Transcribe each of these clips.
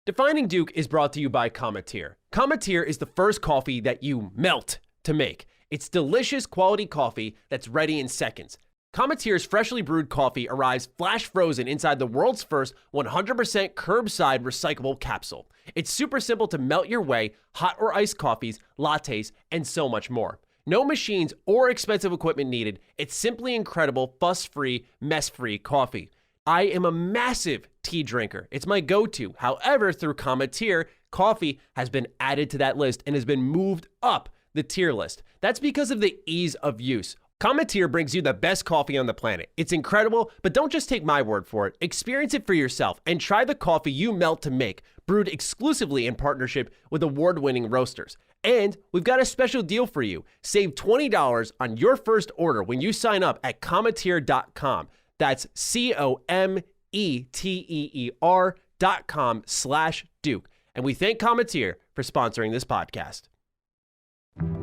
Defining Duke is brought to you by Cometeer. Cometeer is the first coffee that you melt to make. It's delicious quality coffee that's ready in seconds. Cometeer's freshly brewed coffee arrives flash frozen inside the world's first 100% curbside recyclable capsule. It's super simple to melt your way, hot or iced coffees, lattes, and so much more. No machines or expensive equipment needed. It's simply incredible, fuss-free, mess-free coffee. I am a massive tea drinker. It's my go-to. However, through Cometeer, coffee has been added to that list and has been moved up the tier list. That's because of the ease of use. Cometeer brings you the best coffee on the planet. It's incredible, but don't just take my word for it. Experience it for yourself and try the coffee you melt to make, brewed exclusively in partnership with award-winning roasters. And we've got a special deal for you. Save $20 on your first order when you sign up at cometeer.com. That's COMETEER.com/Duke. And we thank Cometeer for sponsoring this podcast.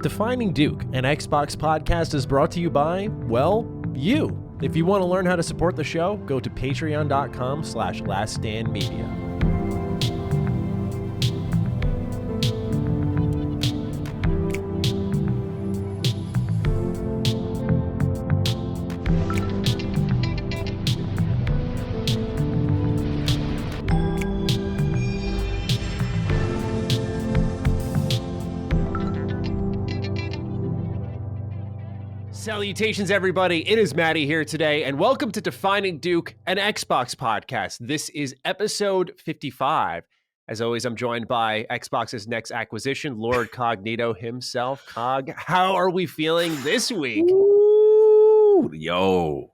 Defining Duke, an Xbox podcast, is brought to you by, well, you. If you want to learn how to support the show, go to patreon.com/laststandmedia. Salutations, everybody. It is Maddie here today, and welcome to Defining Duke, an Xbox podcast. This is episode 55. As always, I'm joined by Xbox's next acquisition, Lord Cognito himself. Cog, how are we feeling this week? Ooh, yo.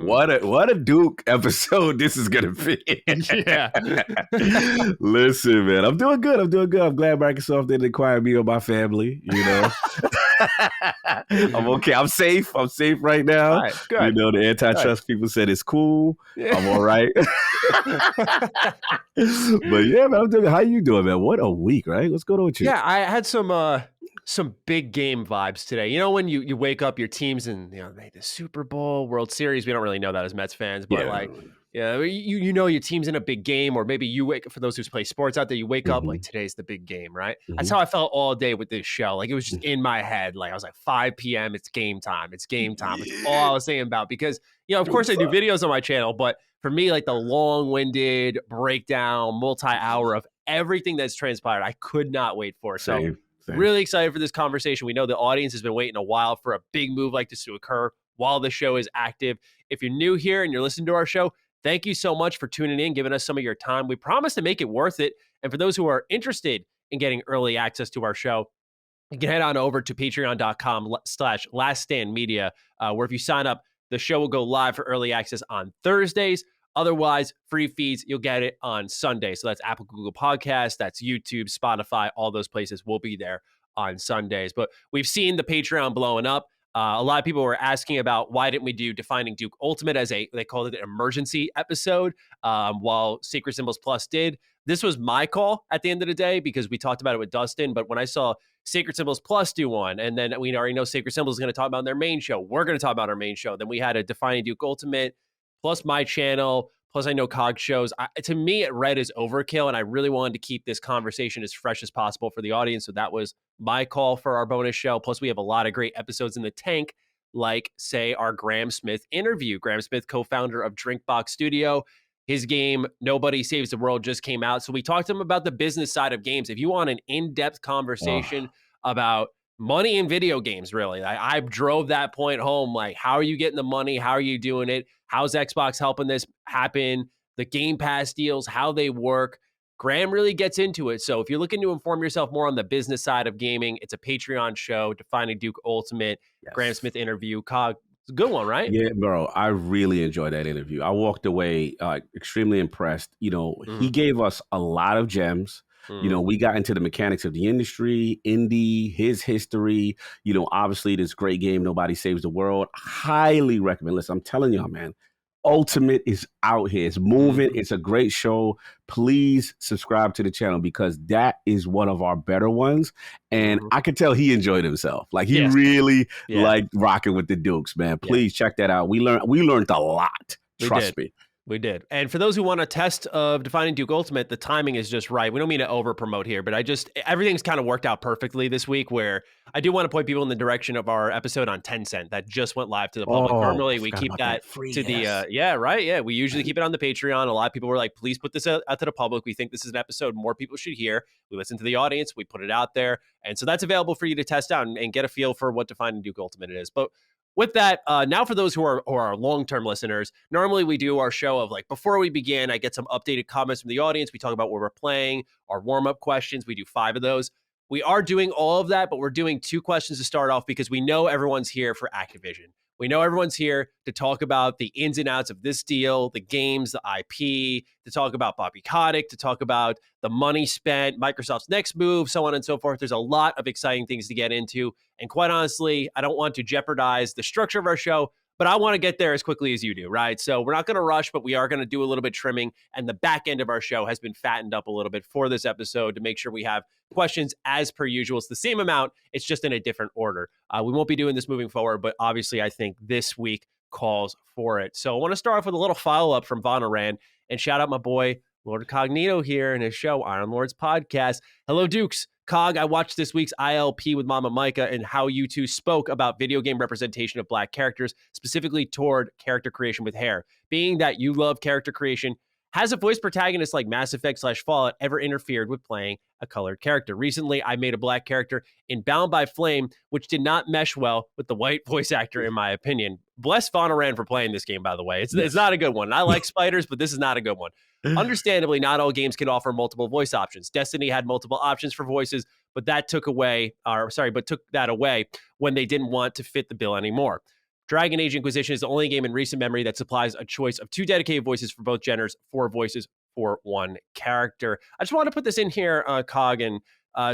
What a Duke episode this is gonna be. Yeah. Listen, man, I'm doing good. I'm glad Microsoft didn't acquire me or my family, you know. I'm okay. I'm safe right now. All right, good. You know, the antitrust people said it's cool. Yeah. I'm all right. But yeah, man, I'm doing. How you doing, man? What a week, right? What's going on with you? Yeah, I had some big game vibes today. You know, when you wake up, your team's in, the Super Bowl, World Series. We don't really know that as Mets fans, but you know your team's in a big game, or maybe you wake, for those who play sports out there, you wake up like today's the big game, right? That's how I felt all day with this show. Like it was just in my head. Like I was like 5 p.m. It's game time. It's game time. It's all I was thinking about because, of course I do videos on my channel, but for me, like the long-winded breakdown, multi-hour of everything that's transpired, I could not wait for it. So really excited for this conversation. We know the audience has been waiting a while for a big move like this to occur while the show is active. If you're new here and you're listening to our show, thank you so much for tuning in, giving us some of your time. We promise to make it worth it. And for those who are interested in getting early access to our show, you can head on over to patreon.com/laststandmedia, where if you sign up, the show will go live for early access on Thursdays. Otherwise, free feeds, you'll get it on Sunday. So that's Apple, Google Podcasts, that's YouTube, Spotify, all those places will be there on Sundays. But we've seen the Patreon blowing up. A lot of people were asking about why didn't we do Defining Duke Ultimate as they called it an emergency episode, while Sacred Symbols Plus did. This was my call at the end of the day because we talked about it with Dustin. But when I saw Sacred Symbols Plus do one, and then we already know Sacred Symbols is going to talk about their main show. We're going to talk about our main show. Then we had a Defining Duke Ultimate, plus my channel, plus I know Cog shows. To me, it read as overkill, and I really wanted to keep this conversation as fresh as possible for the audience. So that was my call for our bonus show. Plus, we have a lot of great episodes in the tank, like, say, our Graham Smith interview. Graham Smith, co-founder of Drinkbox Studio. His game, Nobody Saves the World, just came out. So we talked to him about the business side of games. If you want an in-depth conversation about money in video games, really, I drove that point home. Like, how are you getting the money? How are you doing it? How's Xbox helping this happen? The Game Pass deals, how they work. Graham really gets into it. So if you're looking to inform yourself more on the business side of gaming, it's a Patreon show, Defining Duke Ultimate, Graham Smith interview. Cog, it's a good one, right? Yeah, bro. I really enjoyed that interview. I walked away extremely impressed. He gave us a lot of gems. We got into the mechanics of the industry, indie, his history, obviously this great game, Nobody Saves the World. Highly recommend. Listen, I'm telling y'all, man, Ultimate is out here. It's moving. It's a great show. Please subscribe to the channel because that is one of our better ones. And I could tell he enjoyed himself. Like he really liked rocking with the Dukes, man. Please check that out. We learned a lot. Trust me. We did. And for those who want a test of Defining Duke Ultimate, the timing is just right. We don't mean to over promote here, but everything's kind of worked out perfectly this week, where I do want to point people in the direction of our episode on Tencent that just went live to the public. Oh, I Normally we forgot keep about that free. to the, Yes. Yeah. We usually keep it on the Patreon. A lot of people were like, please put this out to the public. We think this is an episode more people should hear. We listen to the audience. We put it out there. And so that's available for you to test out and get a feel for what Defining Duke Ultimate is. But with that, now for those who are long-term listeners, normally we do our show of like, before we begin, I get some updated comments from the audience. We talk about what we're playing, our warm-up questions. We do 5 of those. We are doing all of that, but we're doing 2 questions to start off because we know everyone's here for Activision. We know everyone's here to talk about the ins and outs of this deal, the games, the IP, to talk about Bobby Kotick, to talk about the money spent, Microsoft's next move, so on and so forth. There's a lot of exciting things to get into. And quite honestly, I don't want to jeopardize the structure of our show, but I want to get there as quickly as you do, right? So we're not going to rush, but we are going to do a little bit trimming. And the back end of our show has been fattened up a little bit for this episode to make sure we have questions as per usual. It's the same amount. It's just in a different order. We won't be doing this moving forward, but obviously I think this week calls for it. So I want to start off with a little follow-up from Von Aran and shout out my boy, Lord Cognito here in his show, Iron Lords Podcast. Hello, Dukes. Cog, I watched this week's ILP with Mama Micah and how you two spoke about video game representation of Black characters, specifically toward character creation with hair. Being that you love character creation, has a voice protagonist like Mass Effect / Fallout ever interfered with playing a colored character? Recently, I made a Black character in Bound by Flame, which did not mesh well with the white voice actor, in my opinion. Bless Von Aran for playing this game, by the way. It's not a good one. I like spiders, but this is not a good one. Understandably, not all games can offer multiple voice options. Destiny had multiple options for voices, but took that away when they didn't want to fit the bill anymore. Dragon Age Inquisition is the only game in recent memory that supplies a choice of 2 dedicated voices for both genders, 4 voices for 1 character. I just want to put this in here, Cog, and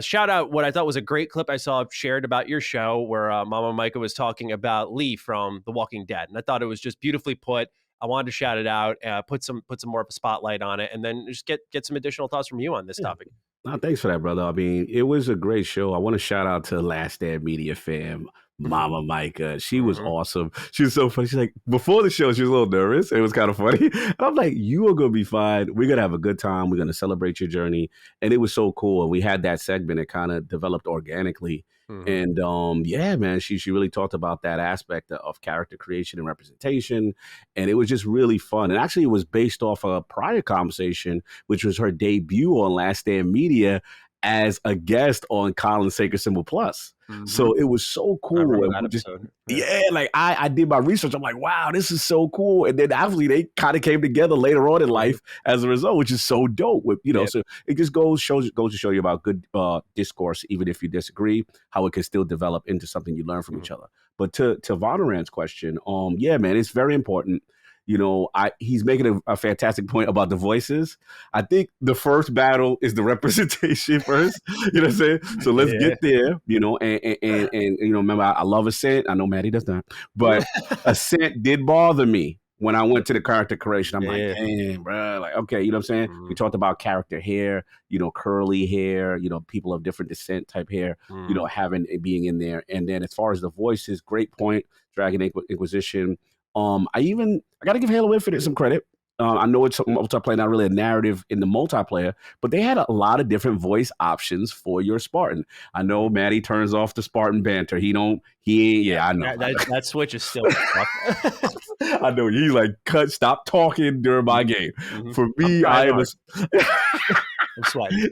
shout out what I thought was a great clip I saw shared about your show where Mama Micah was talking about Lee from The Walking Dead. And I thought it was just beautifully put. I wanted to shout it out, put some more of a spotlight on it, and then just get some additional thoughts from you on this topic. No, thanks for that, brother. I mean, it was a great show. I want to shout out to Last Stand Media fam, Mama Micah. She was awesome. She was so funny. She's like, before the show, she was a little nervous. It was kind of funny. And I'm like, you are going to be fine. We're going to have a good time. We're going to celebrate your journey. And it was so cool. And we had that segment. It kind of developed organically. And yeah, man, she really talked about that aspect of character creation and representation. And it was just really fun. And actually, it was based off a prior conversation, which was her debut on Last Stand Media as a guest on Colin's Sacred Symbol Plus. So it was so cool. I remember that episode. Yeah, like I did my research. I'm like, wow, this is so cool. And then obviously they kind of came together later on in life as a result, which is so dope. With so it just goes to show you about good discourse, even if you disagree, how it can still develop into something you learn from each other. But to Von Aran's question, yeah, man, it's very important. He's making a fantastic point about the voices. I think the first battle is the representation first. You know what I'm saying? So let's get there. And remember, I love Ascent. I know Maddie does not, but Ascent did bother me when I went to the character creation. I'm like, damn, bro. Like, okay, you know what I'm saying? We talked about character hair, curly hair, people of different descent type hair, being in there. And then as far as the voices, great point. Dragon Inquisition. I got to give Halo Infinite some credit. I know it's multiplayer, not really a narrative in the multiplayer, but they had a lot of different voice options for your Spartan. I know Maddie turns off the Spartan banter. I know. That switch is still I know. He's like, stop talking during my game. For me, I'm sweating.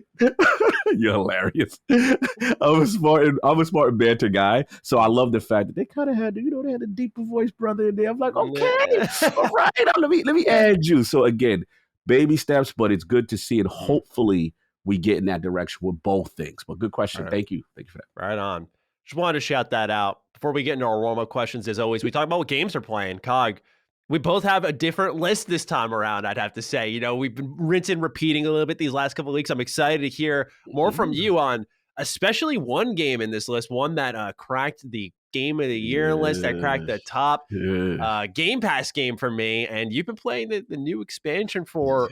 You're hilarious. I'm a Spartan banter guy. So I love the fact that they kind of had, they had a deeper voice brother in there. I'm like, okay, all right, let me add you. So again, baby steps, but it's good to see, and hopefully we get in that direction with both things. But good question. Right. Thank you for that. Right on. Just wanted to shout that out. Before we get into our warm-up questions, as always, we talk about what games we're playing. Cog, we both have a different list this time around, I'd have to say. We've been rinsing, repeating a little bit these last couple of weeks. I'm excited to hear more from you on especially one game in this list, one that cracked the Game of the Year list, that cracked the top Game Pass game for me. And you've been playing the new expansion for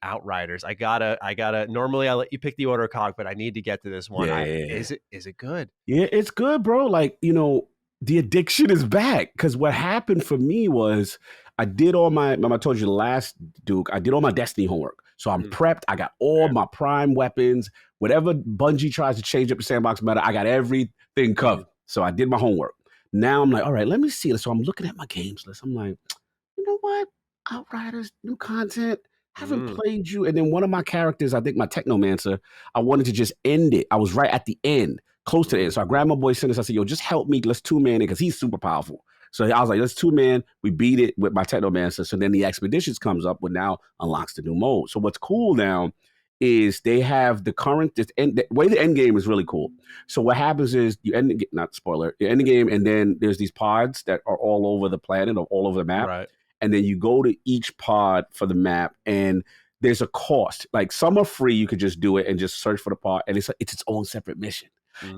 Outriders. I gotta. Normally I let you pick the order, Cog, but I need to get to this one. Is it good? Yeah, it's good, bro. Like, the addiction is back. Because what happened for me was I did all my, I told you the last Duke, I did all my Destiny homework. So I'm prepped. I got all my prime weapons. Whatever Bungie tries to change up the sandbox meta, I got everything covered. So I did my homework. Now I'm like, all right, let me see. So I'm looking at my games list. I'm like, you know what? Outriders, new content. Haven't played you. And then one of my characters, I think my Technomancer, I wanted to just end it. I was right at the end, close to the end. So I grabbed my boy Sinners. I said, yo, just help me. Let's two-man it because he's super powerful. So I was like, let's two-man. We beat it with my Technomancer. So then the Expeditions comes up, which now unlocks the new mode. So what's cool now is they have the current, the way the end game is really cool. So what happens is you end, not spoiler, you end the game, and then there's these pods that are all over the planet or all over the map. Right. And then you go to each pod for the map, and there's a cost. Like some are free, you could just do it and just search for the pod, and it's its own separate mission.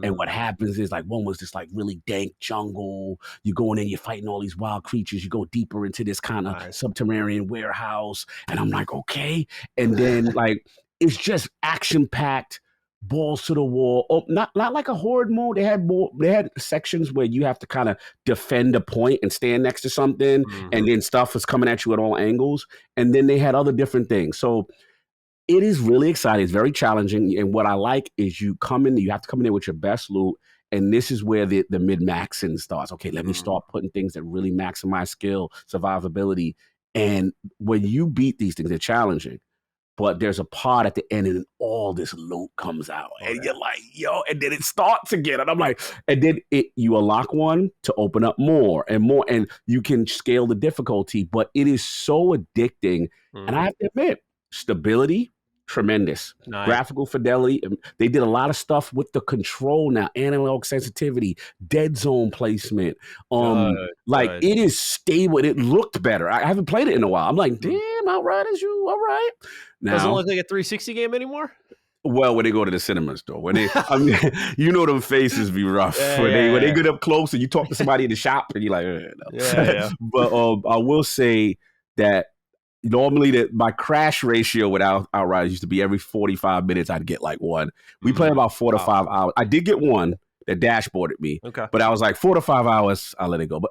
And what happens is, like, one was this like really dank jungle. You go in and you're fighting all these wild creatures. You go deeper into this kind of subterranean warehouse, and I'm like, okay. And then like it's just action packed, balls to the wall. Oh, not like a horde mode. They had sections where you have to kind of defend a point and stand next to something, and then stuff is coming at you at all angles. And then they had other different things. So it is really exciting. It's very challenging. And what I like is you have to come in there with your best loot. And this is where the mid-maxing starts. Okay, let me start putting things that really maximize skill, survivability. And when you beat these things, they're challenging. But there's a pod at the end, and then all this loot comes out. And you're like, yo, and then it starts again. And I'm like, and then you unlock one to open up more and more. And you can scale the difficulty, but it is so addicting. And I have to admit, stability, tremendous. Graphical fidelity. They did a lot of stuff with the control now, analog sensitivity, dead zone placement. It is stable. It looked better. I haven't played it in a while. I'm like, damn, Outriders, you all right? Now, doesn't look like a 360 game anymore? Well, when they go to the cinema store, when they, I mean, you know, them faces be rough. When they get up close and you talk to somebody in the shop and you're like, no. But I will say that normally my crash ratio with Outriders used to be every 45 minutes I'd get like one. We play about 4 to 5 hours. I did get one that dashboarded me. Okay. But I was like 4 to 5 hours, I let it go. But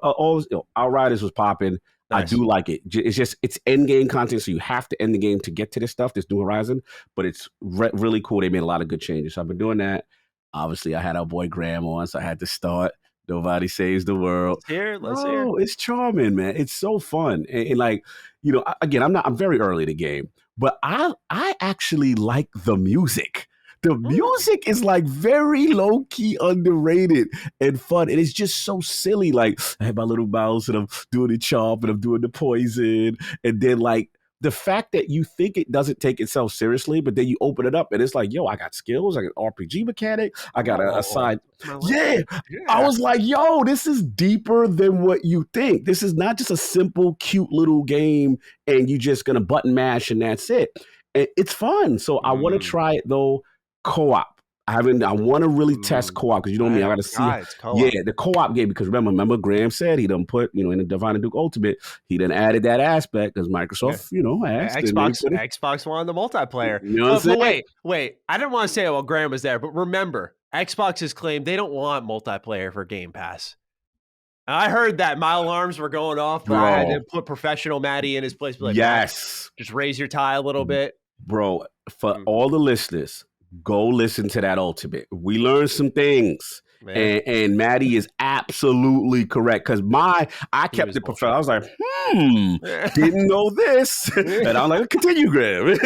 Outriders was popping. Nice. I do like it. It's end game content, so you have to end the game to get to this stuff, this New Horizon. But it's really cool. They made a lot of good changes. So I've been doing that. Obviously, I had our boy Graham on, so I had to start. Nobody Saves the World. Let's hear. It's charming, man. It's so fun. And like, you know, again, I'm very early in the game, but I actually like the music. The music is like very low key underrated and fun. And it's just so silly. Like, I have my little mouse and I'm doing the chomp and I'm doing the poison. And then like the fact that you think it doesn't take itself seriously, but then you open it up and it's like, yo, I got skills. I got RPG mechanic. I got a side. Yeah. I was like, yo, this is deeper than what you think. This is not just a simple, cute little game and you just going to button mash and that's it. And it's fun. So I want to try it though. Co-op. I want to really test co-op because you know me. I got to see. The co-op game because remember Graham said he done put in the Divine and Duke Ultimate he done added that aspect because Microsoft asked. Xbox wanted the multiplayer. You know what I'm saying? Wait. I didn't want to say it while Graham was there, but remember Xbox has claimed they don't want multiplayer for Game Pass. I heard that my alarms were going off, but I had to put professional Maddie in his place. Like, yes, just raise your tie a little bit, bro. For all the listeners. Go listen to that Ultimate. We learned some things. And Maddie is absolutely correct. Because I kept it professional. I was like, didn't know this. And I'm like, continue, Graham.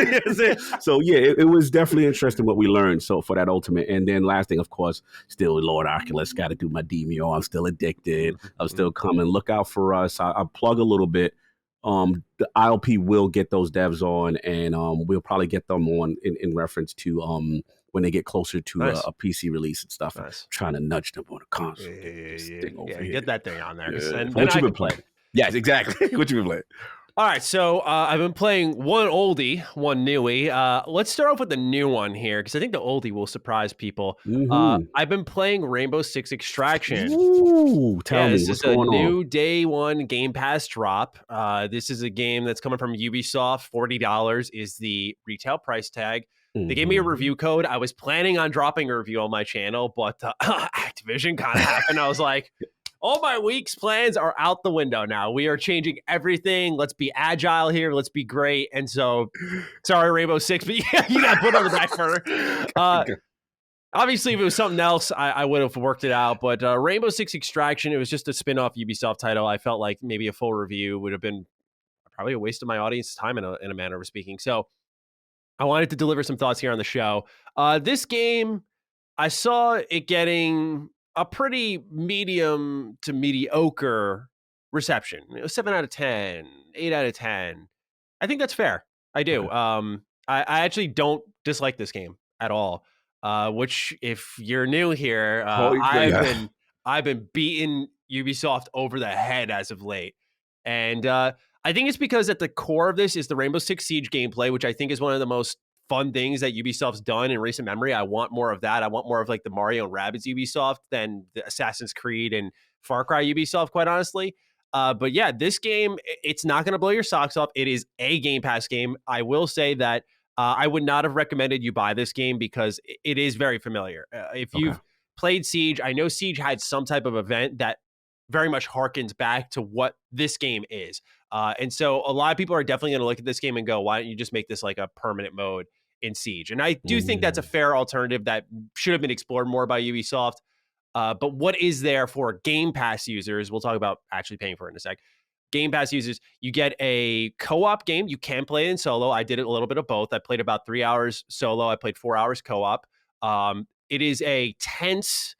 So yeah, it was definitely interesting what we learned. So for that Ultimate. And then last thing, of course, still Lord Oculus, got to do my Demio. I'm still addicted. I'm still coming. Look out for us. I'll plug a little bit. The ILP will get those devs on, and we'll probably get them on in reference to when they get closer to a PC release and stuff. Nice. Trying to nudge them on a console. Get that thing on there. And what you been playing? Yes, exactly. What you been playing? All right, so I've been playing one oldie, one newie. Let's start off with the new one here, because I think the oldie will surprise people. I've been playing Rainbow Six Extraction. Ooh, tell me, this is a new day one Game Pass drop. This is a game that's coming from Ubisoft. $40 is the retail price tag. They gave me a review code. I was planning on dropping a review on my channel, but Activision kind of happened. I was like, All my week's plans are out the window now. We are changing everything. Let's be agile here. Let's be great. And so, sorry, Rainbow Six, but yeah, you got put on the back burner. Obviously, if it was something else, I would have worked it out. But Rainbow Six Extraction, it was just a spin-off Ubisoft title. I felt like maybe a full review would have been probably a waste of my audience's time in a manner of speaking. So I wanted to deliver some thoughts here on the show. This game, I saw it getting a pretty medium to mediocre reception. It was 7 out of 10, 8 out of 10. I think that's fair. I do. Okay. I actually don't dislike this game at all. Which, if you're new here, I've been beating Ubisoft over the head as of late, and I think it's because at the core of this is the Rainbow Six Siege gameplay, which I think is one of the most fun things that Ubisoft's done in recent memory. I want more of that. I want more of like the Mario and Rabbids Ubisoft than the Assassin's Creed and Far Cry Ubisoft, quite honestly. But yeah, this game, it's not going to blow your socks off. It is a Game Pass game. I will say that I would not have recommended you buy this game because it is very familiar. If you've played Siege, I know Siege had some type of event that very much harkens back to what this game is. And so a lot of people are definitely going to look at this game and go, why don't you just make this like a permanent mode in Siege? And I do think that's a fair alternative that should have been explored more by Ubisoft. But what is there for Game Pass users? We'll talk about actually paying for it in a sec. Game Pass users, you get a co-op game. You can play it in solo. I did a little bit of both. I played about 3 hours solo. I played 4 hours co-op. It is a tense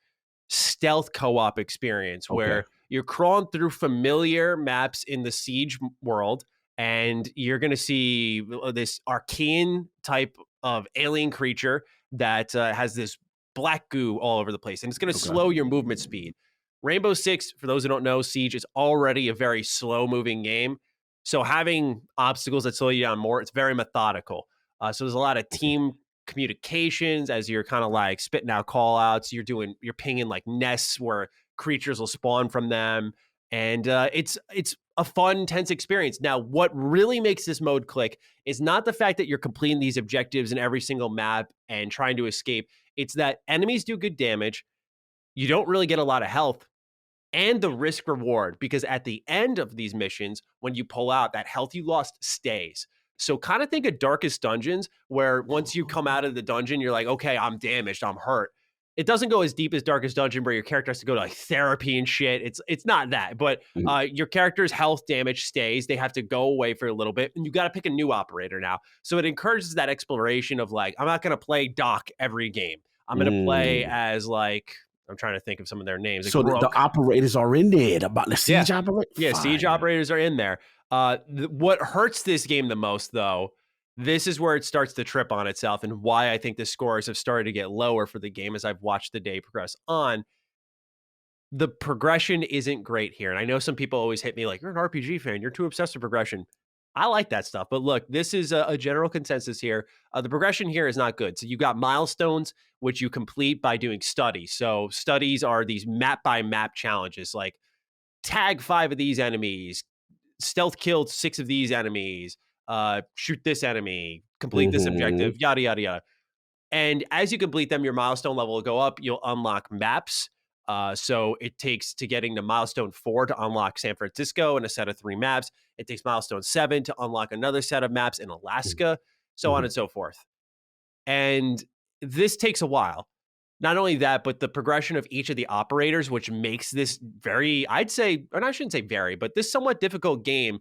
stealth co-op experience where you're crawling through familiar maps in the Siege world, and you're going to see this Archean type of alien creature that has this black goo all over the place, and it's going to slow your movement speed. Rainbow Six, for those who don't know, Siege is already a very slow-moving game, so having obstacles that slow you down more, it's very methodical. So there's a lot of team communications as you're kind of like spitting out call outs. You're pinging like nests where creatures will spawn from them, and it's a fun, tense experience. Now, what really makes this mode click is not the fact that you're completing these objectives in every single map and trying to escape. It's that enemies do good damage. You don't really get a lot of health, and the risk reward, because at the end of these missions, when you pull out, that health you lost stays. So kind of think of Darkest Dungeons, where once you come out of the dungeon, you're like, okay, I'm damaged, I'm hurt. It doesn't go as deep as Darkest Dungeon, where your character has to go to like therapy and shit. It's not that, but your character's health damage stays. They have to go away for a little bit, and you got to pick a new operator now. So it encourages that exploration of like, I'm not going to play Doc every game. I'm going to play as like, I'm trying to think of some of their names. So the operators are in there. About the Siege operators? Yeah, Siege operators are in there. What hurts this game the most, though, this is where it starts to trip on itself, and why I think the scores have started to get lower for the game as I've watched the day progress on. The progression isn't great here. And I know some people always hit me like, you're an RPG fan. You're too obsessed with progression. I like that stuff. But look, this is a general consensus here. The progression here is not good. So you got milestones, which you complete by doing studies. So studies are these map by map challenges, like tag 5 of these enemies, stealth killed 6 of these enemies, shoot this enemy, complete this objective, yada, yada, yada. And as you complete them, your milestone level will go up. You'll unlock maps. So it takes to getting to milestone 4 to unlock San Francisco and a set of 3 maps. It takes milestone 7 to unlock another set of maps in Alaska, so on and so forth. And this takes a while. Not only that, but the progression of each of the operators, which makes this very, I'd say, and I shouldn't say very, but this somewhat difficult game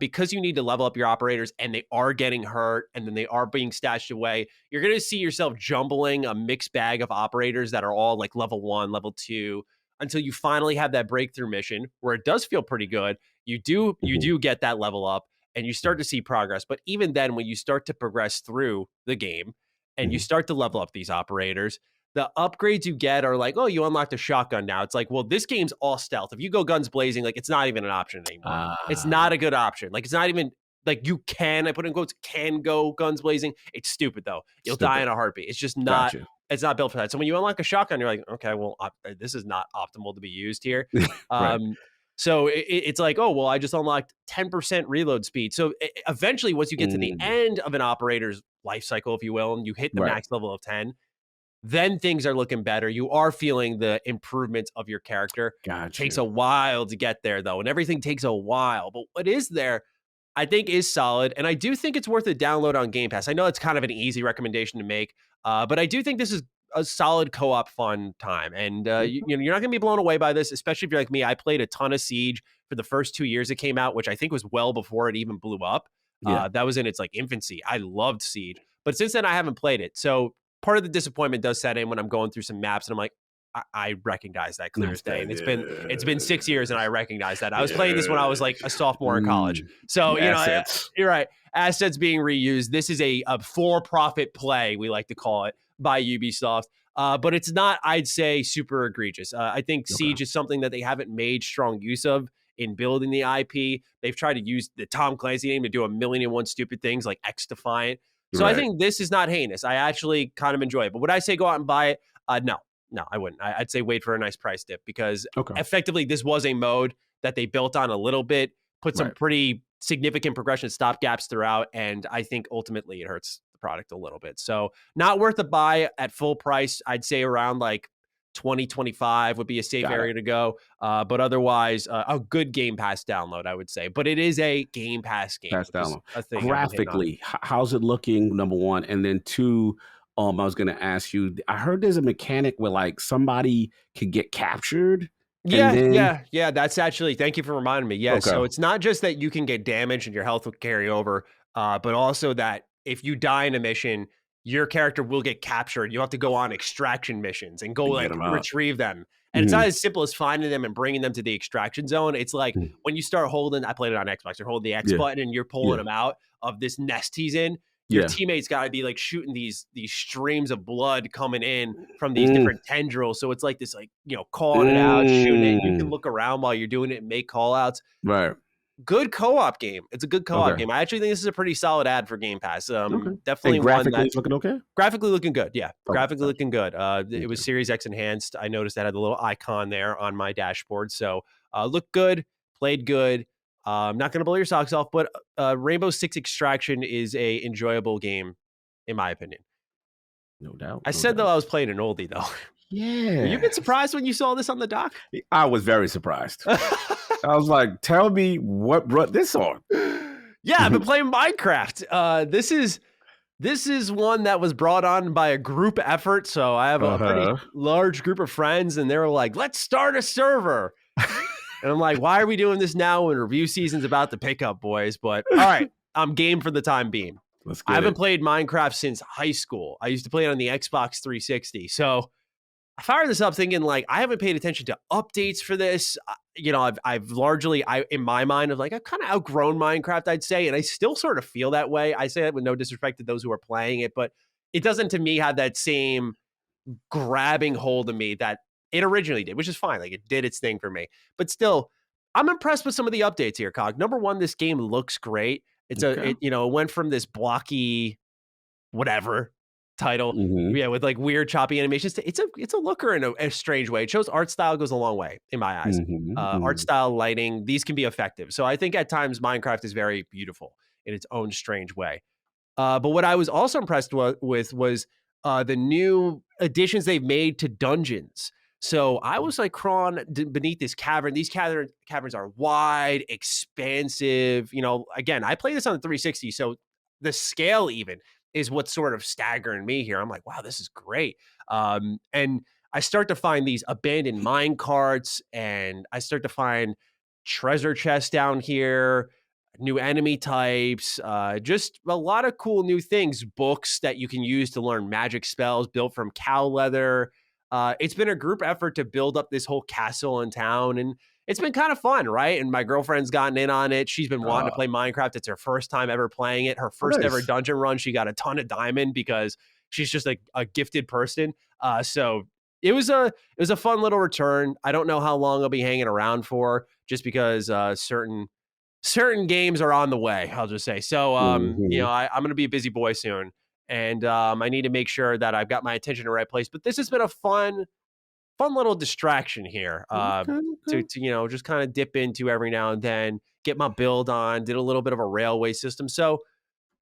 because you need to level up your operators and they are getting hurt and then they are being stashed away. You're going to see yourself jumbling a mixed bag of operators that are all like level 1, level 2, until you finally have that breakthrough mission where it does feel pretty good. You do get that level up and you start to see progress. But even then, when you start to progress through the game and you start to level up these operators, the upgrades you get are like, oh, you unlocked a shotgun now. It's like, well, this game's all stealth. If you go guns blazing, like it's not even an option anymore. It's not a good option. Like it's not even like you can, I put in quotes, can go guns blazing. It's stupid though. You'll die in a heartbeat. It's just not, it's not built for that. So when you unlock a shotgun, you're like, okay, well, this is not optimal to be used here. So it's like, oh, well, I just unlocked 10% reload speed. So eventually, once you get to the end of an operator's life cycle, if you will, and you hit the max level of 10, then things are looking better. You are feeling the improvements of your character. Got Takes you. a while to get there, though, and everything takes a while. But what is there, I think, is solid, and I do think it's worth a download on Game Pass. I know it's kind of an easy recommendation to make, but I do think this is a solid co-op fun time, and you're not going to be blown away by this, especially if you're like me. I played a ton of Siege for the first 2 years it came out, which I think was well before it even blew up. Yeah. That was in its like infancy. I loved Siege, but since then I haven't played it. So part of the disappointment does set in when I'm going through some maps and I'm like, I recognize that clear as day. And it's been 6 years and I recognize that. I was playing this when I was like a sophomore in college. So, you're right. Assets being reused. This is a for-profit play, we like to call it, by Ubisoft. But it's not, I'd say, super egregious. I think Siege is something that they haven't made strong use of in building the IP. They've tried to use the Tom Clancy name to do a million and one stupid things like X-Defiant. So I think this is not heinous. I actually kind of enjoy it. But would I say go out and buy it? No, I wouldn't. I'd say wait for a nice price dip because effectively this was a mode that they built on a little bit, put some pretty significant progression stopgaps throughout, and I think ultimately it hurts the product a little bit. So not worth a buy at full price. I'd say around like 2025 would be a safe area to go. But otherwise, a good Game Pass download, I would say. But it is a Game Pass game. Pass download. Graphically, how's it looking, number one? And then two, I was going to ask you, I heard there's a mechanic where like somebody could get captured. Yeah. That's actually, thank you for reminding me. Yeah. So it's not just that you can get damaged and your health will carry over, but also that if you die in a mission, your character will get captured. You'll have to go on extraction missions and go like retrieve them. And it's not as simple as finding them and bringing them to the extraction zone. It's like when you start holding, I played it on Xbox, you're holding the X button and you're pulling them out of this nest he's in. Your teammates got to be like shooting these streams of blood coming in from these different tendrils. So it's like this, like, calling it out, shooting it. You can look around while you're doing it and make call outs. Right. Good co-op game. It's a good co-op game. I actually think this is a pretty solid ad for Game Pass. Definitely. And graphically it's looking okay? Graphically looking good. Yeah. Graphically looking good. It was Series X enhanced. I noticed that had the little icon there on my dashboard. So looked good, played good. I'm not going to blow your socks off, but Rainbow Six Extraction is a enjoyable game, in my opinion. No doubt. I said, though, I was playing an oldie, though. Yeah. Were you a bit surprised when you saw this on the dock? I was very surprised. I was like, tell me what brought this on. Yeah, I've been playing Minecraft. This is one that was brought on by a group effort. So I have a pretty large group of friends, and they were like, let's start a server. And I'm like, why are we doing this now when review season's about to pick up, boys? But all right, I'm game for the time being. I haven't played Minecraft since high school. I used to play it on the Xbox 360. So I fired this up thinking, like, I haven't paid attention to updates for this. I've largely, in my mind, I've kind of outgrown Minecraft, I'd say. And I still sort of feel that way. I say that with no disrespect to those who are playing it, but it doesn't, to me, have that same grabbing hold of me that it originally did, which is fine. Like, it did its thing for me. But still, I'm impressed with some of the updates here, Cog. Number one, this game looks great. It went from this blocky whatever title, with like weird choppy animations. It's a looker in a strange way. It shows art style goes a long way in my eyes. Art style, lighting, these can be effective. So I think at times Minecraft is very beautiful in its own strange way. But what I was also impressed with was the new additions they've made to dungeons. So I was like crawling beneath this cavern. These caverns are wide, expansive. Again, I play this on the 360, so the scale even is what's sort of staggering me here. I'm like, wow, this is great. And I start to find these abandoned mine carts, and I start to find treasure chests down here, new enemy types, just a lot of cool new things, books that you can use to learn magic spells built from cow leather. It's been a group effort to build up this whole castle in town, and it's been kind of fun, right? And my girlfriend's gotten in on it. She's been wanting to play Minecraft. It's her first time ever playing it. Her first ever dungeon run. She got a ton of diamond because she's just like a gifted person. So it was a fun little return. I don't know how long I'll be hanging around for, just because certain games are on the way, I'll just say. So I'm going to be a busy boy soon. And I need to make sure that I've got my attention in the right place. But this has been a fun little distraction here to just kind of dip into every now and then, get my build on, did a little bit of a railway system. So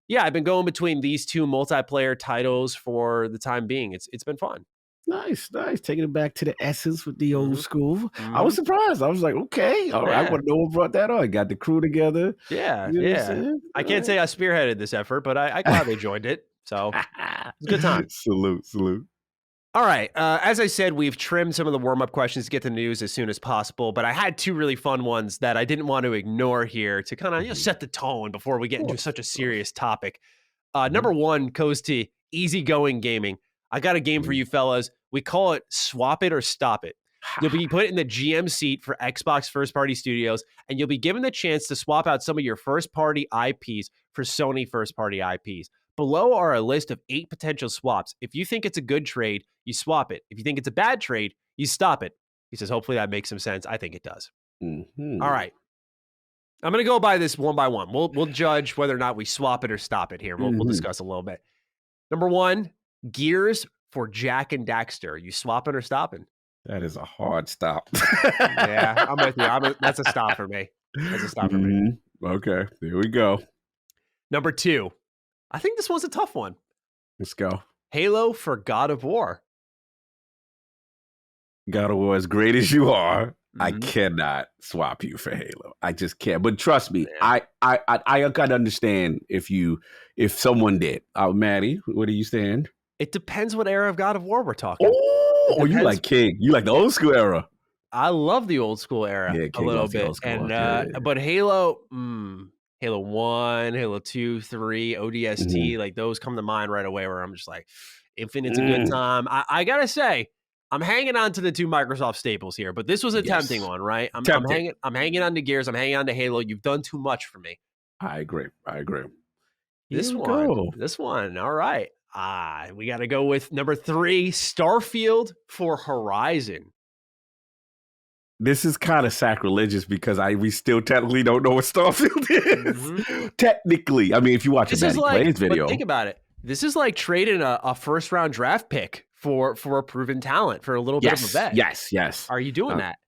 yeah, I've been going between these two multiplayer titles for the time being. It's been fun. Nice. Taking it back to the essence with the old school. I Mm-hmm. was surprised. I was like, okay, all right. I want to know what brought that on. Got the crew together. Yeah, You know what I'm yeah. saying? I All can't say I spearheaded this effort, but I gladly joined it. So it's a good time. Salute. All right. As I said, we've trimmed some of the warm-up questions to get the news as soon as possible, but I had two really fun ones that I didn't want to ignore here to kind of set the tone before we get into such a serious topic. Number one goes to easygoing gaming. I got a game for you fellas. We call it Swap It or Stop It. You'll be put in the GM seat for Xbox first-party studios, and you'll be given the chance to swap out some of your first-party IPs for Sony first-party IPs. Below are a list of 8 potential swaps. If you think it's a good trade, you swap it. If you think it's a bad trade, you stop it. He says, hopefully that makes some sense. I think it does. Mm-hmm. All right. I'm going to go by this one by one. We'll judge whether or not we swap it or stop it here. We'll discuss a little bit. Number one, Gears for Jack and Daxter. You swapping or stopping? That is a hard stop. Yeah, I'm with you. That's a stop for me. Okay, here we go. Number two, I think this one's a tough one. Let's go. Halo for God of War. God of War, as great as you are, I cannot swap you for Halo. I just can't. But trust me, I can understand if someone did. Maddie, where do you stand? It depends what era of God of War we're talking. Oh, you like King? You like the old school era? I love the old school era a little bit, but Halo, Halo 1, Halo 2, 3, ODST, like those come to mind right away. Where I'm just like, Infinite's a good time. I gotta say, I'm hanging on to the two Microsoft staples here, but this was a tempting one, right? I'm hanging on to Gears. I'm hanging on to Halo. You've done too much for me. I agree. This one. All right. We got to go with number 3, Starfield for Horizon. This is kind of sacrilegious because we still technically don't know what Starfield is. Technically, I mean, if you watch a Maddie Plays video, think about it. This is like trading a first round draft pick for a proven talent for a little bit of a bet. Yes. Are you doing that?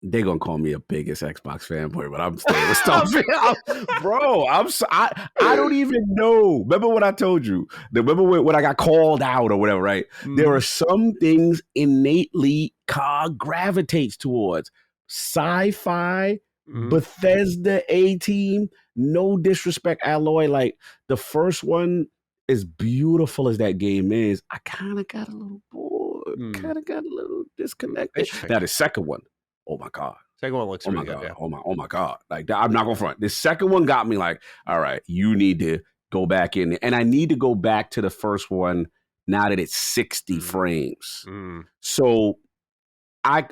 They're gonna call me a biggest Xbox fanboy, but I'm staying with Starfield. Bro, I don't even know. Remember what I told you? Remember when I got called out or whatever, right? There are some things innately COG gravitates towards. Sci-fi, Bethesda A-Team, no disrespect, Alloy. Like the first one, as beautiful as that game is, I kind of got a little bored, kind of got a little disconnected. Now the second one, oh my God. Second one looks really good. Yeah. Oh my God. Like I'm not gonna front. The second one got me like, all right, you need to go back in. And I need to go back to the first one now that it's 60 frames. So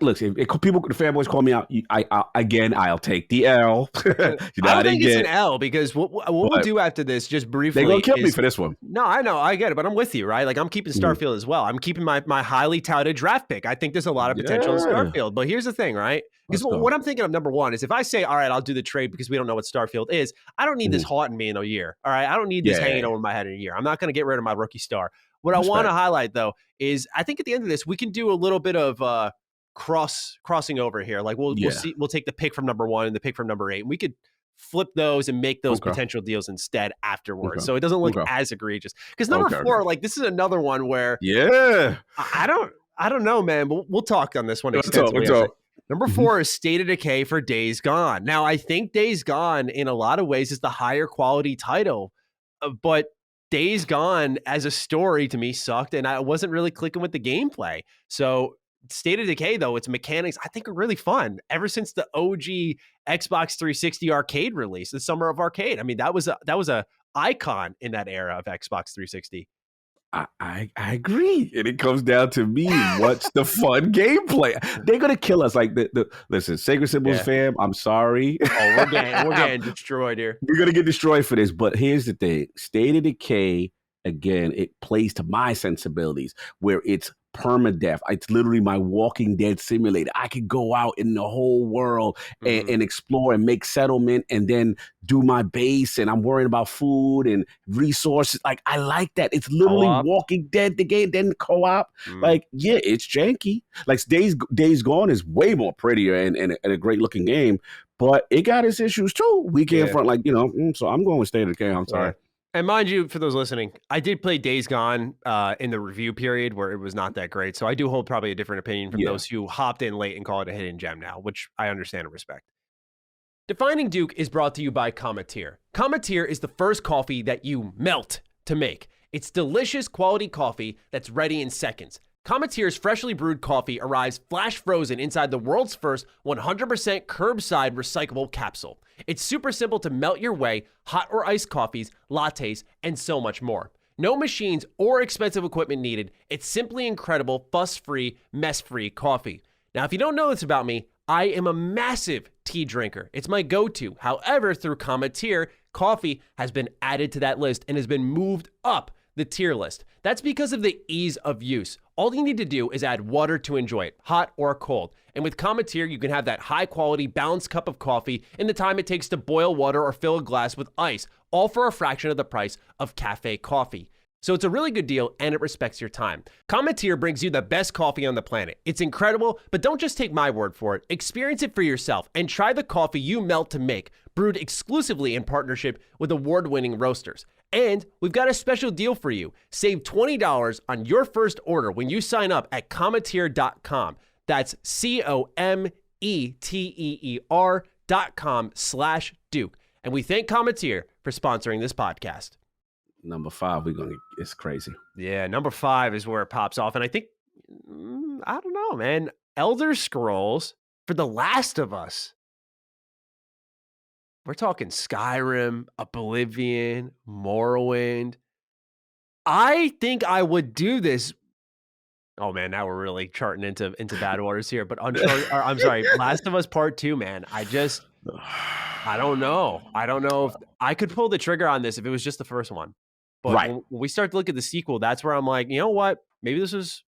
listen, if people, the fanboys call me out, I'll take the L. I don't think it's an L because what we'll do after this, just briefly. They're going to kill me for this one. No, I know. I get it. But I'm with you, right? Like I'm keeping Starfield as well. I'm keeping my highly touted draft pick. I think there's a lot of potential in Starfield. But here's the thing, right? Because what I'm thinking of number one is if I say, all right, I'll do the trade because we don't know what Starfield is, I don't need this haunting me in a year. All right. I don't need this hanging over my head in a year. I'm not going to get rid of my rookie star. What I want to highlight, though, is I think at the end of this, we can do a little bit of crossing over here. Like we'll take the pick from number 1 and the pick from number 8, and we could flip those and make those potential deals instead afterwards. So it doesn't look as egregious. Because number 4, like this is another one where I don't know, man. But we'll talk on this one extensively. Number 4 is State of Decay for Days Gone. Now I think Days Gone in a lot of ways is the higher quality title, but Days Gone as a story to me sucked, and I wasn't really clicking with the gameplay. So State of Decay, though, its mechanics, I think are really fun. Ever since the OG Xbox 360 arcade release, the Summer of Arcade. I mean, that was a icon in that era of Xbox 360. I agree. And it comes down to me. What's the fun gameplay? They're going to kill us. Like, listen, Sacred Symbols fam, I'm sorry. Oh, we're getting destroyed here. We're going to get destroyed for this. But here's the thing. State of Decay, again, it plays to my sensibilities where it's permadeath. It's literally my Walking Dead simulator. I could go out in the whole world and explore and make settlement and then do my base, and I'm worrying about food and resources. Like, I like that. It's literally co-op. Walking Dead, the game, then co-op. Like, yeah, it's janky. Like, Days Gone is way more prettier and a great looking game, but it got its issues too. We can't front, like, so I'm going with State of Decay. I'm sorry. And mind you, for those listening, I did play Days Gone in the review period where it was not that great. So I do hold probably a different opinion from Yeah. those who hopped in late and call it a hidden gem now, which I understand and respect. Defining Duke is brought to you by Cometeer. Cometeer is the first coffee that you melt to make. It's delicious quality coffee that's ready in seconds. Cometeer's freshly brewed coffee arrives flash frozen inside the world's first 100% curbside recyclable capsule. It's super simple to melt your way hot or iced coffees, lattes, and so much more. No machines or expensive equipment needed. It's simply incredible, fuss-free, mess-free coffee. Now, if you don't know this about me, I am a massive tea drinker. It's my go-to. However, through Cometeer, coffee has been added to that list and has been moved up the tier list. That's because of the ease of use. All you need to do is add water to enjoy it, hot or cold. And with Cometeer, you can have that high-quality, balanced cup of coffee in the time it takes to boil water or fill a glass with ice, all for a fraction of the price of cafe coffee. So it's a really good deal and it respects your time. Cometeer brings you the best coffee on the planet. It's incredible, but don't just take my word for it. Experience it for yourself and try the coffee you melt to make, brewed exclusively in partnership with award-winning roasters. And we've got a special deal for you. Save $20 on your first order when you sign up at cometeer.com. That's COMETEER.com/Duke. And we thank Cometeer for sponsoring this podcast. Number 5, it's crazy. Yeah, number 5 is where it pops off. And I think, I don't know, man. Elder Scrolls for The Last of Us. We're talking Skyrim, Oblivion, Morrowind. I think I would do this. Oh man, now we're really charting into bad waters here. But I'm sorry, Last of Us Part 2, man. I don't know. I don't know if I could pull the trigger on this if it was just the first one. But when we start to look at the sequel, that's where I'm like, you know what? Maybe this is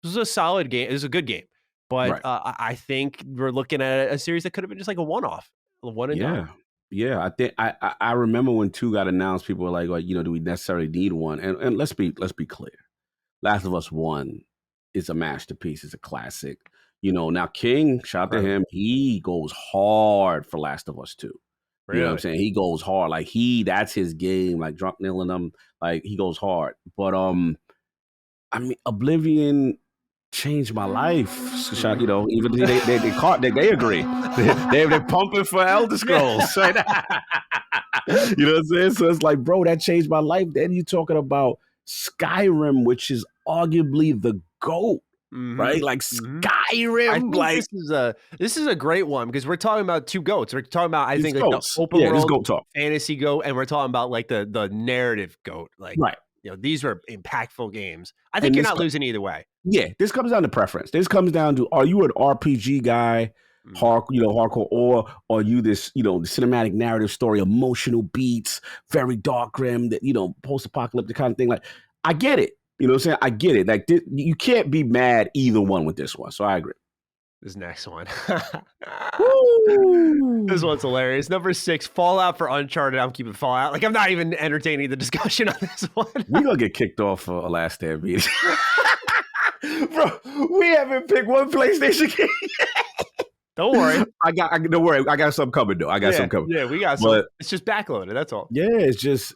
a solid game. This is a good game. But I think we're looking at a series that could have been just like a one-off, one and done. Yeah, I think I remember when 2 got announced, people were like, well, do we necessarily need one? And let's be clear. Last of Us 1 is a masterpiece. It's a classic. Now King, shout out to him, he goes hard for Last of Us 2. Really? You know what I'm saying? He goes hard. Like that's his game, like Drunk Neil and them, like he goes hard. But I mean, Oblivion changed my life. Even they agree. They're pumping for Elder Scrolls. Right? You know what I'm saying? So it's like, bro, that changed my life. Then you're talking about Skyrim, which is arguably the GOAT. Right, like Skyrim. I think this is a great one because we're talking about 2 GOATs. We're talking about like the open world GOAT talk. Fantasy GOAT, and we're talking about like the narrative GOAT. Like, these are impactful games. I think you're not losing either way. Yeah, this comes down to preference. This comes down to, are you an RPG guy, hardcore, or are you this, the cinematic narrative story, emotional beats, very dark, grim, that post-apocalyptic kind of thing. Like, I get it. You know what I'm saying? I get it. Like, you can't be mad either one with this one. So I agree. This next one. This one's hilarious. Number 6, Fallout for Uncharted. I'm keeping Fallout. Like, I'm not even entertaining the discussion on this one. We're going to get kicked off for a Last Stand meeting. Bro, we haven't picked one PlayStation game. Don't worry. Don't worry. I got something coming, though. Yeah, we got some. It's just backloaded. That's all. Yeah, it's just...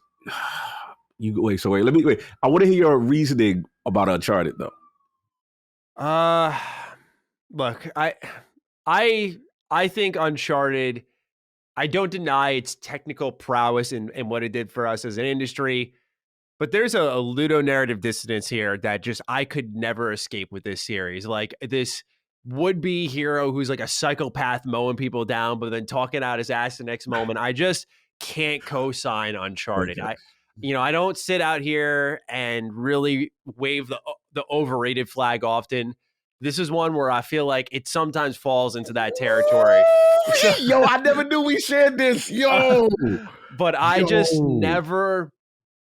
Wait. Let me wait. I want to hear your reasoning about Uncharted, though. Look, I think Uncharted. I don't deny its technical prowess and what it did for us as an industry, but there's a ludonarrative dissonance here that just I could never escape with this series. Like this would-be hero who's like a psychopath mowing people down, but then talking out his ass the next moment. I just can't co-sign Uncharted. Okay. I don't sit out here and really wave the overrated flag often. This is one where I feel like it sometimes falls into that territory. Yo, I never knew we shared this. Yo. But I just never...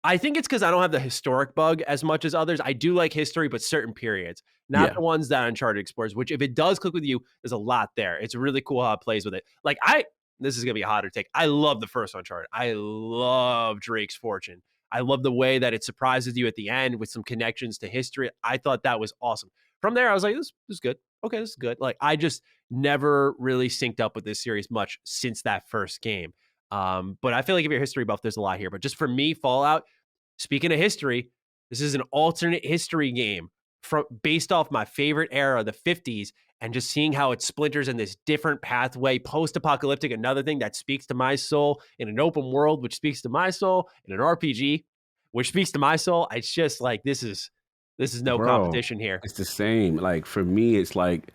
I think it's because I don't have the historic bug as much as others. I do like history, but certain periods. Not the ones that Uncharted explores, which if it does click with you, there's a lot there. It's really cool how it plays with it. Like, this is going to be a hotter take. I love the first Uncharted. I love Drake's Fortune. I love the way that it surprises you at the end with some connections to history. I thought that was awesome. From there, I was like, this is good. Okay, this is good. Like, I just never really synced up with this series much since that first game. But I feel like if you're a history buff, there's a lot here. But just for me, Fallout, speaking of history, this is an alternate history game based off my favorite era, the 50s, and just seeing how it splinters in this different pathway, post-apocalyptic, another thing that speaks to my soul, in an open world, which speaks to my soul, in an RPG, which speaks to my soul. It's just like this is no competition here. It's the same. Like for me, it's like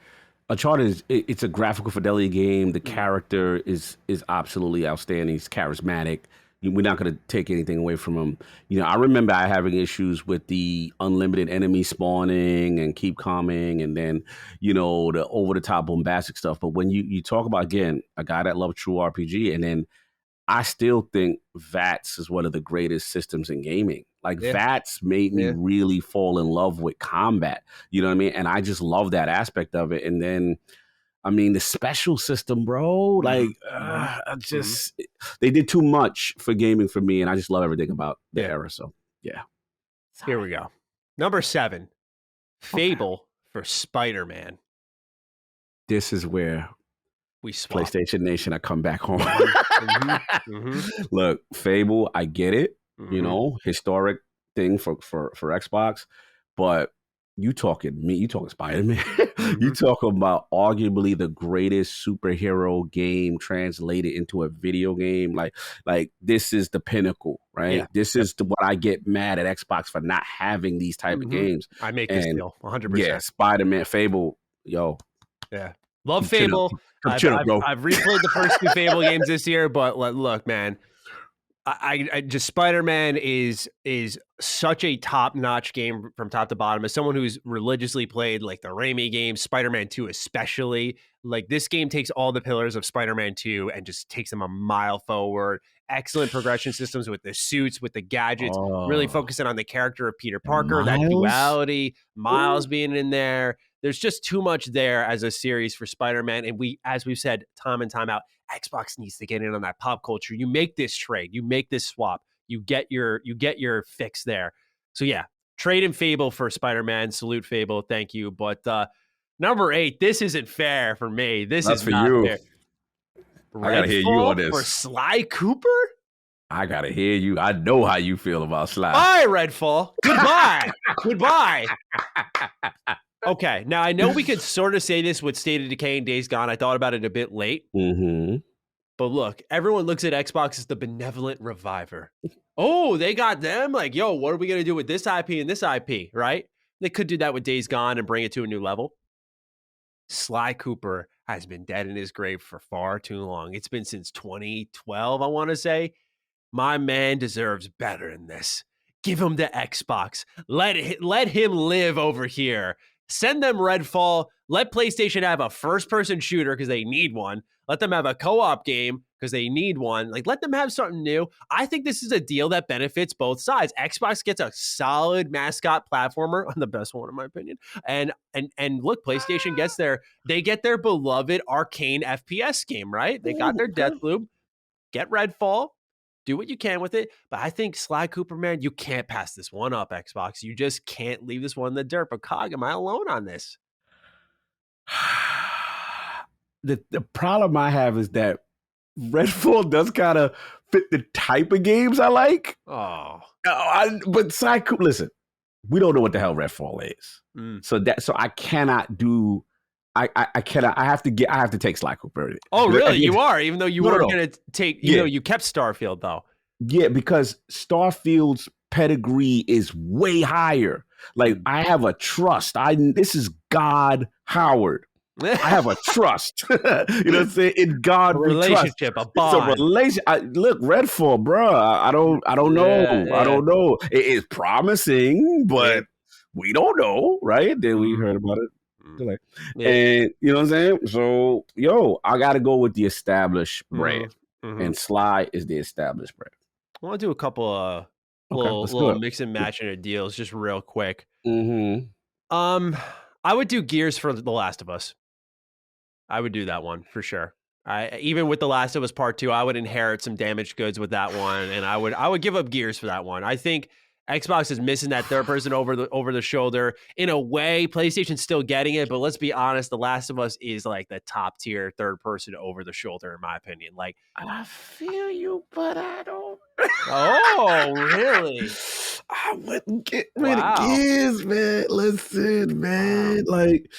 Uncharted it's a graphical fidelity game. The character is absolutely outstanding. He's charismatic. We're not going to take anything away from him. You know, I remember I having issues with the unlimited enemy spawning and keep coming, and then, you know, the over the top bombastic stuff. But when you talk about, again, a guy that loves true RPG, and then I still think VATS is one of the greatest systems in gaming. Like VATS made me really fall in love with combat. You know what I mean? And I just love that aspect of it. And then, I mean, the special system, bro, like, they did too much for gaming for me. And I just love everything about the era. So, yeah. Here we go. Number 7, Fable for Spider-Man. This is where we swap. PlayStation Nation, I come back home. Look, Fable, I get it. You know, historic thing for Xbox. But you talking Spider-Man. You talking about arguably the greatest superhero game translated into a video game. Like this is the pinnacle, right? Yeah. This is what I get mad at Xbox for not having these type of games. I make this deal 100%. Yeah, Spider-Man, Fable, yo. Yeah. Love Fable. I've replayed the first 2 Fable games this year, but look, man, I just Spider-Man is such a top-notch game from top to bottom. As someone who's religiously played like the Raimi games, Spider-Man 2 especially, like this game takes all the pillars of Spider-Man 2 and just takes them a mile forward. Excellent progression systems with the suits, with the gadgets, really focusing on the character of Peter Parker, that duality, Miles being in there. There's just too much there as a series for Spider-Man. And as we've said time and time out, Xbox needs to get in on that pop culture. You make this trade, you make this swap, you get your fix there. So yeah, trade in Fable for Spider-Man. Salute Fable, thank you. But number 8, this isn't fair for me. This is not fair. I gotta hear you on this. For Sly Cooper? I gotta hear you. I know how you feel about Sly. Bye, Redfall. Goodbye. Goodbye. Okay, now I know we could sort of say this with State of Decay and Days Gone. I thought about it a bit late. But look, everyone looks at Xbox as the benevolent reviver. Oh, they got them? Like, yo, what are we going to do with this IP and this IP, right? They could do that with Days Gone and bring it to a new level. Sly Cooper has been dead in his grave for far too long. It's been since 2012, I want to say. My man deserves better than this. Give him the Xbox. Let him live over here. Send them Redfall. Let PlayStation have a first-person shooter because they need one. Let them have a co-op game because they need one. Like, let them have something new. I think this is a deal that benefits both sides. Xbox gets a solid mascot platformer, the best one in my opinion. And look, PlayStation gets their beloved arcane FPS game, right? They got their Deathloop. Get Redfall. Do what you can with it. But I think Sly Cooper, man, you can't pass this one up, Xbox. You just can't leave this one in the dirt. But Cog, am I alone on this? The problem I have is that Redfall does kind of fit the type of games I like. But Sly Cooper, listen, we don't know what the hell Redfall is. So I cannot do. I have to take Sly Cooper. Oh, really? You are, even though you weren't going to take. You know, you kept Starfield though. Yeah, because Starfield's pedigree is way higher. Like I have a trust. This is God Howard. I have a trust. You know what I'm saying? In God, a relationship, a bond. It's a relation. Look, Redfall, bro. I don't know. Yeah. I don't know. It is promising, but we don't know, right? Then we heard about it. Like, and you know what I'm saying? So, I got to go with the established brand, and Sly is the established brand. I want to do a couple of little mix and match in deals, just real quick. I would do Gears for The Last of Us. I would do that one for sure. Even with The Last of Us Part 2, I would inherit some damaged goods with that one, and I would give up Gears for that one. I think Xbox is missing that third person over the shoulder. In a way, PlayStation's still getting it, but let's be honest, The Last of Us is like the top tier third person over the shoulder, in my opinion. Like, I feel you, but I don't. Oh, really? I wouldn't get rid of Gears, man. Listen, man, like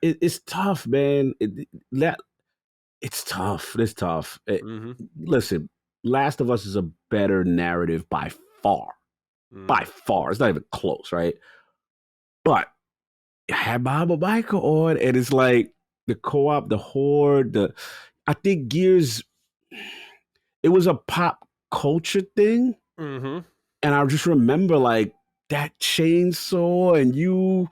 it's tough, man. It's tough. It's tough. Listen, Last of Us is a better narrative by far. By far. It's not even close, right? But I had Mama Michael on, and it's like the co-op, the Horde, I think Gears, it was a pop culture thing. And I just remember like that chainsaw and you.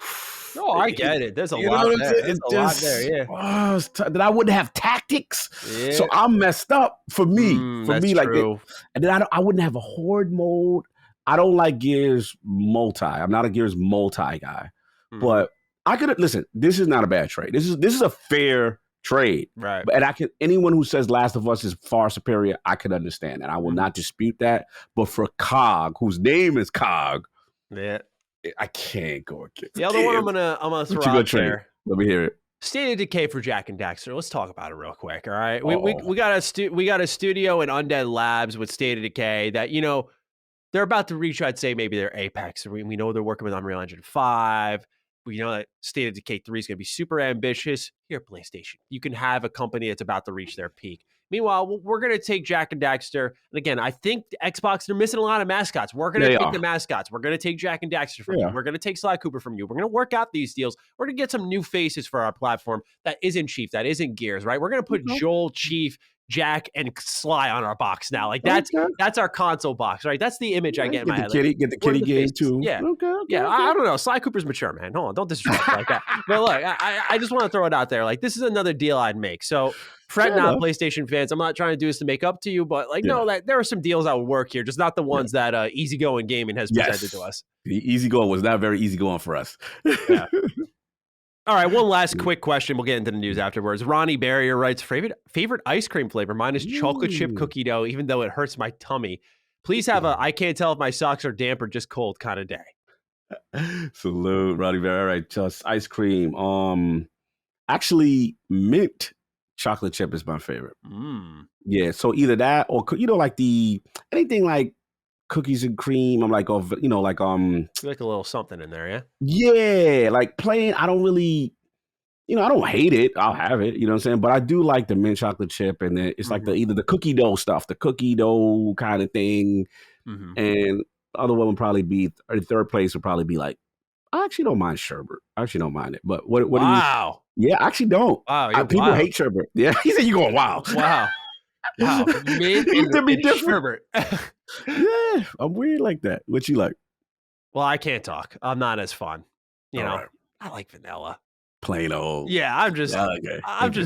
Oh, I get it. There's a lot there. There's a lot there, yeah. That I wouldn't have tactics. Yeah. So I'm messed up for me. Like true. And then I wouldn't have a horde mode. I don't like Gears multi. I'm not a Gears multi guy. But I could listen, this is not a bad trade. This is a fair trade. Right. And anyone who says Last of Us is far superior, I can understand that. I will not dispute that. But for COG, whose name is COG, yeah, I can't go against the other one I'm gonna throw out there. Let me hear it. State of Decay for Jak and Daxter. Let's talk about it real quick. All right. We got a studio in Undead Labs with State of Decay that, you know, they're about to reach, I'd say, maybe their apex. We know they're working with Unreal Engine 5. We know that State of Decay 3 is going to be super ambitious. Here at PlayStation, you can have a company that's about to reach their peak. Meanwhile, we're going to take Jak and Daxter. And again, I think Xbox, they're missing a lot of mascots. We're going to take the mascots. We're going to take Jak and Daxter from you. We're going to take Sly Cooper from you. We're going to work out these deals. We're going to get some new faces for our platform that isn't Chief, that isn't Gears, right? We're going to put Joel, Chief, Jak, and Sly on our box now. Like that's our console box, right? That's the image I get in my head. Get the kitty game too. Yeah. Okay. I don't know. Sly Cooper's mature, man. Hold on. Don't disrespect like that. But look, I just want to throw it out there. Like, this is another deal I'd make. So fret not, PlayStation fans. I'm not trying to do this to make up to you, but know that there are some deals that would work here, just not the ones that Easygoing Gaming has presented to us. The Easygoing was not very easygoing for us. Yeah. All right, one last quick question. We'll get into the news afterwards. Ronnie Barrier writes, favorite ice cream flavor? Mine is chocolate chip cookie dough, even though it hurts my tummy. Please have I can't tell if my socks are damp or just cold kind of day. Salute, Ronnie Barrier. All right, just ice cream. Actually, mint chocolate chip is my favorite. Yeah, so either that or, like anything like cookies and cream. I'm like, like a little something in there, yeah? Yeah, like plain. I don't really, I don't hate it. I'll have it, you know what I'm saying? But I do like the mint chocolate chip, and then it's like either the cookie dough stuff, the cookie dough kind of thing. And the other one would probably be, or the third place would probably be like, I actually don't mind sherbet. I actually don't mind it. But what do you? Yeah, I actually don't. Wow, people hate sherbet. Yeah, he said you going wow. Wow. Mint and sherbet. Yeah, I'm weird like that. What you like? Well, I can't talk. I'm not as fun. You know, right. I like vanilla. Plain old. Yeah, I'm just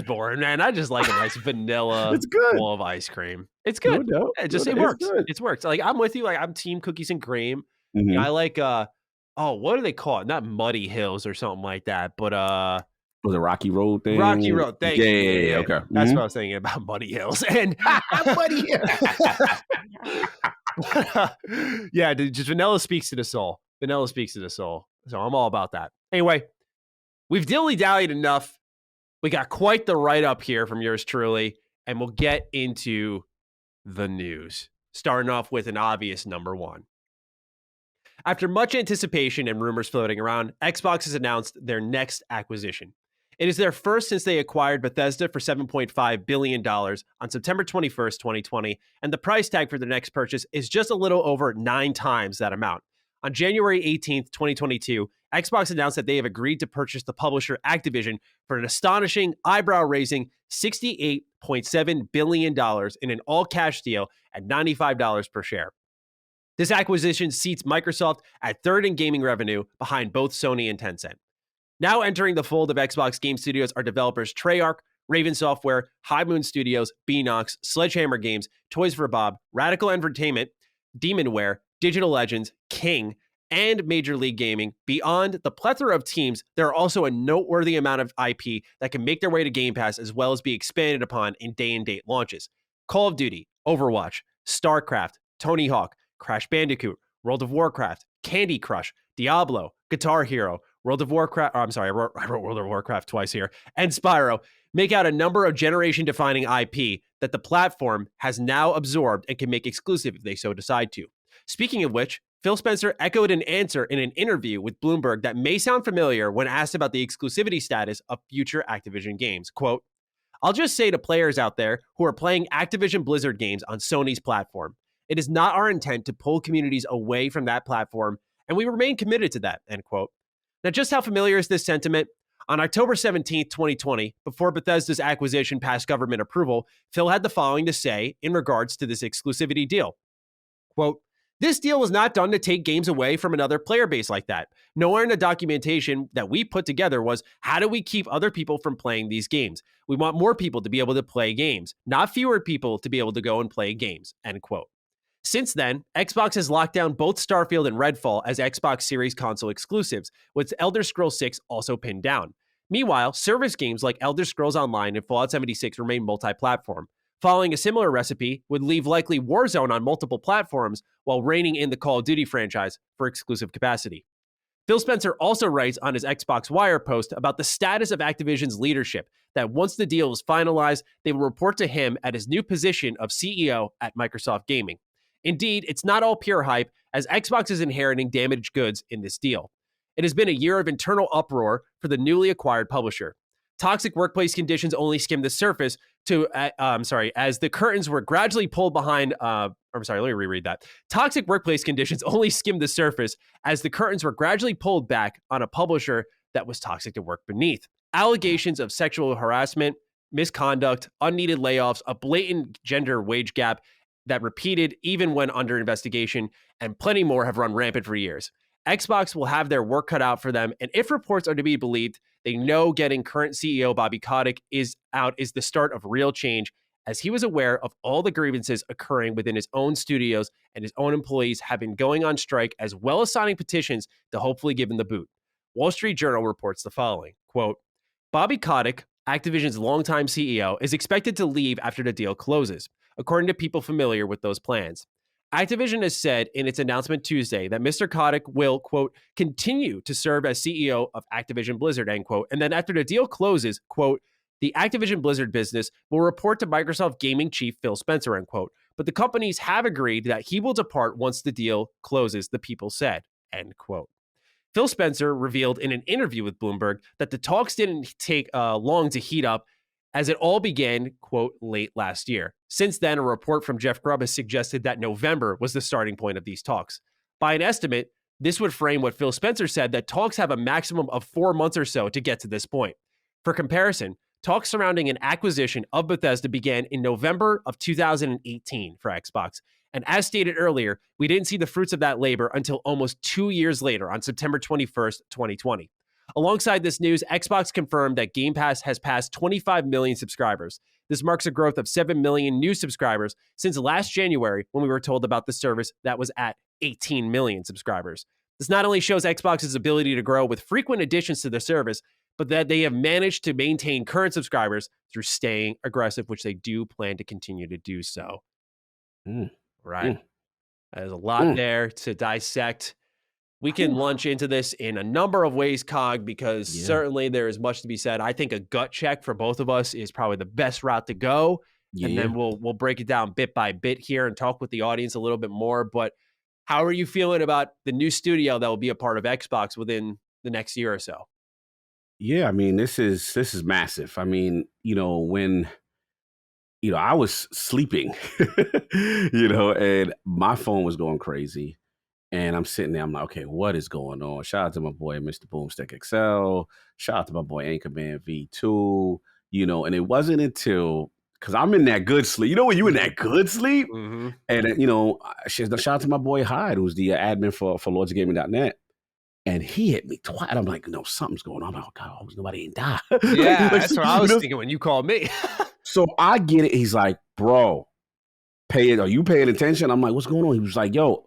boring, man. I just like a nice vanilla bowl of ice cream. It's good. No doubt. It works. It works. Like, I'm with you. Like, I'm team cookies and cream. You know, I like what do they call it? Not Muddy Hills or something like that, but was it Rocky Road thing? Rocky Road. Thank you. Yeah. Okay. That's what I was thinking about, Muddy Hills. And Muddy Hills. Yeah, just vanilla speaks to the soul. Vanilla speaks to the soul. So I'm all about that. Anyway, we've dilly-dallied enough. We got quite the write-up here from yours truly, and we'll get into the news. Starting off with an obvious number one. After much anticipation and rumors floating around, Xbox has announced their next acquisition. It is their first since they acquired Bethesda for $7.5 billion on September 21st, 2020, and the price tag for their next purchase is just a little over 9 times that amount. On January 18th, 2022, Xbox announced that they have agreed to purchase the publisher Activision for an astonishing, eyebrow-raising $68.7 billion in an all-cash deal at $95 per share. This acquisition seats Microsoft at third in gaming revenue behind both Sony and Tencent. Now entering the fold of Xbox Game Studios are developers Treyarch, Raven Software, High Moon Studios, Beanox, Sledgehammer Games, Toys for Bob, Radical Entertainment, Demonware, Digital Legends, King, and Major League Gaming. Beyond the plethora of teams, there are also a noteworthy amount of IP that can make their way to Game Pass as well as be expanded upon in day-and-date launches. Call of Duty, Overwatch, StarCraft, Tony Hawk, Crash Bandicoot, World of Warcraft, Candy Crush, Diablo, Guitar Hero, World of Warcraft, I wrote World of Warcraft twice here, and Spyro make out a number of generation-defining IP that the platform has now absorbed and can make exclusive if they so decide to. Speaking of which, Phil Spencer echoed an answer in an interview with Bloomberg that may sound familiar when asked about the exclusivity status of future Activision games. Quote, I'll just say to players out there who are playing Activision Blizzard games on Sony's platform, it is not our intent to pull communities away from that platform, and we remain committed to that, end quote. Now, just how familiar is this sentiment? On October 17th, 2020, before Bethesda's acquisition passed government approval, Phil had the following to say in regards to this exclusivity deal. Quote, this deal was not done to take games away from another player base like that. Nowhere in the documentation that we put together was, how do we keep other people from playing these games? We want more people to be able to play games, not fewer people to be able to go and play games, end quote. Since then, Xbox has locked down both Starfield and Redfall as Xbox Series console exclusives, with Elder Scrolls 6 also pinned down. Meanwhile, service games like Elder Scrolls Online and Fallout 76 remain multi-platform. Following a similar recipe would leave likely Warzone on multiple platforms while reining in the Call of Duty franchise for exclusive capacity. Phil Spencer also writes on his Xbox Wire post about the status of Activision's leadership, that once the deal is finalized, they will report to him at his new position of CEO at Microsoft Gaming. Indeed, it's not all pure hype, as Xbox is inheriting damaged goods in this deal. It has been a year of internal uproar for the newly acquired publisher. Toxic workplace conditions only skimmed the surface as the curtains were gradually pulled behind, let me reread that. Toxic workplace conditions only skimmed the surface as the curtains were gradually pulled back on a publisher that was toxic to work beneath. Allegations of sexual harassment, misconduct, unneeded layoffs, a blatant gender wage gap that repeated even when under investigation, and plenty more have run rampant for years. Xbox will have their work cut out for them, and if reports are to be believed, they know getting current CEO Bobby Kotick is the start of real change, as he was aware of all the grievances occurring within his own studios, and his own employees have been going on strike, as well as signing petitions to hopefully give him the boot. Wall Street Journal reports the following, quote, Bobby Kotick, Activision's longtime CEO, is expected to leave after the deal closes, according to people familiar with those plans. Activision has said in its announcement Tuesday that Mr. Kotick will, quote, continue to serve as CEO of Activision Blizzard, end quote, and then after the deal closes, quote, the Activision Blizzard business will report to Microsoft Gaming chief Phil Spencer, end quote, but the companies have agreed that he will depart once the deal closes, the people said, end quote. Phil Spencer revealed in an interview with Bloomberg that the talks didn't take long to heat up, as it all began, quote, late last year. Since then, a report from Jeff Grubb has suggested that November was the starting point of these talks. By an estimate, this would frame what Phil Spencer said, that talks have a maximum of 4 months or so to get to this point. For comparison, talks surrounding an acquisition of Bethesda began in November of 2018 for Xbox. And as stated earlier, we didn't see the fruits of that labor until almost 2 years later on September 21st, 2020. Alongside this news, Xbox confirmed that Game Pass has passed 25 million subscribers. This marks a growth of 7 million new subscribers since last January, when we were told about the service that was at 18 million subscribers. This not only shows Xbox's ability to grow with frequent additions to the service, but that they have managed to maintain current subscribers through staying aggressive, which they do plan to continue to do so. Right. There's a lot there to dissect. We can launch into this in a number of ways, Cog, because certainly there is much to be said. I think a gut check for both of us is probably the best route to go. And then we'll break it down bit by bit here and talk with the audience a little bit more. But how are you feeling about the new studio that will be a part of Xbox within the next year or so? Yeah, I mean, this is massive. I mean, when I was sleeping, and my phone was going crazy. And I'm sitting there, I'm like, okay, what is going on? Shout out to my boy, Mr. Boomstick XL. Shout out to my boy, Anchorman V2. And it wasn't until, because I'm in that good sleep. When you in that good sleep? Mm-hmm. And, shout out to my boy Hyde, who's the admin for lordsofgaming.net. And he hit me twice. And I'm like, no, something's going on. I'm like, oh, God, I hope nobody ain't die. Yeah, that's what I was thinking when you called me. So I get it. He's like, bro, are you paying attention? I'm like, what's going on? He was like, yo,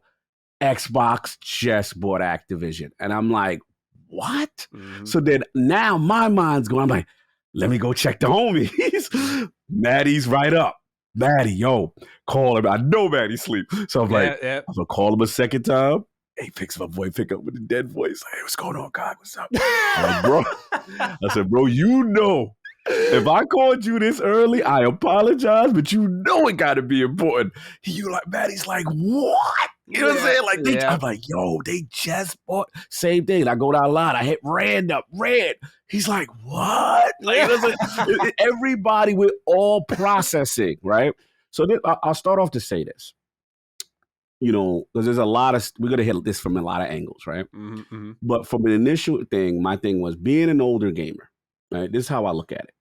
Xbox just bought Activision. And I'm like, what? Mm-hmm. So then now my mind's going, I'm like, let me go check the homies. Maddie's right up. Maddie, yo, call him. I know Maddie sleep. So I'm like, Yeah. I'm gonna call him a second time. Hey, fix my boy, pick up with the dead voice. Hey, what's going on, God? What's up? I'm like, bro. I said, bro, you know, if I called you this early, I apologize, but you know it got to be important. You like, Maddie's like, what? You know what I'm saying? Like, I'm like, yo, they just bought. Same thing. I go down a line. I hit Rand up. Rand. He's like, what? Like, you know what I'm saying? Everybody with all processing, right? So I'll start off to say this. You know, because there's a lot of, we're going to hit this from a lot of angles, right? Mm-hmm. But from an initial thing, my thing was being an older gamer, right? This is how I look at it.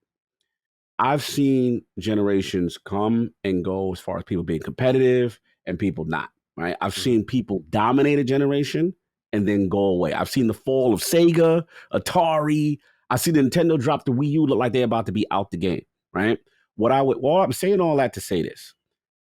I've seen generations come and go as far as people being competitive and people not, right? I've seen people dominate a generation and then go away. I've seen the fall of Sega, Atari. I see the Nintendo drop the Wii U, look like they're about to be out the game, right? Well, I'm saying all that to say this.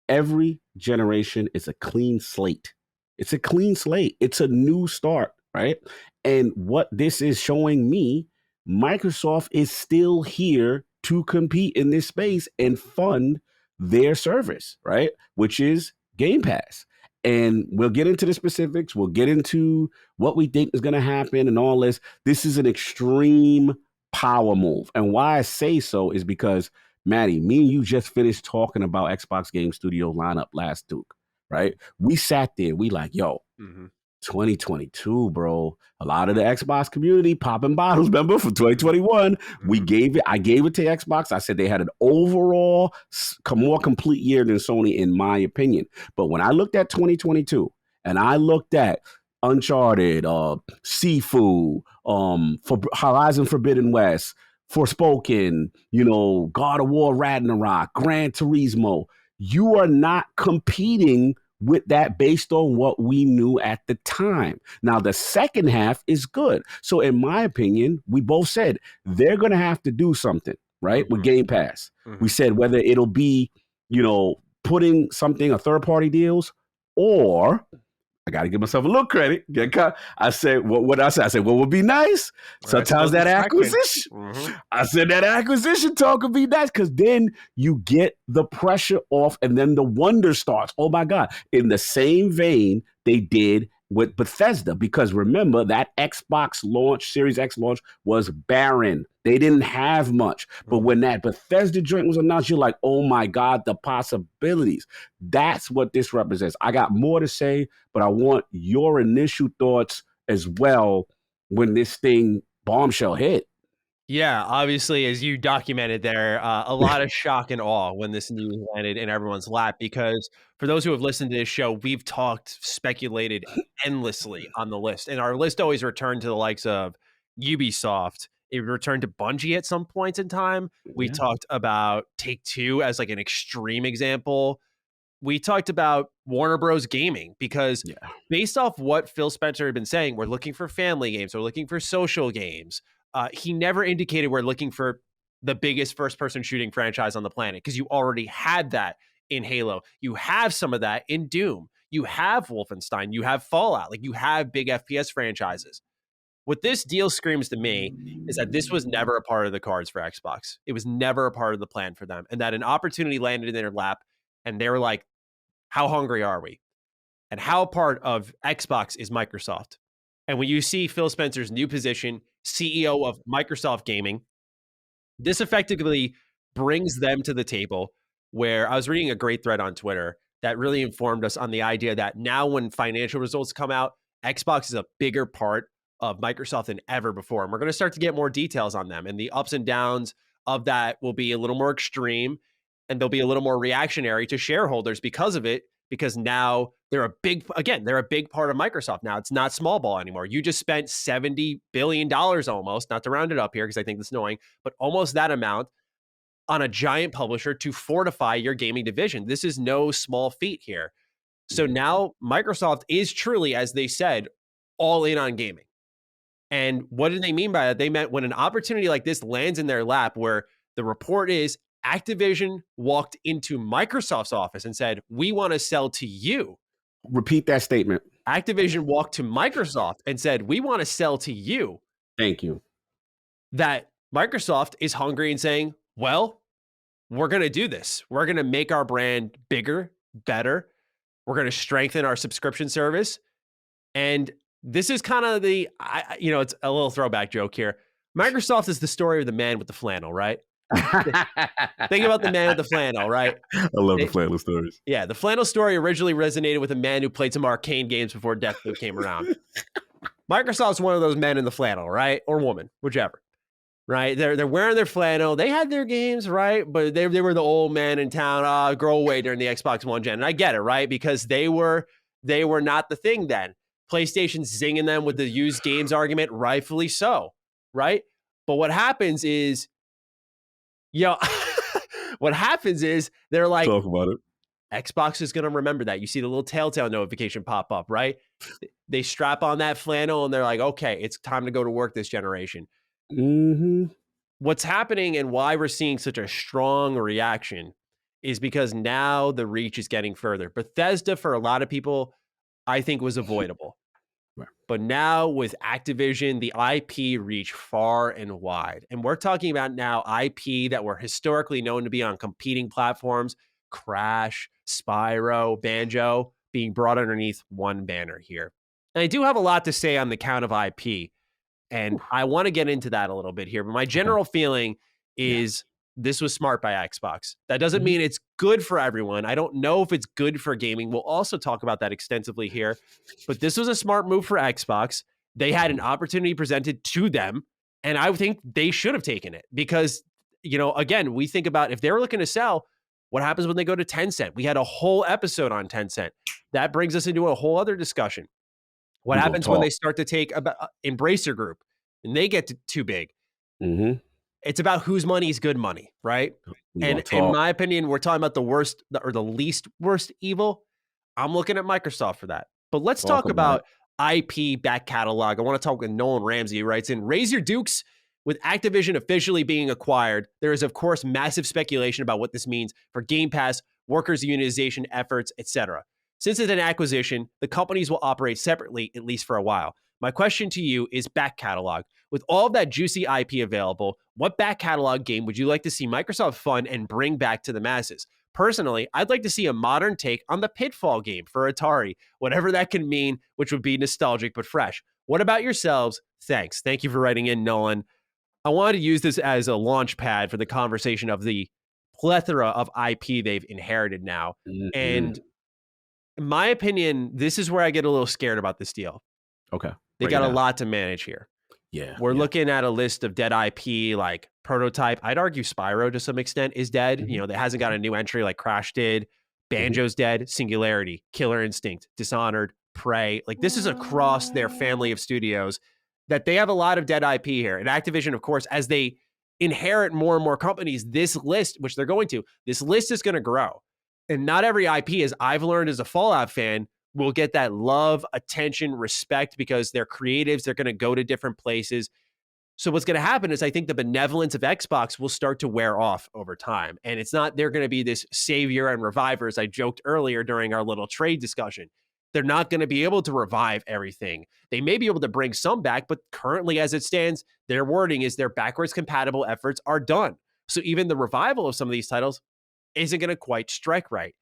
Every generation is a clean slate. It's a clean slate. It's a new start, right? And what this is showing me, Microsoft is still here to compete in this space and fund their service, right? Which is Game Pass. And we'll get into the specifics. We'll get into what we think is going to happen and all this. This is an extreme power move. And why I say so is because Maddie, me and you just finished talking about Xbox Game Studio lineup last week, right? We sat there, we like, yo, 2022, bro. A lot of the Xbox community popping bottles, remember, from 2021. I gave it to Xbox. I said they had an overall more complete year than Sony, in my opinion. But when I looked at 2022 and I looked at Uncharted, Sifu, for Horizon Forbidden West, Forspoken, you know, God of War Ragnarok, Gran Turismo, you are not competing with that based on what we knew at the time. Now, the second half is good. So in my opinion, we both said they're going to have to do something, right, with Game Pass. We said whether it'll be, you know, putting something, a third-party deals, or I got to give myself a little credit. I said, what I said? I said, what would be nice? Sometimes that acquisition. I said that acquisition talk would be nice because then you get the pressure off and then the wonder starts. Oh my God. In the same vein they did with Bethesda, because remember that Xbox launch, Series X launch was barren. They didn't have much. But when that Bethesda joint was announced, you're like, oh my God, the possibilities. That's what this represents. I got more to say, but I want your initial thoughts as well when this thing bombshell hit. Yeah, obviously, as you documented there, a lot of shock and awe when this news landed in everyone's lap, because for those who have listened to this show, we've speculated endlessly on the list. And our list always returned to the likes of Ubisoft. It returned to Bungie at some points in time. We talked about Take-Two as like an extreme example. We talked about Warner Bros. Gaming because based off what Phil Spencer had been saying, we're looking for family games, we're looking for social games. He never indicated we're looking for the biggest first-person shooting franchise on the planet, because you already had that in Halo. You have some of that in Doom. You have Wolfenstein. You have Fallout. Like, you have big FPS franchises. What this deal screams to me is that this was never a part of the cards for Xbox. It was never a part of the plan for them, and that an opportunity landed in their lap, and they were like, how hungry are we? And how part of Xbox is Microsoft? And when you see Phil Spencer's new position, CEO of Microsoft Gaming, this effectively brings them to the table, where I was reading a great thread on Twitter that really informed us on the idea that now when financial results come out, Xbox is a bigger part of Microsoft than ever before. And we're going to start to get more details on them. And the ups and downs of that will be a little more extreme, and they'll be a little more reactionary to shareholders because of it, because now they're a big part of Microsoft. Now it's not small ball anymore. You just spent $70 billion almost, not to round it up here because I think that's annoying, but almost that amount on a giant publisher to fortify your gaming division. This is no small feat here. So now Microsoft is truly, as they said, all in on gaming. And what did they mean by that? They meant when an opportunity like this lands in their lap, where the report is Activision walked into Microsoft's office and said, we want to sell to you. Repeat that statement. Activision walked to Microsoft and said, we want to sell to you. Thank you. That Microsoft is hungry and saying, well, we're going to do this. We're going to make our brand bigger, better. We're going to strengthen our subscription service. And this is kind of it's a little throwback joke here. Microsoft is the story of the man with the flannel, right? Think about the man with the flannel, right? I love the flannel stories. Yeah, the flannel story originally resonated with a man who played some arcane games before Deathloop came around. Microsoft's one of those men in the flannel, right? Or woman, whichever. Right? They're wearing their flannel. They had their games, right? But they were the old men in town. Grow away during the Xbox One gen. And I get it, right? Because they were not the thing then. PlayStation's zinging them with the used games argument, rightfully so, right? But what happens is, what happens is they're like, talk about it. Xbox is going to remember that. You see the little Telltale notification pop up, right? They strap on that flannel and they're like, okay, it's time to go to work this generation. Mm-hmm. What's happening and why we're seeing such a strong reaction is because now the reach is getting further. Bethesda, for a lot of people, I think was avoidable. Right. But now with Activision, the IP reach far and wide. And we're talking about now IP that were historically known to be on competing platforms, Crash, Spyro, Banjo, being brought underneath one banner here. And I do have a lot to say on the count of IP. And I want to get into that a little bit here. But my general feeling is this was smart by Xbox. That doesn't mean it's good for everyone. I don't know if it's good for gaming. We'll also talk about that extensively here. But this was a smart move for Xbox. They had an opportunity presented to them. And I think they should have taken it. Because, again, we think about if they were looking to sell, what happens when they go to Tencent? We had a whole episode on Tencent. That brings us into a whole other discussion. What happens when they start to take Embracer Group and they get too big? Mm-hmm. It's about whose money is good money, right? And in my opinion, we're talking about the worst or the least worst evil. I'm looking at Microsoft for that. But let's talk about IP back catalog. I want to talk with Nolan Ramsey, who writes in, raise your dukes. With Activision officially being acquired, there is, of course, massive speculation about what this means for Game Pass, workers' unionization efforts, etc. Since it's an acquisition, the companies will operate separately, at least for a while. My question to you is back catalog. With all of that juicy IP available, what back catalog game would you like to see Microsoft fund and bring back to the masses? Personally, I'd like to see a modern take on the Pitfall game for Atari, whatever that can mean, which would be nostalgic but fresh. What about yourselves? Thanks. Thank you for writing in, Nolan. I wanted to use this as a launch pad for the conversation of the plethora of IP they've inherited now. Mm-hmm. And in my opinion, this is where I get a little scared about this deal. Okay. They got a lot to manage here. Yeah. We're looking at a list of dead IP like Prototype. I'd argue Spyro to some extent is dead. Mm-hmm. That hasn't got a new entry like Crash did. Banjo's dead. Singularity, Killer Instinct, Dishonored, Prey. Like this is across their family of studios that they have a lot of dead IP here. And Activision, of course, as they inherit more and more companies, this list, which they're going to, this list is going to grow. And not every IP, as I've learned as a Fallout fan, will get that love, attention, respect because they're creatives. They're going to go to different places. So what's going to happen is I think the benevolence of Xbox will start to wear off over time. And it's not they're going to be this savior and reviver, as I joked earlier during our little trade discussion. They're not going to be able to revive everything. They may be able to bring some back, but currently as it stands, their wording is their backwards compatible efforts are done. So even the revival of some of these titles isn't going to quite strike right.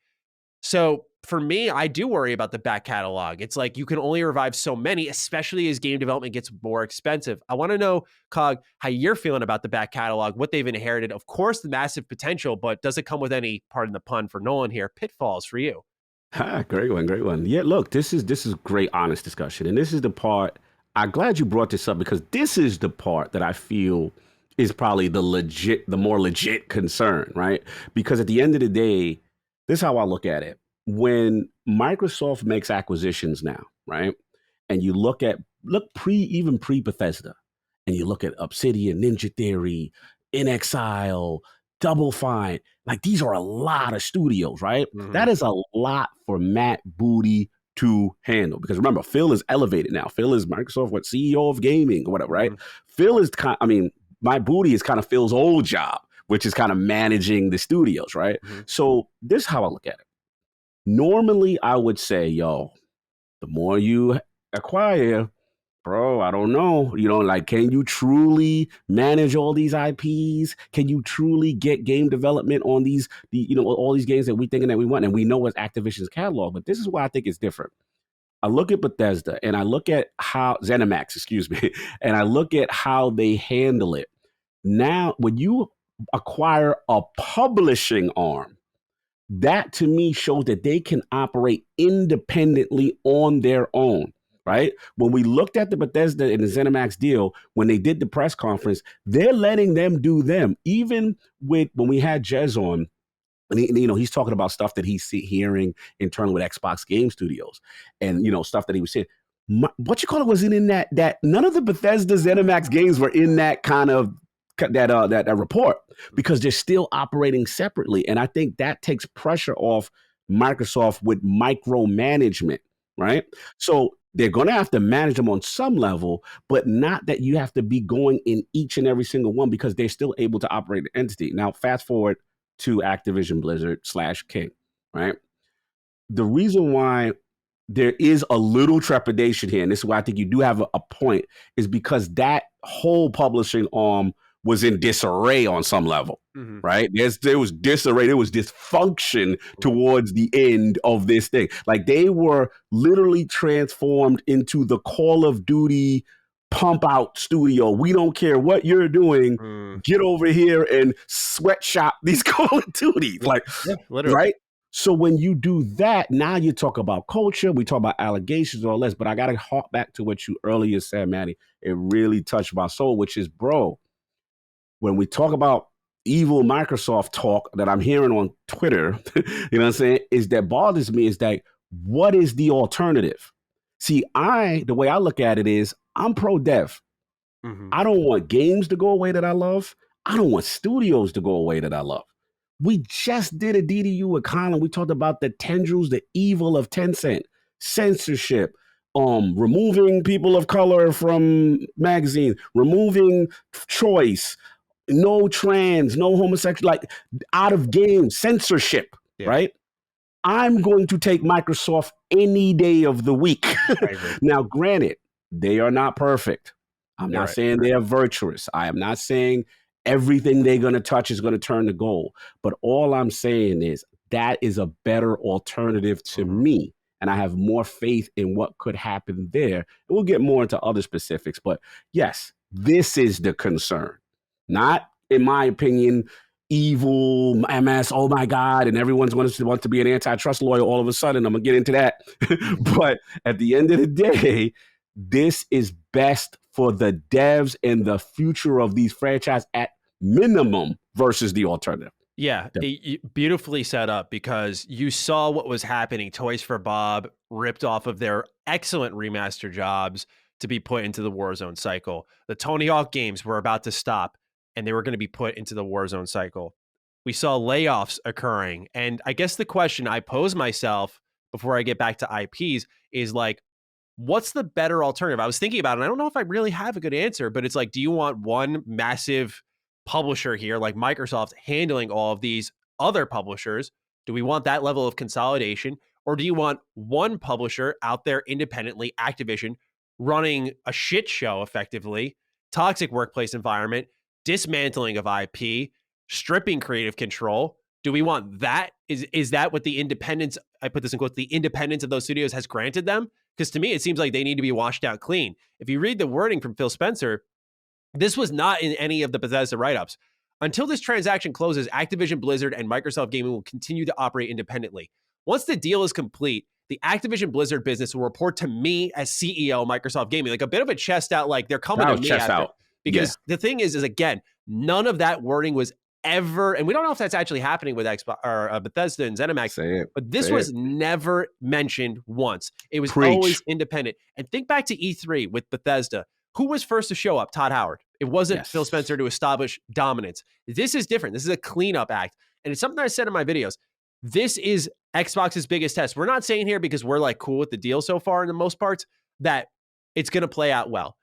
So for me, I do worry about the back catalog. It's like you can only revive so many, especially as game development gets more expensive. I want to know, Cog, how you're feeling about the back catalog, what they've inherited. Of course, the massive potential, but does it come with any, pardon the pun for Nolan here, pitfalls for you? Great one. Yeah, look, this is great, honest discussion. And this is the part, I'm glad you brought this up because this is the part that I feel is probably the more legit concern, right? Because at the end of the day, this is how I look at it. When Microsoft makes acquisitions now, right? And you look pre-Bethesda, and you look at Obsidian, Ninja Theory, In Exile, Double Fine, like these are a lot of studios, right? Mm-hmm. That is a lot for Matt Booty to handle. Because remember, Phil is elevated now. Phil is Microsoft, CEO of gaming or whatever, right? Mm-hmm. Phil is Matt Booty is kind of Phil's old job, which is kind of managing the studios, right? Mm-hmm. So this is how I look at it. Normally, I would say, the more you acquire, bro, I don't know. Like, can you truly manage all these IPs? Can you truly get game development on all these games that we thinking that we want? And we know what's Activision's catalog, but this is why I think it's different. I look at Bethesda and I look at how ZeniMax, excuse me, and I look at how they handle it. Now, when you acquire a publishing arm, that to me shows that they can operate independently on their own, right? When we looked at the Bethesda and the ZeniMax deal, when they did the press conference, they're letting them do them. Even when we had Jez on, and he's talking about stuff that he's hearing internally with Xbox Game Studios, and stuff that he was saying. What you call it wasn't in that none of the Bethesda ZeniMax games were in that kind of that report, because they're still operating separately, and I think that takes pressure off Microsoft with micromanagement, right? So they're going to have to manage them on some level, but not that you have to be going in each and every single one, because they're still able to operate the entity. Now, fast forward to Activision Blizzard / King, right? The reason why there is a little trepidation here, and this is why I think you do have a point, is because that whole publishing arm was in disarray on some level, right? There was disarray, there was dysfunction towards the end of this thing. Like, they were literally transformed into the Call of Duty pump out studio. We don't care what you're doing. Get over here and sweatshop these Call of Duty. Like, literally. Right? So when you do that, now you talk about culture, we talk about allegations or less, but I got to hark back to what you earlier said, Maddie. It really touched my soul, which is, bro, when we talk about evil Microsoft talk that I'm hearing on Twitter, you know what I'm saying, is that bothers me is that what is the alternative? See, the way I look at it is I'm pro dev. I don't want games to go away that I love. I don't want studios to go away that I love. We just did a DDU with Colin. We talked about the tendrils, the evil of Tencent, censorship, removing people of color from magazines, removing choice, no trans, no homosexual, like out of game, censorship, right? I'm going to take Microsoft any day of the week. Now, granted, they are not perfect. I'm not saying they are virtuous. I am not saying everything they're going to touch is going to turn to gold. But all I'm saying is that is a better alternative to me. And I have more faith in what could happen there. And we'll get more into other specifics. But yes, this is the concern. Not, in my opinion, evil MS, oh my God, and everyone's going to want to be an antitrust lawyer all of a sudden. I'm going to get into that. But at the end of the day, this is best for the devs and the future of these franchises at minimum versus the alternative. Yeah, beautifully set up, because you saw what was happening. Toys for Bob ripped off of their excellent remaster jobs to be put into the Warzone cycle. The Tony Hawk games were about to stop, and they were going to be put into the Warzone cycle. We saw layoffs occurring. And I guess the question I pose myself before I get back to IPs is like, what's the better alternative? I was thinking about it, and I don't know if I really have a good answer, but it's like, do you want one massive publisher here like Microsoft handling all of these other publishers? Do we want that level of consolidation? Or do you want one publisher out there independently, Activision, running a shit show effectively, toxic workplace environment, dismantling of IP, stripping creative control? Do we want that? Is that what the independence, I put this in quotes, the independence of those studios has granted them? Because to me, it seems like they need to be washed out clean. If you read the wording from Phil Spencer, this was not in any of the Bethesda write-ups. Until this transaction closes, Activision Blizzard and Microsoft Gaming will continue to operate independently. Once the deal is complete, the Activision Blizzard business will report to me as CEO of Microsoft Gaming. Like a bit of a chest out, like they're coming to me after. Because the thing is again, none of that wording was ever, and we don't know if that's actually happening with Xbox or Bethesda and ZeniMax, but this was never mentioned once. It was always independent. And think back to E3 with Bethesda. Who was first to show up? Todd Howard. It wasn't Phil Spencer to establish dominance. This is different. This is a cleanup act. And it's something I said in my videos. This is Xbox's biggest test. We're not saying here because we're like cool with the deal so far in the most parts that it's going to play out well.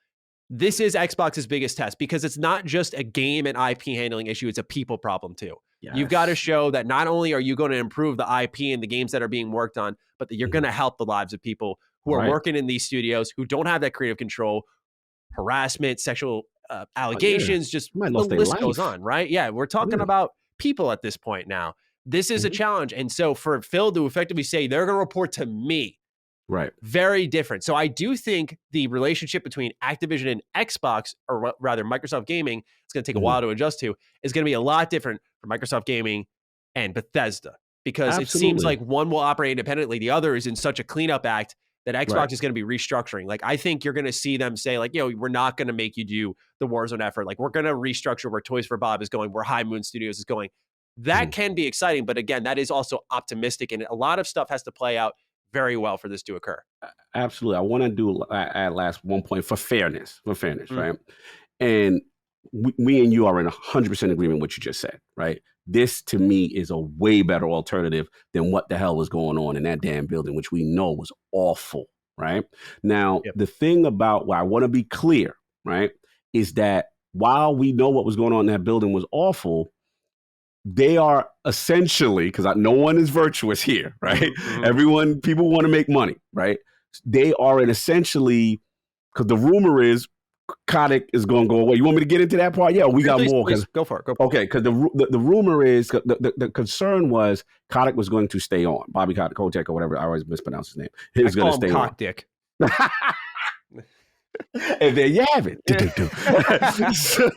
This is Xbox's biggest test because it's not just a game and IP handling issue. It's a people problem too. You've got to show that not only are you going to improve the IP and the games that are being worked on, but that you're going to help the lives of people who are Right. working in these studios who don't have that creative control, harassment, sexual Yeah. allegations, just Might the lost their list goes life. on, right? Yeah, we're talking Yeah. about people at this point now. This is a Mhm. challenge. And so for Phil to effectively say, they're going to report to me, Right. very different. So I do think the relationship between Activision and Xbox, or rather Microsoft Gaming, it's going to take a Mhm. while to adjust to, is going to be a lot different for Microsoft Gaming and Bethesda, because it seems Absolutely. like one will operate independently. The other is in such a cleanup act that Right. Xbox is going to be restructuring. Like, I think you're going to see them say, like, we're not going to make you do the Warzone effort. Like, we're going to restructure where Toys for Bob is going, where High Moon Studios is going. That Mhm. can be exciting. But again, that is also optimistic. And a lot of stuff has to play out very well for this to occur. Absolutely. I want to do at last one point for fairness, Mm. right? And we and you are in 100% agreement with what you just said, right? This to me is a way better alternative than what the hell was going on in that damn building, which we know was awful, right? Now, Yep. the thing about why I want to be clear, right, is that while we know what was going on in that building was awful, they are essentially, because no one is virtuous here, right? Mm-hmm. People want to make money, right? They are in essentially, because the rumor is Kotick is going to go away. You want me to get into that part? Yeah, we got Please, more. please Because go for it. Go for it. okay, because the rumor is the concern was Kotick was going to stay on. Bobby Kotick or whatever. I always mispronounce his name. He I was going to call him stay on. cock dick. And there you have it. so,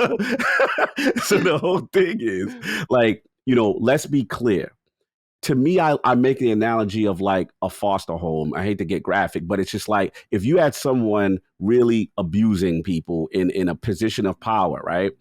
so the whole thing is like, let's be clear. To me, I make the analogy of like a foster home. I hate to get graphic, but it's just like if you had someone really abusing people in a position of power, right?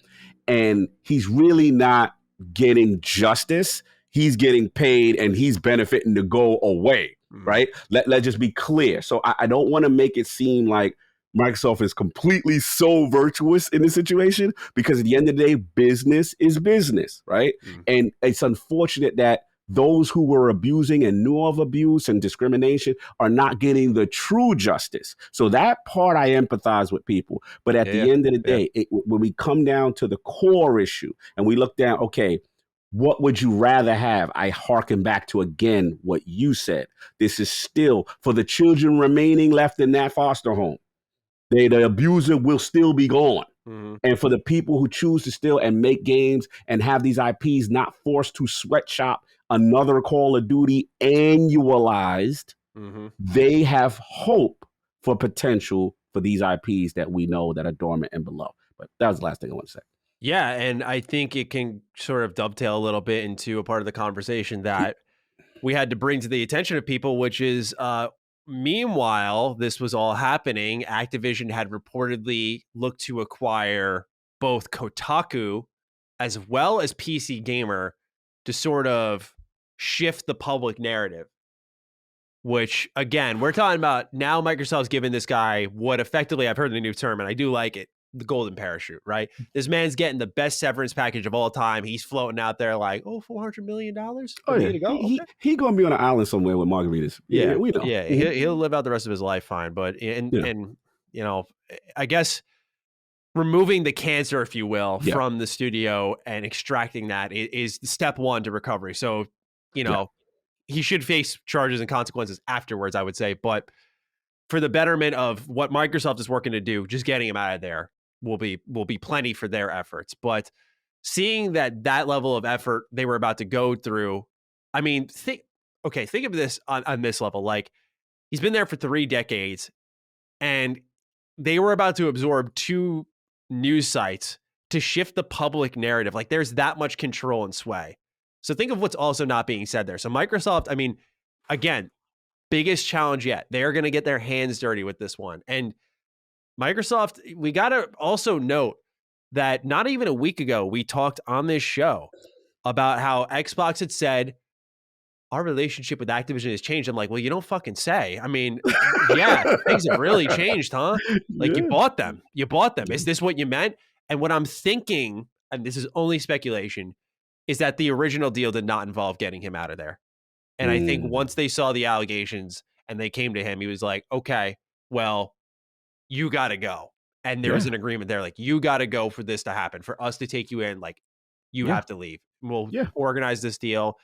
And he's really not getting justice. He's getting paid and he's benefiting to go away, right? Let's just be clear. So I don't want to make it seem like Microsoft is completely so virtuous in this situation, because at the end of the day, business is business, right? Mm. And it's unfortunate that those who were abusing and knew of abuse and discrimination are not getting the true justice. So that part I empathize with people. But at the end of the day, when we come down to the core issue and we look down, okay, what would you rather have? I hearken back to, again, what you said. This is still for the children remaining left in that foster home. The abuser will still be gone. Mm-hmm. And for the people who choose to still and make games and have these IPs not forced to sweatshop another Call of Duty annualized, Mm-hmm. they have hope for potential for these IPs that we know that are dormant and below. But that was the last thing I want to say. Yeah, and I think it can sort of dovetail a little bit into a part of the conversation that we had to bring to the attention of people, which is meanwhile, this was all happening, Activision had reportedly looked to acquire both Kotaku as well as PC Gamer to sort of shift the public narrative. Which, again, we're talking about now Microsoft's given this guy what effectively, I've heard the new term, and I do like it, the golden parachute, right? This man's getting the best severance package of all time. He's floating out there like, $400 million Oh, for me yeah. to go? He, Okay. he going to be on an island somewhere with margaritas. Yeah, we know. yeah, he'll live out the rest of his life fine. But and I guess removing the cancer, if you will, Yeah. from the studio and extracting that is step one to recovery. So he should face charges and consequences afterwards, I would say. But for the betterment of what Microsoft is working to do, just getting him out of there will be plenty for their efforts. But seeing that level of effort they were about to go through, I mean, think of this on this level. Like, he's been there for 3 decades, and they were about to absorb 2 news sites to shift the public narrative. Like, there's that much control and sway. So think of what's also not being said there. So Microsoft, I mean, again, biggest challenge yet. They are going to get their hands dirty with this one. And Microsoft, we got to also note that not even a week ago, we talked on this show about how Xbox had said, our relationship with Activision has changed. I'm like, well, you don't fucking say. I mean, yeah, things have really changed, huh? Like, you Yeah. bought them. Is this what you meant? And what I'm thinking, and this is only speculation, is that the original deal did not involve getting him out of there. And I think once they saw the allegations and they came to him, he was like, okay, well, you got to go. And there was an agreement there, like, you got to go for this to happen, for us to take you in, like, you have to leave. We'll organize this deal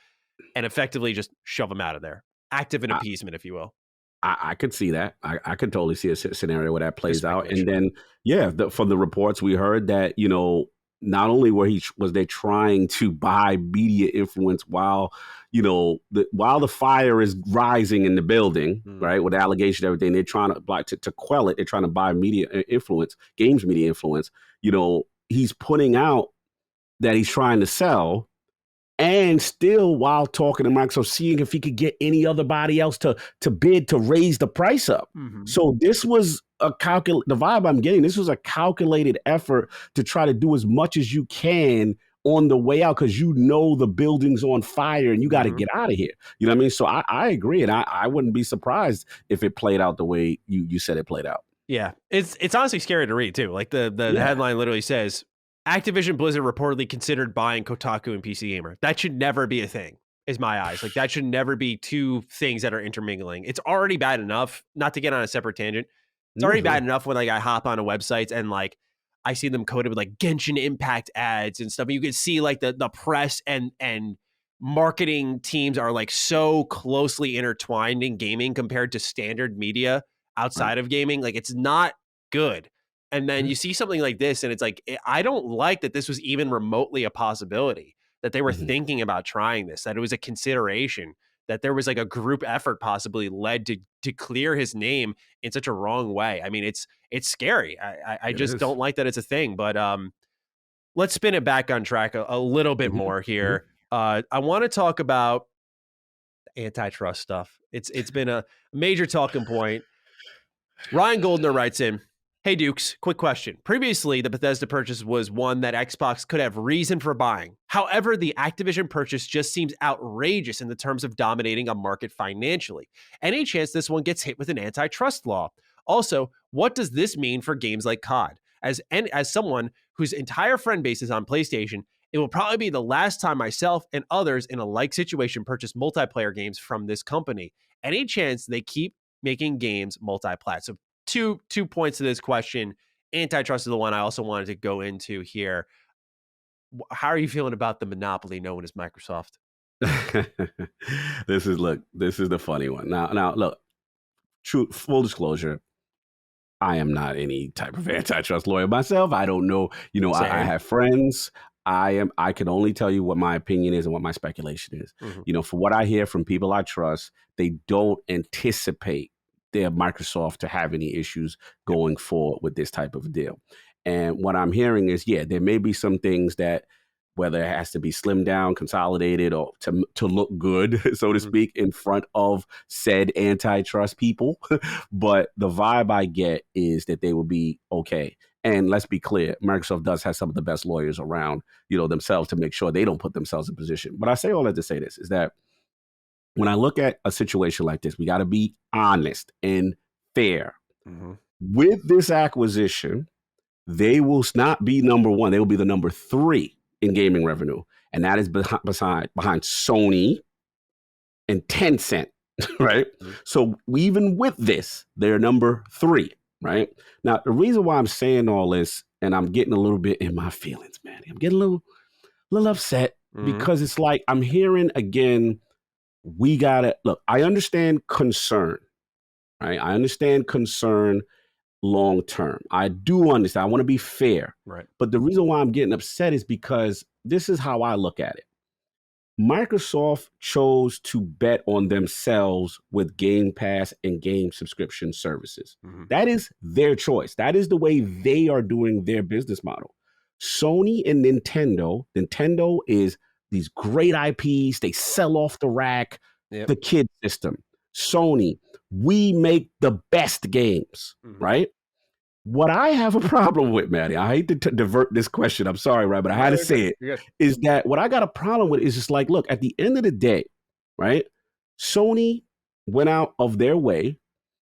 and effectively just shove him out of there. Active in appeasement, if you will. I could see that. I could totally see a scenario where that plays out. And then, yeah, from the reports we heard that, not only was they trying to buy media influence while, while the fire is rising in the building, right, with the allegation and everything, they're trying to quell it. They're trying to buy media influence, games media influence. He's putting out that he's trying to sell, and still while talking to Microsoft, seeing if he could get any other body else to bid to raise the price up. So this was the vibe I'm getting. This was a calculated effort to try to do as much as you can on the way out, because the building's on fire and you got to get out of here. You know what I mean? So I agree, and I wouldn't be surprised if it played out the way you said it played out. Yeah, it's honestly scary to read too. Like the headline literally says, Activision Blizzard reportedly considered buying Kotaku and PC Gamer. That should never be a thing, is my eyes. Like, that should never be two things that are intermingling. It's already bad enough, not to get on a separate tangent. It's already bad enough when, like, I hop on a website and, like, I see them coded with, like, Genshin Impact ads and stuff. You can see, like, the press and marketing teams are, like, so closely intertwined in gaming compared to standard media outside of gaming. Like, it's not good. And then you see something like this, and it's like, I don't like that this was even remotely a possibility, that they were thinking about trying this, that it was a consideration, that there was like a group effort possibly led to clear his name in such a wrong way. I mean, it's scary. I just don't like that it's a thing. But let's spin it back on track a little bit more here. I want to talk about antitrust stuff. It's been a major talking point. Ryan Goldner writes in, "Hey Dukes, quick question. Previously, the Bethesda purchase was one that Xbox could have reason for buying. However, the Activision purchase just seems outrageous in the terms of dominating a market financially. Any chance this one gets hit with an antitrust law? Also, what does this mean for games like COD? As someone whose entire friend base is on PlayStation, it will probably be the last time myself and others in a like situation purchase multiplayer games from this company. Any chance they keep making games multi-plat?" So two points to this question. Antitrust is the one I also wanted to go into here. How are you feeling about the monopoly known as Microsoft? This is the funny one. Now look, full disclosure, I am not any type of antitrust lawyer myself. I don't know. I have friends. I can only tell you what my opinion is and what my speculation is. For what I hear from people I trust, they don't anticipate their Microsoft to have any issues going forward with this type of deal. And what I'm hearing is, there may be some things that, whether it has to be slimmed down, consolidated, or to look good, so to speak, in front of said antitrust people. But the vibe I get is that they will be okay. And let's be clear, Microsoft does have some of the best lawyers around, themselves, to make sure they don't put themselves in position. But I say all that to say this, is that when I look at a situation like this, we got to be honest and fair. With this acquisition, they will not be number one. They will be the number 3 in gaming revenue. And that is behind Sony and Tencent, right? So even with this, they're number 3, right? Now, the reason why I'm saying all this, and I'm getting a little bit in my feelings, man, I'm getting a little upset because it's like I'm hearing again, we gotta look. I understand concern, right? I understand concern long term. I do understand. I want to be fair, right? But the reason why I'm getting upset is because this is how I look at it. Microsoft chose to bet on themselves with Game Pass and game subscription services. That is their choice. That is the way they are doing their business model. Sony and Nintendo is these great IPs. They sell off the rack, the kid system. Sony, we make the best games, right? What I have a problem with, Maddie, I hate to divert this question. I'm sorry, right? But I had to say it, is that what I got a problem with is just like, look, at the end of the day, right? Sony went out of their way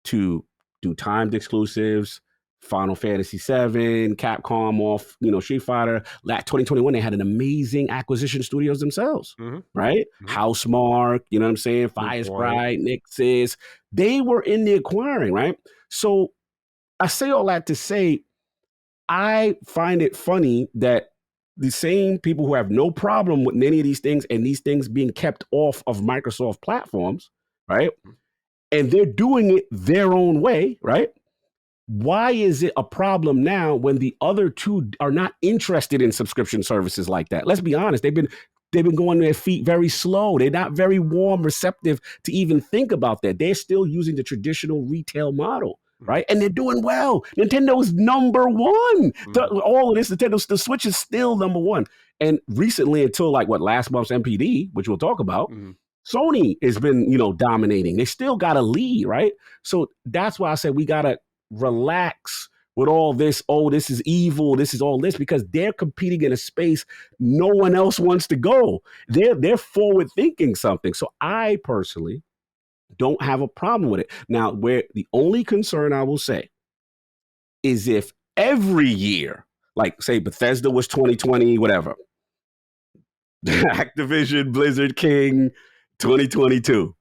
to do timed exclusives, Final Fantasy VII, Capcom off, Street Fighter. 2021, they had an amazing acquisition studios themselves, right? Housemark, you know what I'm saying? Fire Sprite, Nixis. They were in the acquiring, right? So I say all that to say, I find it funny that the same people who have no problem with many of these things and these things being kept off of Microsoft platforms, right, and they're doing it their own way, right? Why is it a problem now when the other two are not interested in subscription services like that? Let's be honest. They've been going their feet very slow. They're not very warm, receptive to even think about that. They're still using the traditional retail model, right? And they're doing well. Nintendo's number one. All of this, the Switch is still number one. And recently, until like last month's MPD, which we'll talk about, Sony has been, dominating. They still got a lead, right? So that's why I said we got to relax with all this. Oh, this is evil. This is all this, because they're competing in a space no one else wants to go. They're forward thinking something. So I personally don't have a problem with it. Now, where the only concern I will say is if every year, like say Bethesda was 2020, whatever, Activision Blizzard King 2022.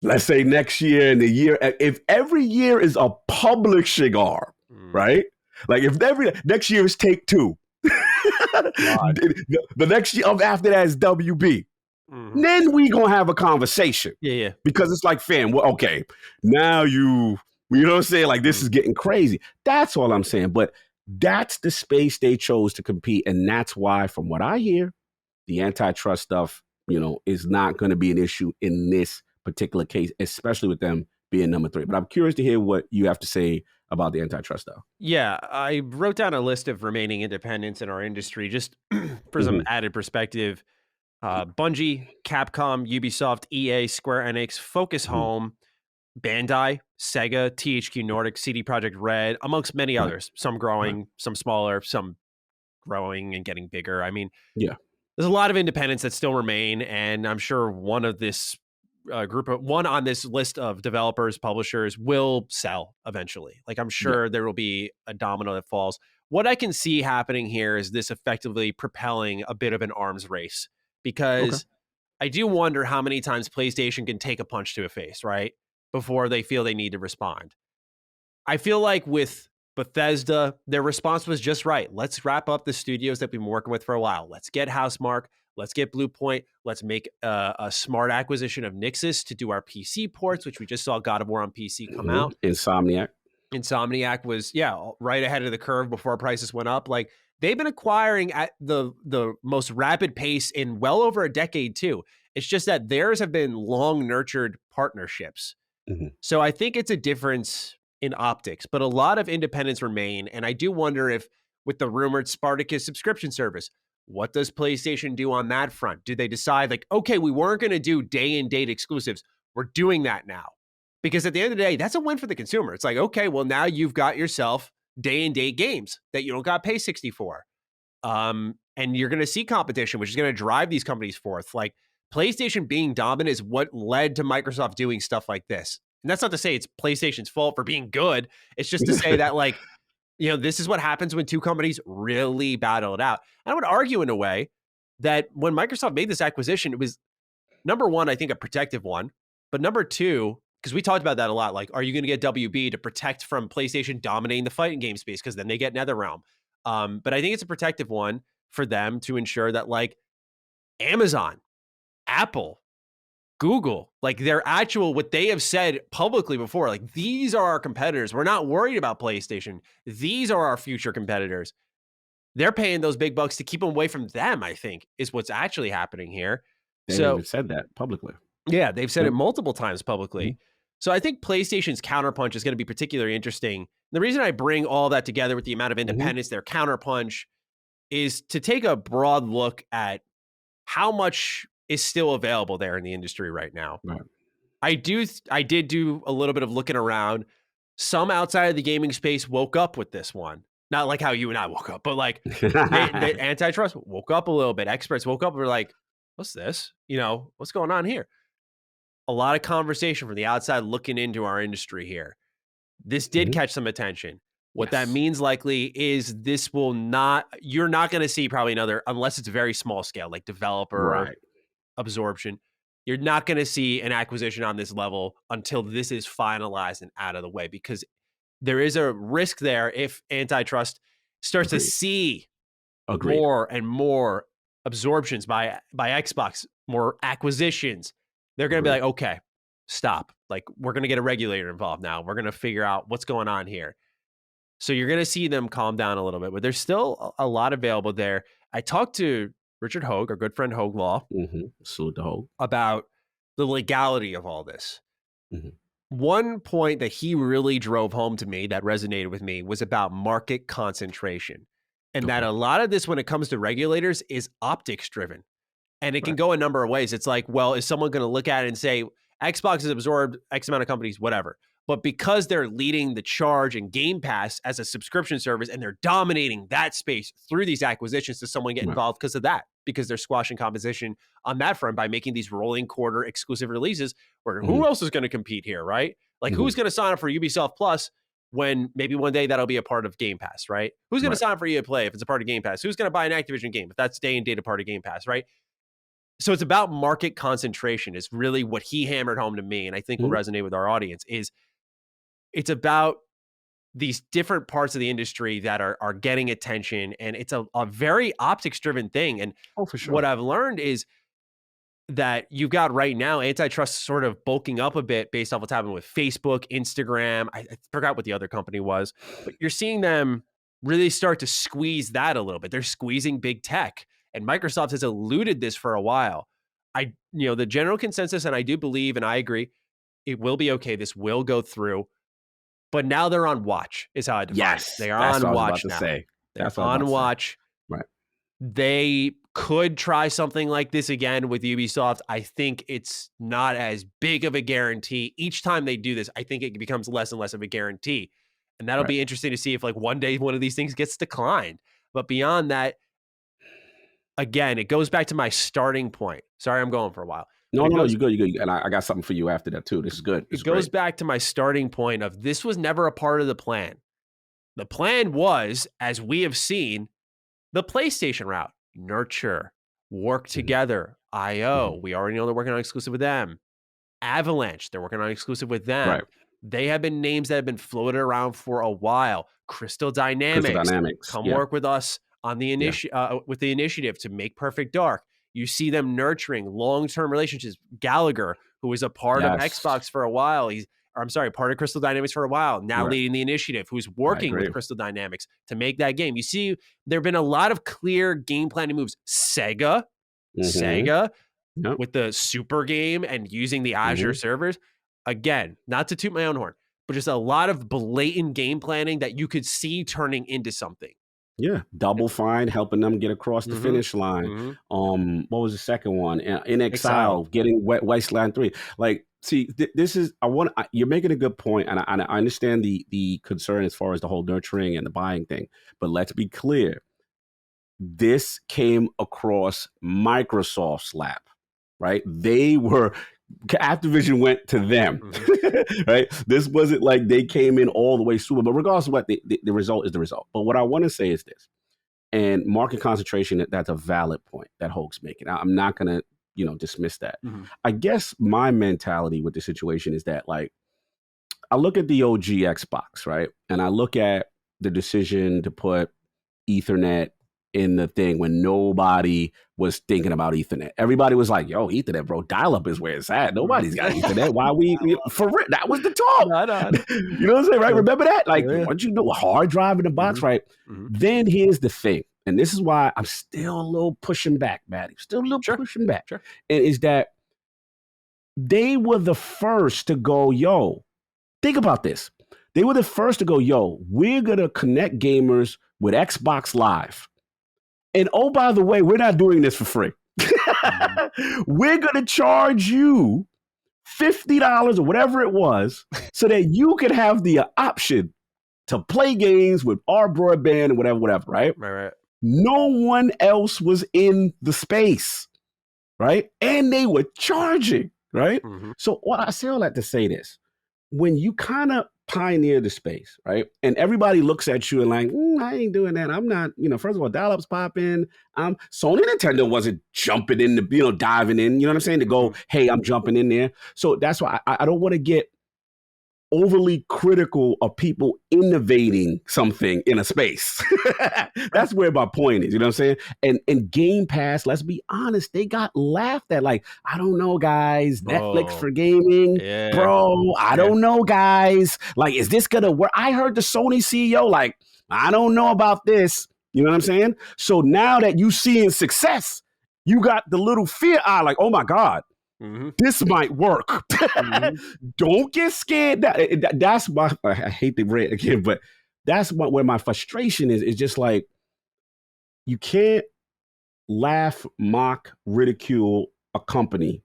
Let's say next year and the year, if every year is a publishing arm, right? Like if next year is Take Two, the next year after that is WB, then we gonna have a conversation. Yeah. Because it's like, fam, well, okay, now you know what I'm saying? Like this is getting crazy. That's all I'm saying. But that's the space they chose to compete, and that's why, from what I hear, the antitrust stuff, is not going to be an issue in this particular case, especially with them being number 3. But I'm curious to hear what you have to say about the antitrust stuff. Yeah, I wrote down a list of remaining independents in our industry just for some added perspective. Bungie, Capcom, Ubisoft, EA, Square Enix, Focus Home, Bandai, Sega, THQ Nordic, CD Projekt Red, amongst many others. Some growing, some smaller, some growing and getting bigger. I mean, there's a lot of independents that still remain, and I'm sure one of this one on this list of developers, publishers will sell eventually. Like I'm sure there will be a domino that falls. What I can see happening here is this effectively propelling a bit of an arms race, because I do wonder how many times PlayStation can take a punch to a face, right? Before they feel they need to respond. I feel like with Bethesda, their response was just right. Let's wrap up the studios that we've been working with for a while. Let's get Housemarque. Let's get Blue Point. Let's make a smart acquisition of Nixxes to do our PC ports, which we just saw God of War on PC come out. Insomniac was, right ahead of the curve before prices went up. Like they've been acquiring at the most rapid pace in well over a decade too. It's just that theirs have been long nurtured partnerships. So I think it's a difference in optics, but a lot of independents remain. And I do wonder if with the rumored Spartacus subscription service, what does PlayStation do on that front? Do they decide like, okay, we weren't going to do day and date exclusives. We're doing that now. Because at the end of the day, that's a win for the consumer. It's like, okay, well now you've got yourself day and date games that you don't got to pay $60 for. And you're going to see competition, which is going to drive these companies forth. Like PlayStation being dominant is what led to Microsoft doing stuff like this. And that's not to say it's PlayStation's fault for being good. It's just to say that like, this is what happens when two companies really battle it out. And I would argue in a way that when Microsoft made this acquisition, it was number one, I think a protective one, but number two, because we talked about that a lot. Like, are you going to get WB to protect from PlayStation dominating the fighting game space? Because then they get NetherRealm. But I think it's a protective one for them to ensure that like Amazon, Apple, Google, like their actual, what they have said publicly before, like these are our competitors. We're not worried about PlayStation. These are our future competitors. They're paying those big bucks to keep them away from them, I think, is what's actually happening here. They've even said that publicly. Yeah, they've said it multiple times publicly. So I think PlayStation's counterpunch is going to be particularly interesting. The reason I bring all that together with the amount of independence, their counterpunch, is to take a broad look at how much is still available there in the industry right now. Right. I did do a little bit of looking around. Some outside of the gaming space woke up with this one. Not like how you and I woke up, but like the antitrust woke up a little bit. Experts woke up and were like, what's this? What's going on here? A lot of conversation from the outside looking into our industry here. This did catch some attention. What that means likely is you're not going to see probably another, unless it's very small scale, like developer absorption. You're not going to see an acquisition on this level until this is finalized and out of the way, because there is a risk there if antitrust starts to see more and more absorptions by Xbox, more acquisitions. They're going to be like, okay, stop. Like, we're going to get a regulator involved now. We're going to figure out what's going on here. So you're going to see them calm down a little bit, but there's still a lot available there. I talked to Richard Hogue, our good friend Hogue Law, Salute to Hogue, about the legality of all this. Mm-hmm. One point that he really drove home to me that resonated with me was about market concentration. And that a lot of this, when it comes to regulators, is optics driven. And it can go a number of ways. It's like, well, is someone going to look at it and say, Xbox has absorbed X amount of companies, whatever. But because they're leading the charge in Game Pass as a subscription service and they're dominating that space through these acquisitions, does someone get involved because of that? Because they're squashing competition on that front by making these rolling quarter exclusive releases where who else is going to compete here, right? Like who's going to sign up for Ubisoft Plus when maybe one day that'll be a part of Game Pass, right? Who's going to sign up for EA Play if it's a part of Game Pass? Who's going to buy an Activision game if that's day and date a part of Game Pass, right? So it's about market concentration is really what he hammered home to me. And I think will resonate with our audience is it's about these different parts of the industry that are getting attention. And it's a very optics driven thing. And for sure. What I've learned is that you've got right now antitrust sort of bulking up a bit based off what's happening with Facebook, Instagram. I forgot what the other company was, but you're seeing them really start to squeeze that a little bit. They're squeezing big tech. And Microsoft has eluded this for a while. The general consensus, and I do believe, and I agree, it will be okay. This will go through. But now they're on watch, is how I define it. They are on watch now. They're on watch. Right. They could try something like this again with Ubisoft. I think it's not as big of a guarantee. Each time they do this, I think it becomes less and less of a guarantee. And that'll be interesting to see if like one day one of these things gets declined. But beyond that, again, it goes back to my starting point. Sorry, I'm going for a while. No, you good. And I got something for you after that too. This is good. It goes back to my starting point of this was never a part of the plan. The plan was, as we have seen, the PlayStation route. Nurture, work together, IO. We already know they're working on exclusive with them. Avalanche, they're working on exclusive with them. Right. They have been names that have been floated around for a while. Crystal Dynamics. Come work with us on the with the initiative to make Perfect Dark. You see them nurturing long-term relationships. Gallagher, who was a part of Xbox for a while, part of Crystal Dynamics for a while, now leading the initiative, who's working with Crystal Dynamics to make that game. You see, there have been a lot of clear game planning moves. Sega, with the Super game and using the Azure servers. Again, not to toot my own horn, but just a lot of blatant game planning that you could see turning into something. Yeah, Double Fine helping them get across the finish line. What was the second one? In Exile, getting Wasteland 3. Like, see, this is you're making a good point, and I understand the concern as far as the whole nurturing and the buying thing. But let's be clear, this came across Microsoft's lap, right? Activision went to them, right? This wasn't like they came in all the way through, but regardless of what the result is the result. But what I want to say is this, and market concentration, that's a valid point that Hogue's making. I'm not going to, dismiss that. I guess my mentality with the situation is that, like, I look at the OG Xbox, right? And I look at the decision to put Ethernet in the thing when nobody was thinking about Ethernet. Everybody was like, yo, Ethernet, bro, dial-up is where it's at. Nobody's got Ethernet. Why for real? That was the talk. You know what I'm saying, right? Remember that? Like, once you know a hard drive in the box, right? Then here's the thing. And this is why I'm still a little pushing back, Maddie. Still a little pushing back. And is that they were the first to go, yo, think about this. They were the first to go, yo, we're going to connect gamers with Xbox Live. And oh, by the way, we're not doing this for free. We're going to charge you $50 or whatever it was so that you can have the option to play games with our broadband and whatever, right? Right. No one else was in the space, right? And they were charging, right? So what I say all that to say this, when you kind of pioneer the space, right? And everybody looks at you and like, I ain't doing that. I'm not, first of all, dial-ups popping. Sony Nintendo wasn't jumping in the, diving in, you know what I'm saying? To go, hey, I'm jumping in there. So that's why I don't want to get overly critical of people innovating something in a space. That's where my point is. You know what I'm saying? And Game Pass, let's be honest, they got laughed at. Like, I don't know, guys. Netflix for gaming, Yeah. bro. I don't know, guys. Like, is this gonna work? I heard the Sony CEO like, I don't know about this. You know what I'm saying? So now that you seeing success, you got the little fear eye, like, oh my God. This might work. Don't get scared. That's my, I hate to rant again, but that's where my frustration is. It's just like, you can't laugh, mock, ridicule a company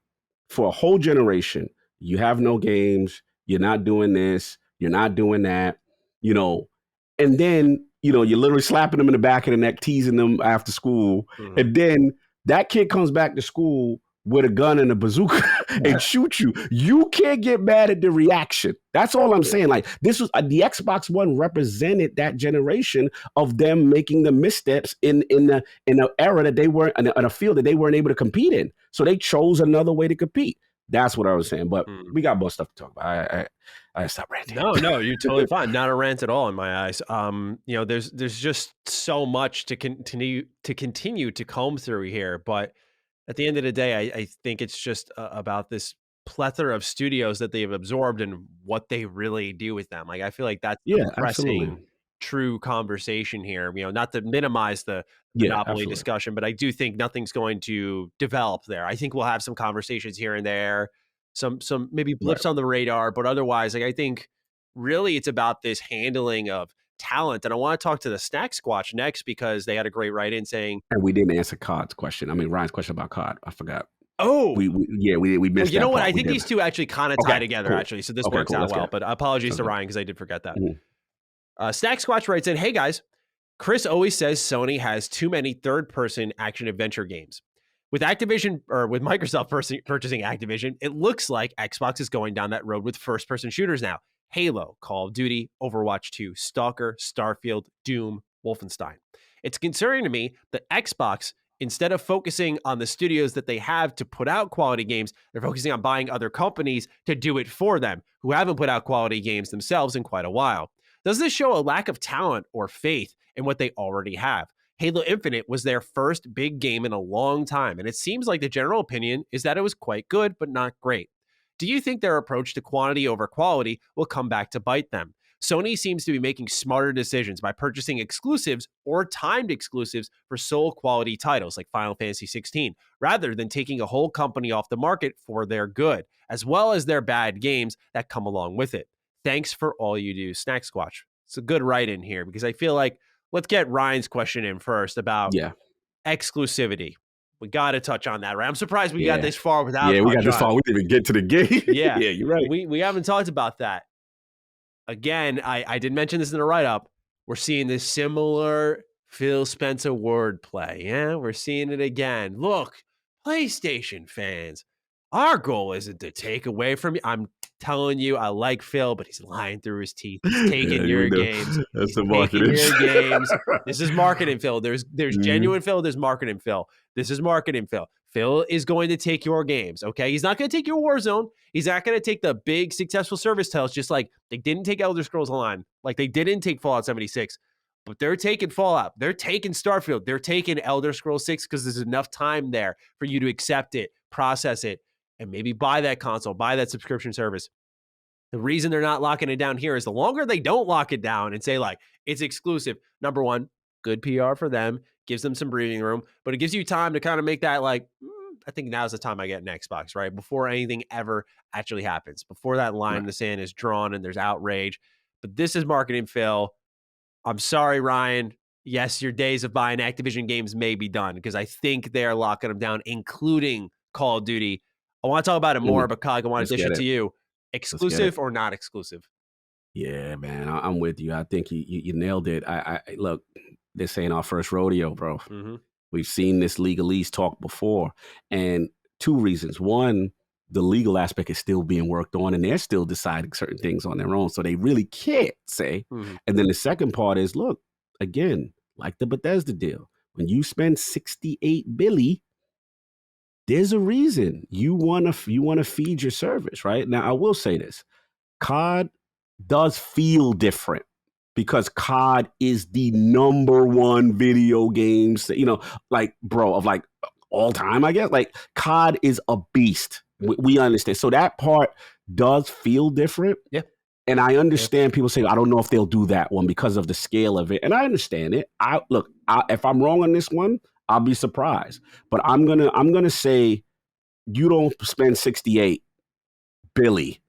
for a whole generation. You have no games. You're not doing this. You're not doing that. You know, and then, you know, you're literally slapping them in the back of the neck, teasing them after school. And then that kid comes back to school with a gun and a bazooka and shoot you. You can't get mad at the reaction. That's all I'm saying. Like, this was the Xbox One represented that generation of them making the missteps in the era that they weren't in a field that they weren't able to compete in. So they chose another way to compete. That's what I was saying. But we got more stuff to talk about. I stopped ranting. No, you're totally fine. Not a rant at all in my eyes. You know, there's just so much to continue to comb through here, but at the end of the day, I think it's just about this plethora of studios that they've absorbed and what they really do with them. Like, I feel like that's the pressing, true conversation here. You know, not to minimize the monopoly discussion, but I do think nothing's going to develop there. I think we'll have some conversations here and there, some maybe blips on the radar, but otherwise, like, I think really it's about this handling of talent. And I want to talk to the Snack Squatch next because they had a great write-in saying, and we didn't answer COD's question. I mean, Ryan's question about COD. I forgot. Oh, we missed. You know what? I think these two actually kind of tie together, actually. So this works out well. But apologies to Ryan because I did forget that. Snack Squatch writes in, "Hey guys, Chris always says Sony has too many third-person action adventure games. With Activision or with Microsoft purchasing Activision, it looks like Xbox is going down that road with first-person shooters now. Halo, Call of Duty, Overwatch 2, Stalker, Starfield, Doom, Wolfenstein. It's concerning to me that Xbox, instead of focusing on the studios that they have to put out quality games, they're focusing on buying other companies to do it for them, who haven't put out quality games themselves in quite a while. Does this show a lack of talent or faith in what they already have? Halo Infinite was their first big game in a long time, and it seems like the general opinion is that it was quite good, but not great. Do you think their approach to quantity over quality will come back to bite them? Sony seems to be making smarter decisions by purchasing exclusives or timed exclusives for sole quality titles like Final Fantasy 16, rather than taking a whole company off the market for their good, as well as their bad games that come along with it. Thanks for all you do, Snack Squatch." It's a good write-in here because I feel like, let's get Ryan's question in first about exclusivity. We got to touch on that, right? I'm surprised we got this far without. Yeah, we got this far. We didn't even get to the game. Yeah, you're right. We haven't talked about that. Again, I did mention this in the write-up. We're seeing this similar Phil Spencer wordplay. Yeah, we're seeing it again. Look, PlayStation fans, our goal isn't to take away from you. I'm telling you, I like Phil, but he's lying through his teeth. He's taking your games. That's the marketing. Your games. This is marketing, Phil. There's genuine Phil. There's marketing, Phil. This is marketing, Phil. Phil is going to take your games, okay? He's not going to take your Warzone. He's not going to take the big successful service titles, just like they didn't take Elder Scrolls Online, like they didn't take Fallout 76, but they're taking Fallout. They're taking Starfield. They're taking Elder Scrolls 6 because there's enough time there for you to accept it, process it, and maybe buy that console, buy that subscription service. The reason they're not locking it down here is the longer they don't lock it down and say, like, it's exclusive, number one, good PR for them, gives them some breathing room, but it gives you time to kind of make that like, I think now's the time I get an Xbox, right? Before anything ever actually happens, before that line in the sand is drawn and there's outrage. But this is marketing, Phil. I'm sorry, Ryan. Yes, your days of buying Activision games may be done because I think they're locking them down, including Call of Duty. I want to talk about it more, but Cog, I want to dish it to you. Exclusive or not exclusive? Yeah, man, I'm with you. I think you nailed it. I look, this ain't our first rodeo, bro. We've seen this legalese talk before, and two reasons. One, the legal aspect is still being worked on, and they're still deciding certain things on their own, so they really can't say. And then the second part is, look, again, like the Bethesda deal, when you spend $68 billion, there's a reason you want to feed your service, right? Now, I will say this. COD does feel different because COD is the #1 video games, like, bro, of like all time, I guess. Like, COD is a beast. We understand. So that part does feel different. Yeah. And I understand people say, I don't know if they'll do that one because of the scale of it. And I understand it. If I'm wrong on this one, I'll be surprised. But I'm gonna say you don't spend 68 Billy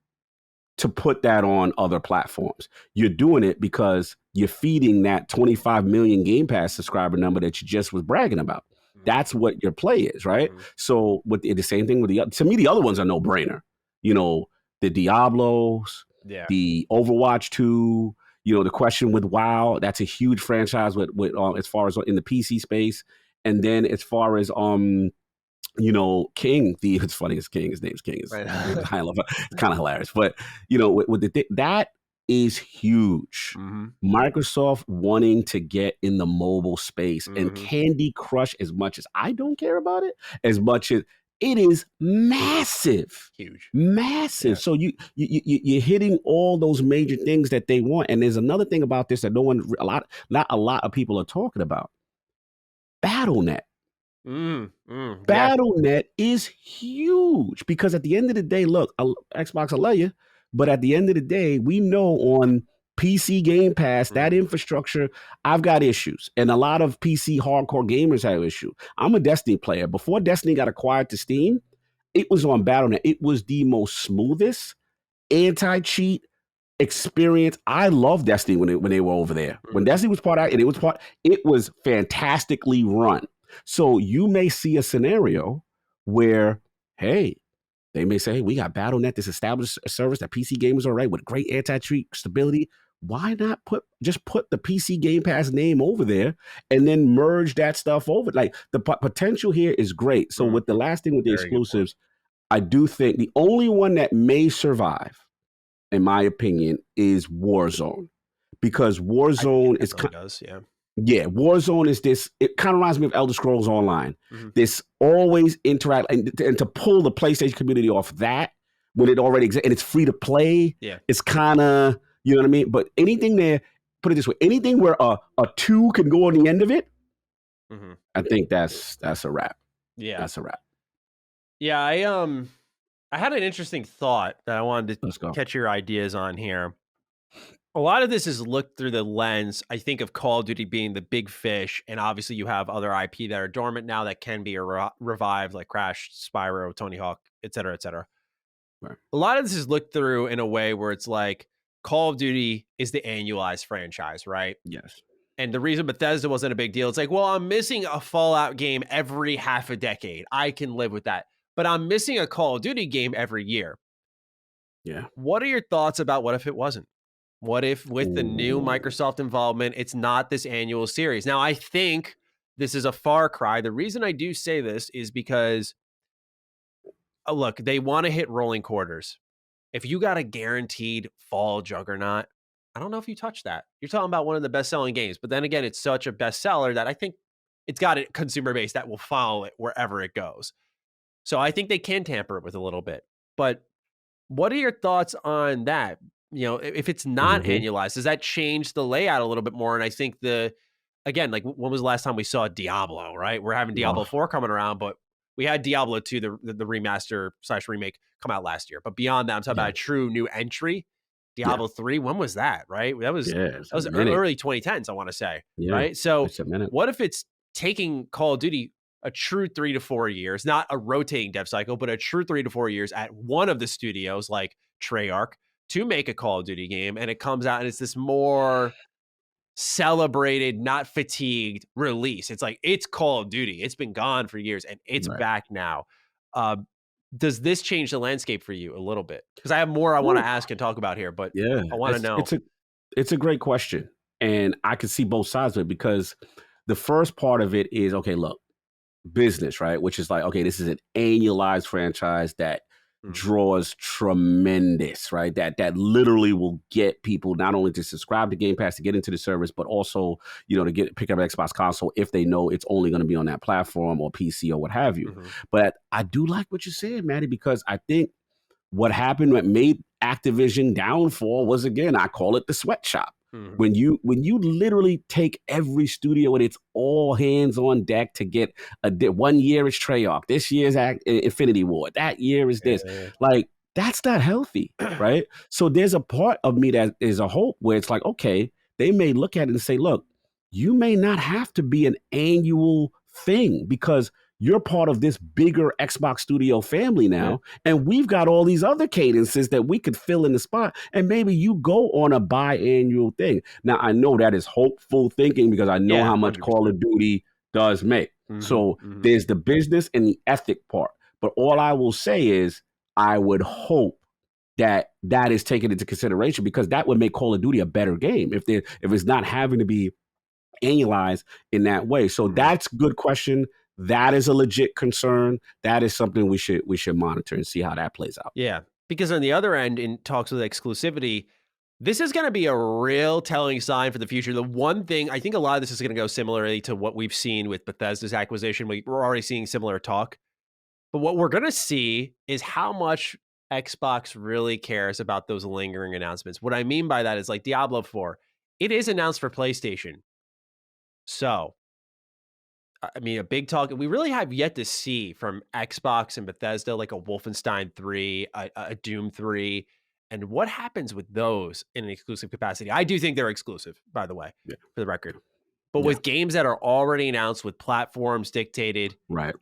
to put that on other platforms. You're doing it because you're feeding that 25 million Game Pass subscriber number that you just was bragging about. That's what your play is, right? So with the same thing with to me, the other ones are no brainer. The Diablos, the Overwatch 2, the question with WoW, that's a huge franchise with as far as in the PC space. And then as far as King, it's funny, his name's King. It's kind of hilarious. But, that is huge. Microsoft wanting to get in the mobile space and Candy Crush, as much as I don't care about it, as much as it is massive. Huge. Massive. Yeah. So you're hitting all those major things that they want. And there's another thing about this that not a lot of people are talking about. BattleNet. BattleNet is huge because at the end of the day, look, Xbox, I love you, but at the end of the day, we know on PC Game Pass, that infrastructure, I've got issues. And a lot of PC hardcore gamers have issues. I'm a Destiny player. Before Destiny got acquired to Steam, it was on BattleNet. It was the most smoothest anti-cheat experience. I love Destiny when they were over there. When Destiny was it was fantastically run. So you may see a scenario where, hey, they may say, hey, we got BattleNet, this established service that PC gamers are right with great anti-cheat stability. Why not put the PC Game Pass name over there and then merge that stuff over? Like, the potential here is great. So with the last thing with the exclusives, I do think the only one that may survive, in my opinion, is Warzone, because Warzone is kind of Warzone is this. It kind of reminds me of Elder Scrolls Online. This always interact and to pull the PlayStation community off that when it already exists and it's free to play. Yeah, it's kind of, you know what I mean. But anything there, put it this way, anything where a 2 can go on the end of it, I think that's a wrap. Yeah, that's a wrap. Yeah, I had an interesting thought that I wanted to catch your ideas on here. A lot of this is looked through the lens, I think, of Call of Duty being the big fish, and obviously you have other IP that are dormant now that can be revived, like Crash, Spyro, Tony Hawk, et cetera, et cetera. Right. A lot of this is looked through in a way where it's like Call of Duty is the annualized franchise, right? Yes. And the reason Bethesda wasn't a big deal, it's like, well, I'm missing a Fallout game every half a decade. I can live with that. But I'm missing a Call of Duty game every year. Yeah. What are your thoughts about what if it wasn't? What if with the new Microsoft involvement, it's not this annual series? Now, I think this is a far cry. The reason I do say this is because, look, they want to hit rolling quarters. If you got a guaranteed fall juggernaut, I don't know if you touch that. You're talking about one of the best-selling games. But then again, it's such a bestseller that I think it's got a consumer base that will follow it wherever it goes. So I think they can tamper it with a little bit. But what are your thoughts on that? If it's not annualized, does that change the layout a little bit more? And I think again, like, when was the last time we saw Diablo, right? We're having Diablo 4 coming around, but we had Diablo 2, the remaster / remake, come out last year. But beyond that, I'm talking about a true new entry. Diablo 3, when was that, right? That was early 2010s, I want to say, right? So what if it's taking Call of Duty a true 3 to 4 years, not a rotating dev cycle, but a true 3 to 4 years at one of the studios like Treyarch to make a Call of Duty game, and it comes out and it's this more celebrated, not fatigued release. It's like, it's Call of Duty. It's been gone for years and it's back now. Does this change the landscape for you a little bit? Because I have more I want to ask and talk about here, but I want to know. It's a great question. And I can see both sides of it, because the first part of it is, okay, look, business, right? Which is like, okay, this is an annualized franchise that draws tremendous, right? That literally will get people not only to subscribe to Game Pass to get into the service, but also, to pick up an Xbox console if they know it's only going to be on that platform or PC or what have you. But I do like what you said, Maddie, because I think what happened, what made Activision downfall was, again, I call it the sweatshop. Mm-hmm. When you literally take every studio and it's all hands on deck to get 1 year is Treyarch, this year's Infinity Ward, that year is this. Like, that's not healthy, right? So there's a part of me that is a hope where it's like, okay, they may look at it and say, look, you may not have to be an annual thing because you're part of this bigger Xbox Studio family now, and we've got all these other cadences that we could fill in the spot, and maybe you go on a biannual thing. Now, I know that is hopeful thinking because I know how much 100%. Call of Duty does make. So there's the business and the ethic part. But all I will say is I would hope that that is taken into consideration because that would make Call of Duty a better game if it's not having to be annualized in that way. So that's a good question. That is a legit concern. That is something we should monitor and see how that plays out. Yeah, because on the other end, in talks with exclusivity, this is going to be a real telling sign for the future. The one thing, I think a lot of this is going to go similarly to what we've seen with Bethesda's acquisition. We're already seeing similar talk. But what we're going to see is how much Xbox really cares about those lingering announcements. What I mean by that is like Diablo 4. It is announced for PlayStation. So, I mean, a big talk. We really have yet to see from Xbox and Bethesda like a Wolfenstein 3, a Doom 3, and what happens with those in an exclusive capacity. I do think they're exclusive, by the way, for the record. But with games that are already announced, with platforms dictated, right?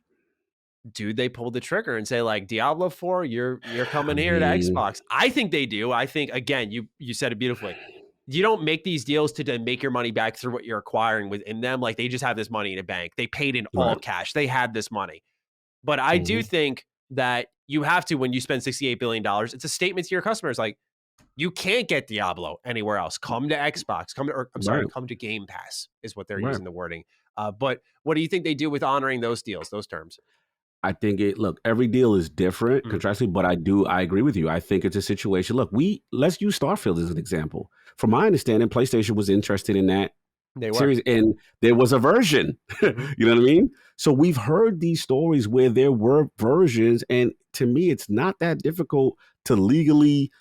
Do they pull the trigger and say like Diablo 4, you're coming here to Xbox? I think they do. I think, again, you said it beautifully. You don't make these deals to then make your money back through what you're acquiring within them. Like, they just have this money in a bank. They paid in all cash. They had this money. But I do think that you have to, when you spend $68 billion, it's a statement to your customers. Like, you can't get Diablo anywhere else. Come to Xbox. Come to Game Pass is what they're using the wording. But what do you think they do with honoring those deals, those terms? I think every deal is different contractually, but I agree with you. I think it's a situation. Look, let's use Starfield as an example. From my understanding, PlayStation was interested in that series, and there was a version. You know what I mean? So we've heard these stories where there were versions, and to me, it's not that difficult to legally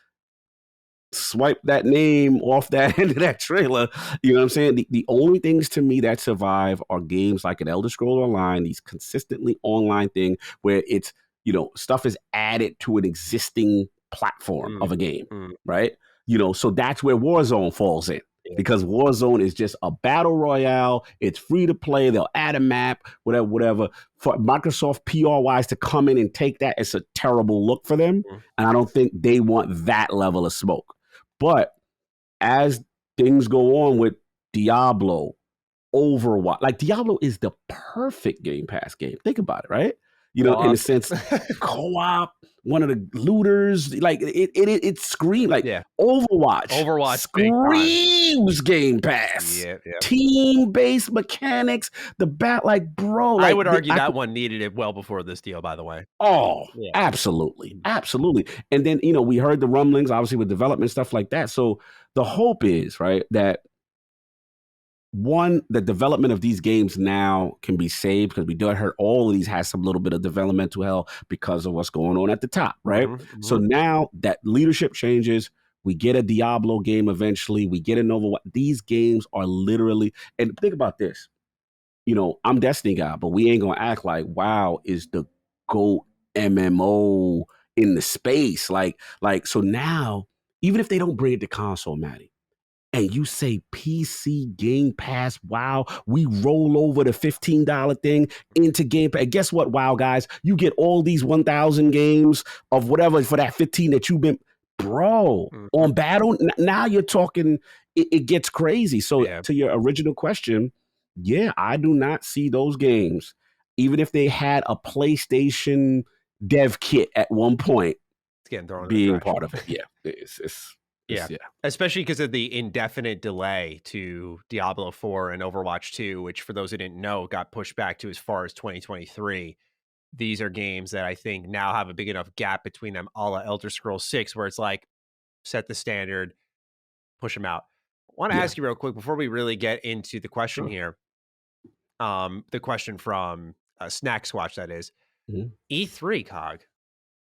swipe that name off that end of that trailer. You know what I'm saying? The only things to me that survive are games like an Elder Scrolls Online, these consistently online thing where it's, stuff is added to an existing platform of a game, right? So that's where Warzone falls in. Because Warzone is just a battle royale. It's free to play. They'll add a map, whatever. For Microsoft PR-wise to come in and take that, it's a terrible look for them. And I don't think they want that level of smoke. But as things go on with Diablo, Overwatch, like Diablo is the perfect Game Pass game. Think about it, right? In a sense, co-op, one of the looters, like it screams like Overwatch screams Game Pass. Team-based mechanics, the like, bro. Like, I would argue that one needed it well before this deal, by the way. Oh, absolutely. Absolutely. And then, we heard the rumblings, obviously, with development, stuff like that. So the hope is, right, that one, the development of these games now can be saved because we do heard all of these has some little bit of developmental hell because of what's going on at the top, right? So now that leadership changes, we get a Diablo game eventually, we get an Overwatch. These games are literally, and think about this, I'm Destiny guy, but we ain't gonna act like WoW is the GOAT MMO in the space. Like, so now, even if they don't bring it to console, Maddie, and you say PC Game Pass, WoW, we roll over the $15 thing into Game Pass. And guess what, WoW guys? You get all these 1,000 games of whatever for that 15 that you've been, bro, on Battle. Now you're talking, it gets crazy. So to your original question, I do not see those games, even if they had a PlayStation dev kit at one point, it's getting thrown being part of it. Yeah, especially because of the indefinite delay to Diablo 4 and Overwatch 2, which, for those who didn't know, got pushed back to as far as 2023. These are games that I think now have a big enough gap between them, a la Elder Scrolls 6, where it's like, set the standard, push them out. I want to ask you real quick, before we really get into the question here, the question from Snack Swatch, that is, E3, Cog.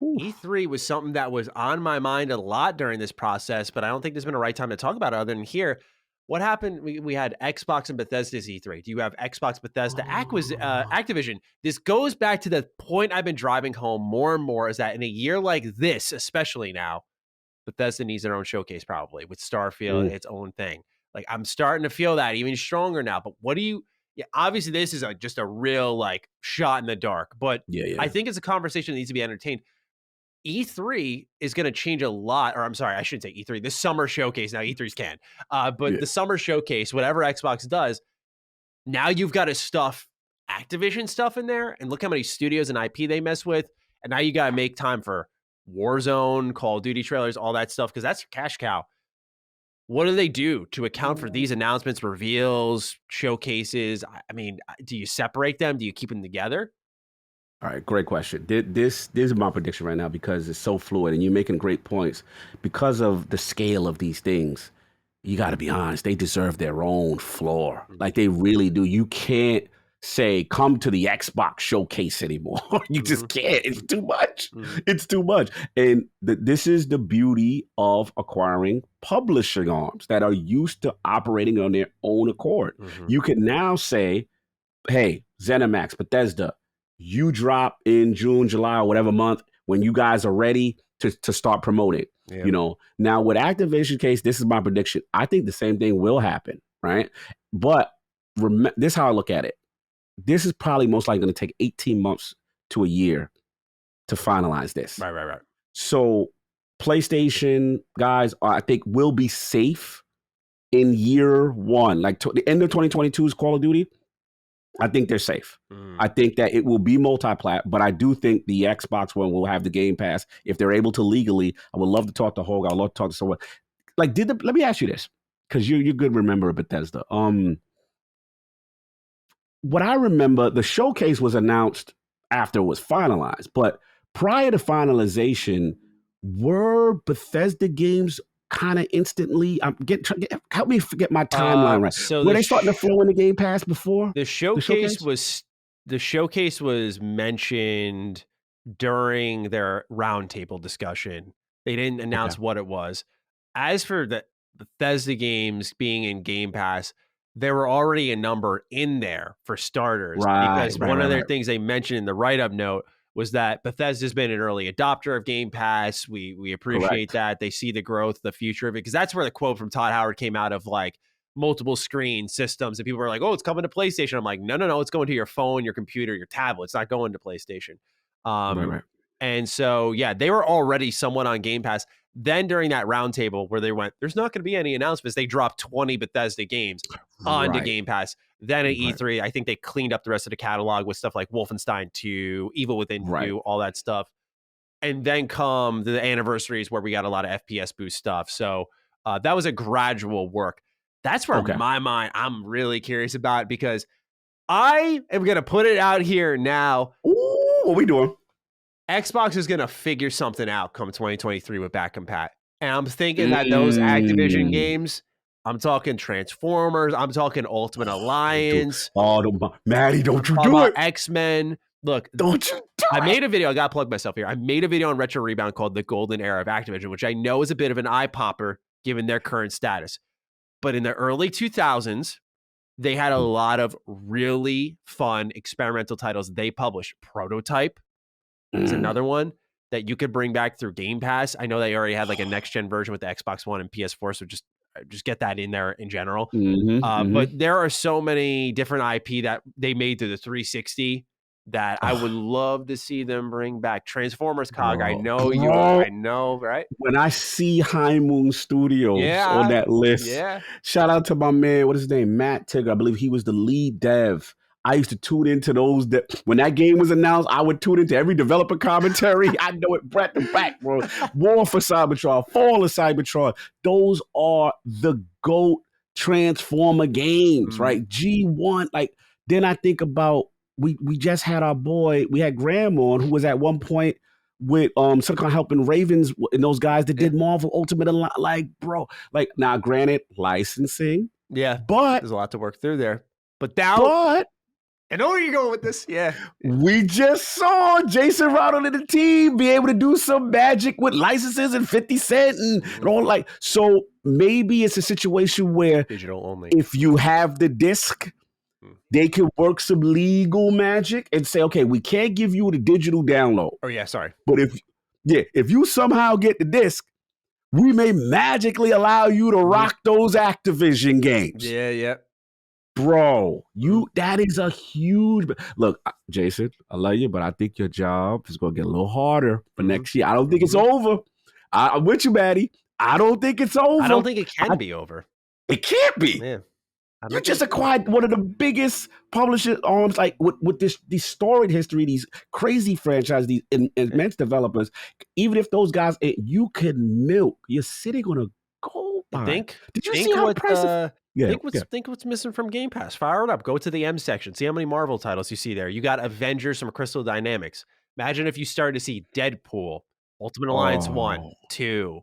Oof. E3 was something that was on my mind a lot during this process, but I don't think there's been a right time to talk about it other than here. What happened? We had Xbox and Bethesda's E3. Do you have Xbox, Bethesda, Activision? This goes back to the point I've been driving home more and more is that in a year like this, especially now, Bethesda needs their own showcase probably with Starfield, its own thing. Like I'm starting to feel that even stronger now. But what do you? Yeah, obviously this is just a real like shot in the dark. But Yeah. I think it's a conversation that needs to be entertained. E3 is going to change a lot, or I'm sorry, I shouldn't say E3. The summer showcase now E3s can, but the summer showcase, whatever Xbox does, now you've got to stuff Activision stuff in there, and look how many studios and IP they mess with, and now you got to make time for Warzone, Call of Duty trailers, all that stuff because that's your cash cow. What do they do to account for these announcements, reveals, showcases? I mean, do you separate them? Do you keep them together? All right, great question. This is my prediction right now because it's so fluid, and you're making great points. Because of the scale of these things, you got to be honest. They deserve their own floor, like they really do. You can't say come to the Xbox showcase anymore. You just can't. It's too much. It's too much. And this is the beauty of acquiring publishing arms that are used to operating on their own accord. You can now say, hey, ZeniMax, Bethesda, you drop in June, July, or whatever month when you guys are ready to start promoting. Yeah. You know, now with Activision case, this is my prediction. I think the same thing will happen, right? But this is how I look at it. This is probably most likely going to take 18 months to a year to finalize this. Right. So PlayStation guys, I think will be safe in year one, like the end of 2022's Call of Duty. I think they're safe. I think that it will be multi-plat, but I do think the Xbox One will have the Game Pass if they're able to legally. I would love to talk to Hogue. I would love to talk to someone. Like, let me ask you this, because you're good remember Bethesda. What I remember, the showcase was announced after it was finalized, but prior to finalization, were Bethesda games kind of instantly help me forget my timeline right. So were they starting to flow in the Game Pass before? The showcase was mentioned during their roundtable discussion. They didn't announce what it was. As for the Bethesda games being in Game Pass, there were already a number in there for starters. Because one of their things they mentioned in the write-up note was that Bethesda's been an early adopter of Game Pass. We appreciate that. They see the growth, the future of it. Because that's where the quote from Todd Howard came out of, like, multiple screen systems. And people were like, oh, it's coming to PlayStation. I'm like, no, it's going to your phone, your computer, your tablet. It's not going to PlayStation. And so, yeah, they were already somewhat on Game Pass. Then during that roundtable where they went, there's not going to be any announcements, they dropped 20 Bethesda games onto Game Pass. Then at E3, I think they cleaned up the rest of the catalog with stuff like Wolfenstein 2, Evil Within 2, all that stuff. And then come the anniversaries where we got a lot of FPS boost stuff. So that was a gradual work. That's where my mind, I'm really curious about, because I am going to put it out here now. Ooh, what we doing? Xbox is going to figure something out come 2023 with back compat. And I'm thinking that those Activision games, I'm talking Transformers, I'm talking Ultimate Alliance. Maddie, don't you do it. X-Men. Look, don't you do I made a video. I got to plug myself here. I made a video on Retro Rebound called The Golden Era of Activision, which I know is a bit of an eye popper given their current status. But in the early 2000s, they had a lot of really fun experimental titles they published. Prototype is another one that you could bring back through Game Pass. I know they already had like a next-gen version with the Xbox One and PS4, so just get that in there in general. But there are so many different IP that they made through the 360 that I would love to see them bring back. Transformers COG, I know, right? When I see High Moon Studios on that list, shout out to my man, what is his name? Matt Tigger. I believe he was the lead dev. I used to tune into those. When that game was announced, I would tune into every developer commentary. I know it back to back, bro. War for Cybertron, Fall of Cybertron. Those are the GOAT Transformer games, right? G1. Like, then I think about, we just had our boy, we had Graham on, who was at one point with Silicon helping Ravens and those guys that did Marvel Ultimate. Like, bro, like, now granted, licensing. Yeah, but there's a lot to work through there. But now, I know where you're going with this. Yeah. We just saw Jason Ronald and the team be able to do some magic with licenses and 50 Cent and all like. So maybe it's a situation where digital only. If you have the disc, they can work some legal magic and say, okay, we can't give you the digital download. Oh yeah, sorry. But if you somehow get the disc, we may magically allow you to rock those Activision games. Yeah. Bro, that is a huge look, Jason. I love you, but I think your job is gonna get a little harder for next year. I don't think it's over. I'm with you, Maddie. I don't think it's over. I don't think it can be over. It can't be. Yeah. You just acquired one of the biggest publishers arms, like with this storied history, these crazy franchises, these immense developers. Even if those guys, you can milk. You're sitting on a gold mine. Did you see how impressive? Think what's missing from Game Pass. Fire it up. Go to the M section. See how many Marvel titles you see there. You got Avengers from Crystal Dynamics. Imagine if you started to see Deadpool, Ultimate Alliance 1, 2,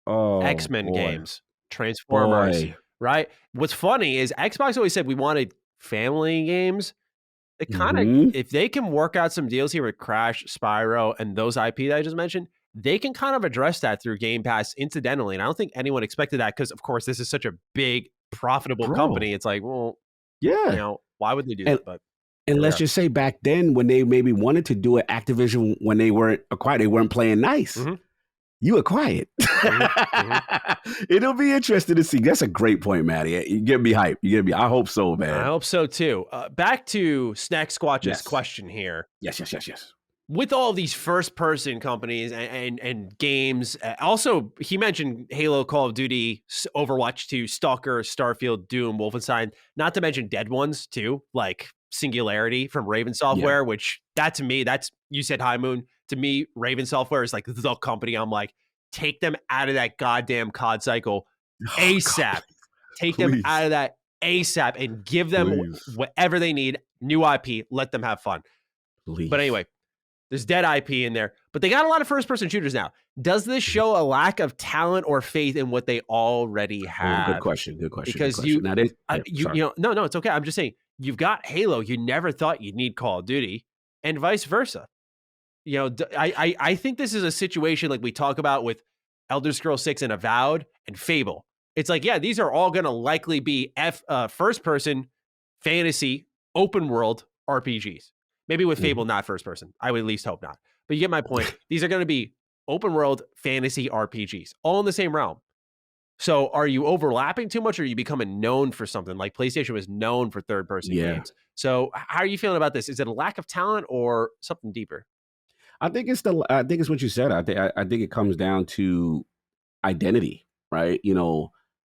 X-Men games, Transformers. Right? What's funny is Xbox always said we wanted family games. It kind of, if they can work out some deals here with Crash, Spyro, and those IP that I just mentioned, they can kind of address that through Game Pass incidentally. And I don't think anyone expected that because, of course, this is such a big, profitable company. It's like, well, why would they do that? But let's just say back then when they maybe wanted to do it, Activision, when they weren't acquired, they weren't playing nice. You were quiet. It'll be interesting to see. That's a great point, Maddie. You get me hype. I hope so, man. I hope so too. Back to Snack Squatch's question here. Yes. With all these first-person companies and games, also he mentioned Halo, Call of Duty, Overwatch 2, Stalker, Starfield, Doom, Wolfenstein. Not to mention dead ones too, like Singularity from Raven Software. Which to me, you said High Moon. To me, Raven Software is like the company. I'm like, take them out of that goddamn COD cycle ASAP. Take them out of that ASAP and give them whatever they need. New IP. Let them have fun. But anyway, there's dead IP in there. But they got a lot of first-person shooters now. Does this show a lack of talent or faith in what they already have? Good question. Because no, it's okay. I'm just saying, you've got Halo. You never thought you'd need Call of Duty, and vice versa. I think this is a situation like we talk about with Elder Scrolls 6 and Avowed and Fable. It's like, these are all going to likely be first-person fantasy open world RPGs. Maybe with Fable, not first-person. I would at least hope not. But you get my point. These are going to be open world fantasy RPGs, all in the same realm. So are you overlapping too much, or are you becoming known for something? Like PlayStation was known for third-person games. So how are you feeling about this? Is it a lack of talent or something deeper? I think it's what you said. I think it comes down to identity, right?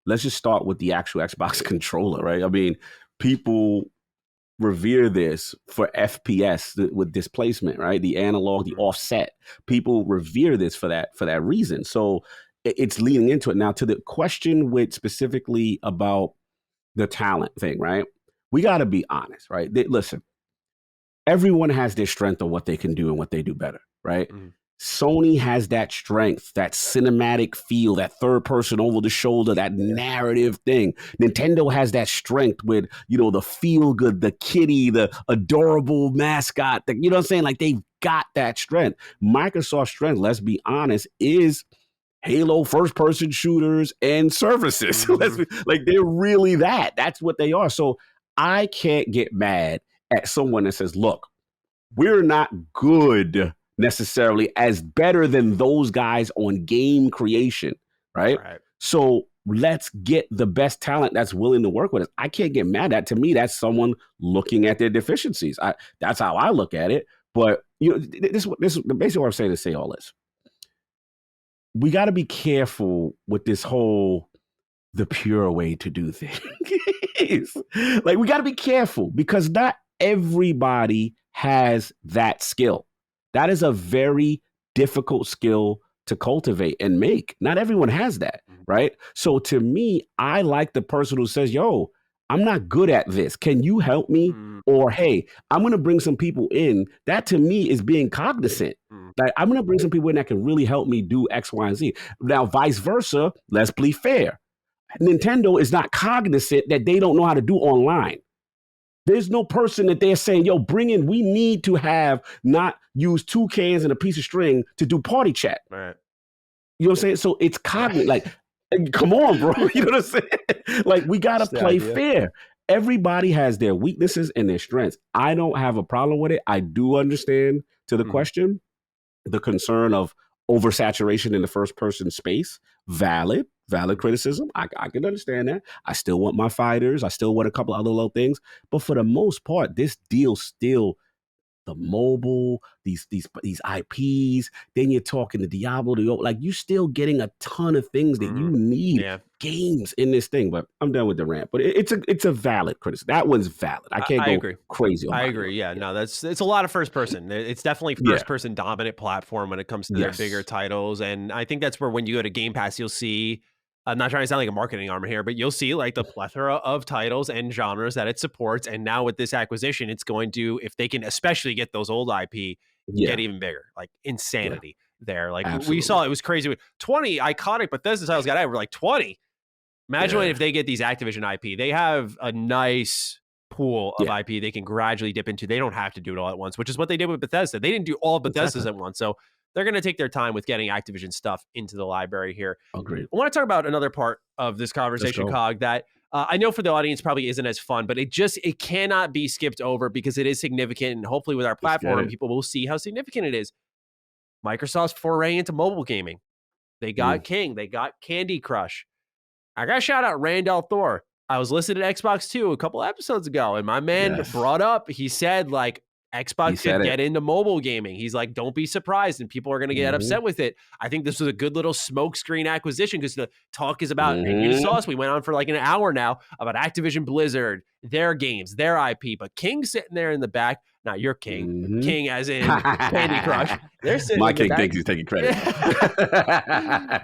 Let's just start with the actual Xbox controller, right? I mean, people revere this for FPS with displacement, right? The analog, the offset. People revere this for that reason. So it's leading into it. Now, to the question with specifically about the talent thing, right? We got to be honest, right? Listen. Everyone has their strength of what they can do and what they do better, right? Sony has that strength, that cinematic feel, that third person over the shoulder, that narrative thing. Nintendo has that strength with, the feel good, the kitty, the adorable mascot, you know what I'm saying? Like they've got that strength. Microsoft's strength, let's be honest, is Halo first person shooters and services. They're really that. That's what they are. So I can't get mad at someone that says, look, we're not good necessarily as better than those guys on game creation, right? So let's get the best talent that's willing to work with us. I can't get mad at. To me, that's someone looking at their deficiencies. That's how I look at it. But this basically what I'm saying to say all this. We got to be careful with this whole the pure way to do things. Like we got to be careful because not everybody has that skill. That is a very difficult skill to cultivate and make. Not everyone has that, right? So to me, I like the person who says, yo, I'm not good at this. Can you help me? Or, hey, I'm going to bring some people in. That to me is being cognizant. Like, I'm going to bring some people in that can really help me do X, Y, and Z. Now, vice versa, let's be fair. Nintendo is not cognizant that they don't know how to do online. There's no person that they're saying, yo, bring in, we need to have not use 2 cans and a piece of string to do party chat. Right. You know what I'm saying? So it's cognitive. Like, come on, bro. You know what I'm saying? Like, we got to play fair. Everybody has their weaknesses and their strengths. I don't have a problem with it. I do understand to the question, the concern of oversaturation in the first person space. Valid criticism. I can understand that. I still want my fighters. I still want a couple other little things. But for the most part, this deal still the mobile, these IPs. Then you're talking the Diablo, like you still getting a ton of things that you need games in this thing. But I'm done with the rant. But it's a valid criticism. That one's valid. I can't go crazy on I agree. Yeah, no, it's a lot of first person. It's definitely first person dominant platform when it comes to their bigger titles. And I think that's where when you go to Game Pass, you'll see. I'm not trying to sound like a marketing arm here, but you'll see like the plethora of titles and genres that it supports. And now with this acquisition, it's going to, if they can especially get those old IP, get even bigger, like insanity there. Like we saw, it was crazy. With 20 iconic Bethesda titles got out. We're like 20. Imagine if they get these Activision IP. They have a nice pool of IP they can gradually dip into. They don't have to do it all at once, which is what they did with Bethesda. They didn't do all Bethesda's at once. So they're going to take their time with getting Activision stuff into the library here. Agreed. I want to talk about another part of this conversation, Cog, that I know for the audience probably isn't as fun, but it cannot be skipped over because it is significant. And hopefully with our platform, people will see how significant it is. Microsoft's foray into mobile gaming. They got King. They got Candy Crush. I got to shout out Randall Thor. I was listening to Xbox 2 a couple episodes ago, and my man brought up, he said, like, Xbox could get into mobile gaming. He's like, don't be surprised, and people are going to get upset with it. I think this was a good little smokescreen acquisition because the talk is about, and you saw us, we went on for like an hour now about Activision Blizzard, their games, their IP, but King's sitting there in the back. Not your King. King as in Candy Crush. They're sitting my in the King back. thinks he's taking credit.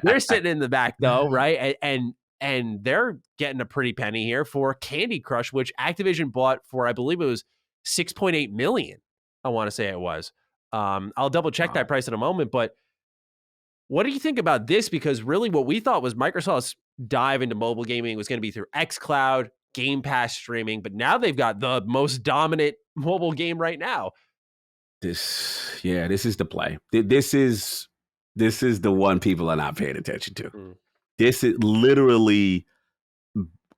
They're sitting in the back, though, right? And they're getting a pretty penny here for Candy Crush, which Activision bought for, I believe it was $6.8 million. I want to say it was. I'll double check that price in a moment. But what do you think about this? Because really what we thought was Microsoft's dive into mobile gaming was going to be through xCloud, Game Pass streaming. But now they've got the most dominant mobile game right now. This is the play. This is the one people are not paying attention to. This is literally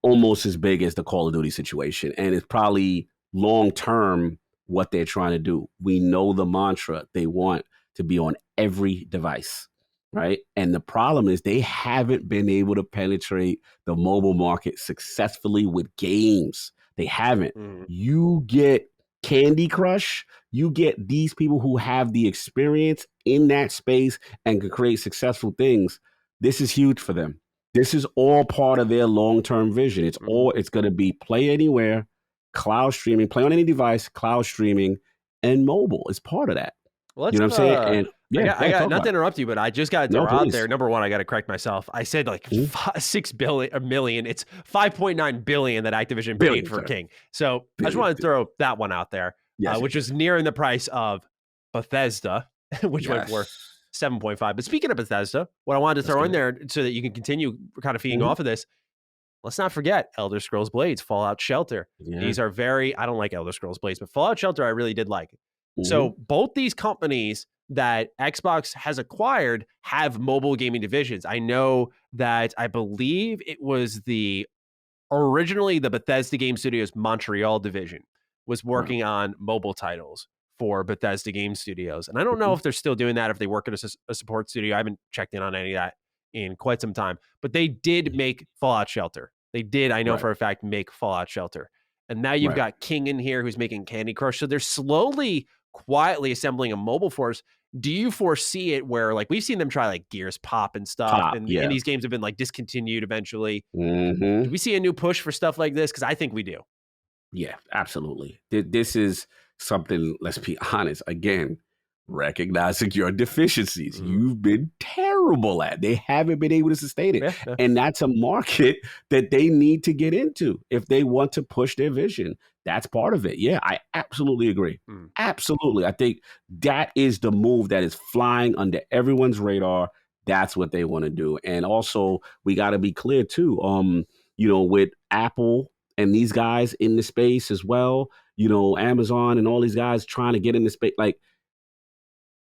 almost as big as the Call of Duty situation. And it's probably long-term what they're trying to do. We know the mantra. They want to be on every device, right? And the problem is they haven't been able to penetrate the mobile market successfully with games. They haven't. You get Candy Crush, you get these people who have the experience in that space and can create successful things. This is huge for them. This is all part of their long-term vision. It's going to be play anywhere, cloud streaming, play on any device, cloud streaming, and mobile is part of that. Well, you know what I'm saying? And I got not to interrupt you, but I just got to throw out there. Number one, I got to correct myself. I said like $6 million. It's $5.9 billion that Activision paid for King. So I just want to throw that one out there, which is nearing the price of Bethesda, which went for 7.5. But speaking of Bethesda, what I wanted to throw in there so that you can continue kind of feeding off of this. Let's not forget Elder Scrolls Blades, Fallout Shelter. These are I don't like Elder Scrolls Blades, but Fallout Shelter I really did like. So both these companies that Xbox has acquired have mobile gaming divisions. I know that I believe it was originally the Bethesda Game Studios Montreal division was working on mobile titles for Bethesda Game Studios. And I don't know if they're still doing that, if they work at a support studio. I haven't checked in on any of that in quite some time, but they did make Fallout Shelter. They did, I know for a fact, make Fallout Shelter. And now you've got King in here who's making Candy Crush. So they're slowly, quietly assembling a mobile force. Do you foresee it where, like, we've seen them try like Gears Pop and stuff, and these games have been like discontinued eventually. Do we see a new push for stuff like this? Because I think we do. Yeah, absolutely. This is something, let's be honest, again, recognizing your deficiencies. You've been terrible at. They haven't been able to sustain it. And that's a market that they need to get into if they want to push their vision. That's part of it. Yeah, I absolutely agree. Absolutely. I think that is the move that is flying under everyone's radar. That's what they want to do. And also, we got to be clear too, with Apple and these guys in the space as well, Amazon and all these guys trying to get in the space, like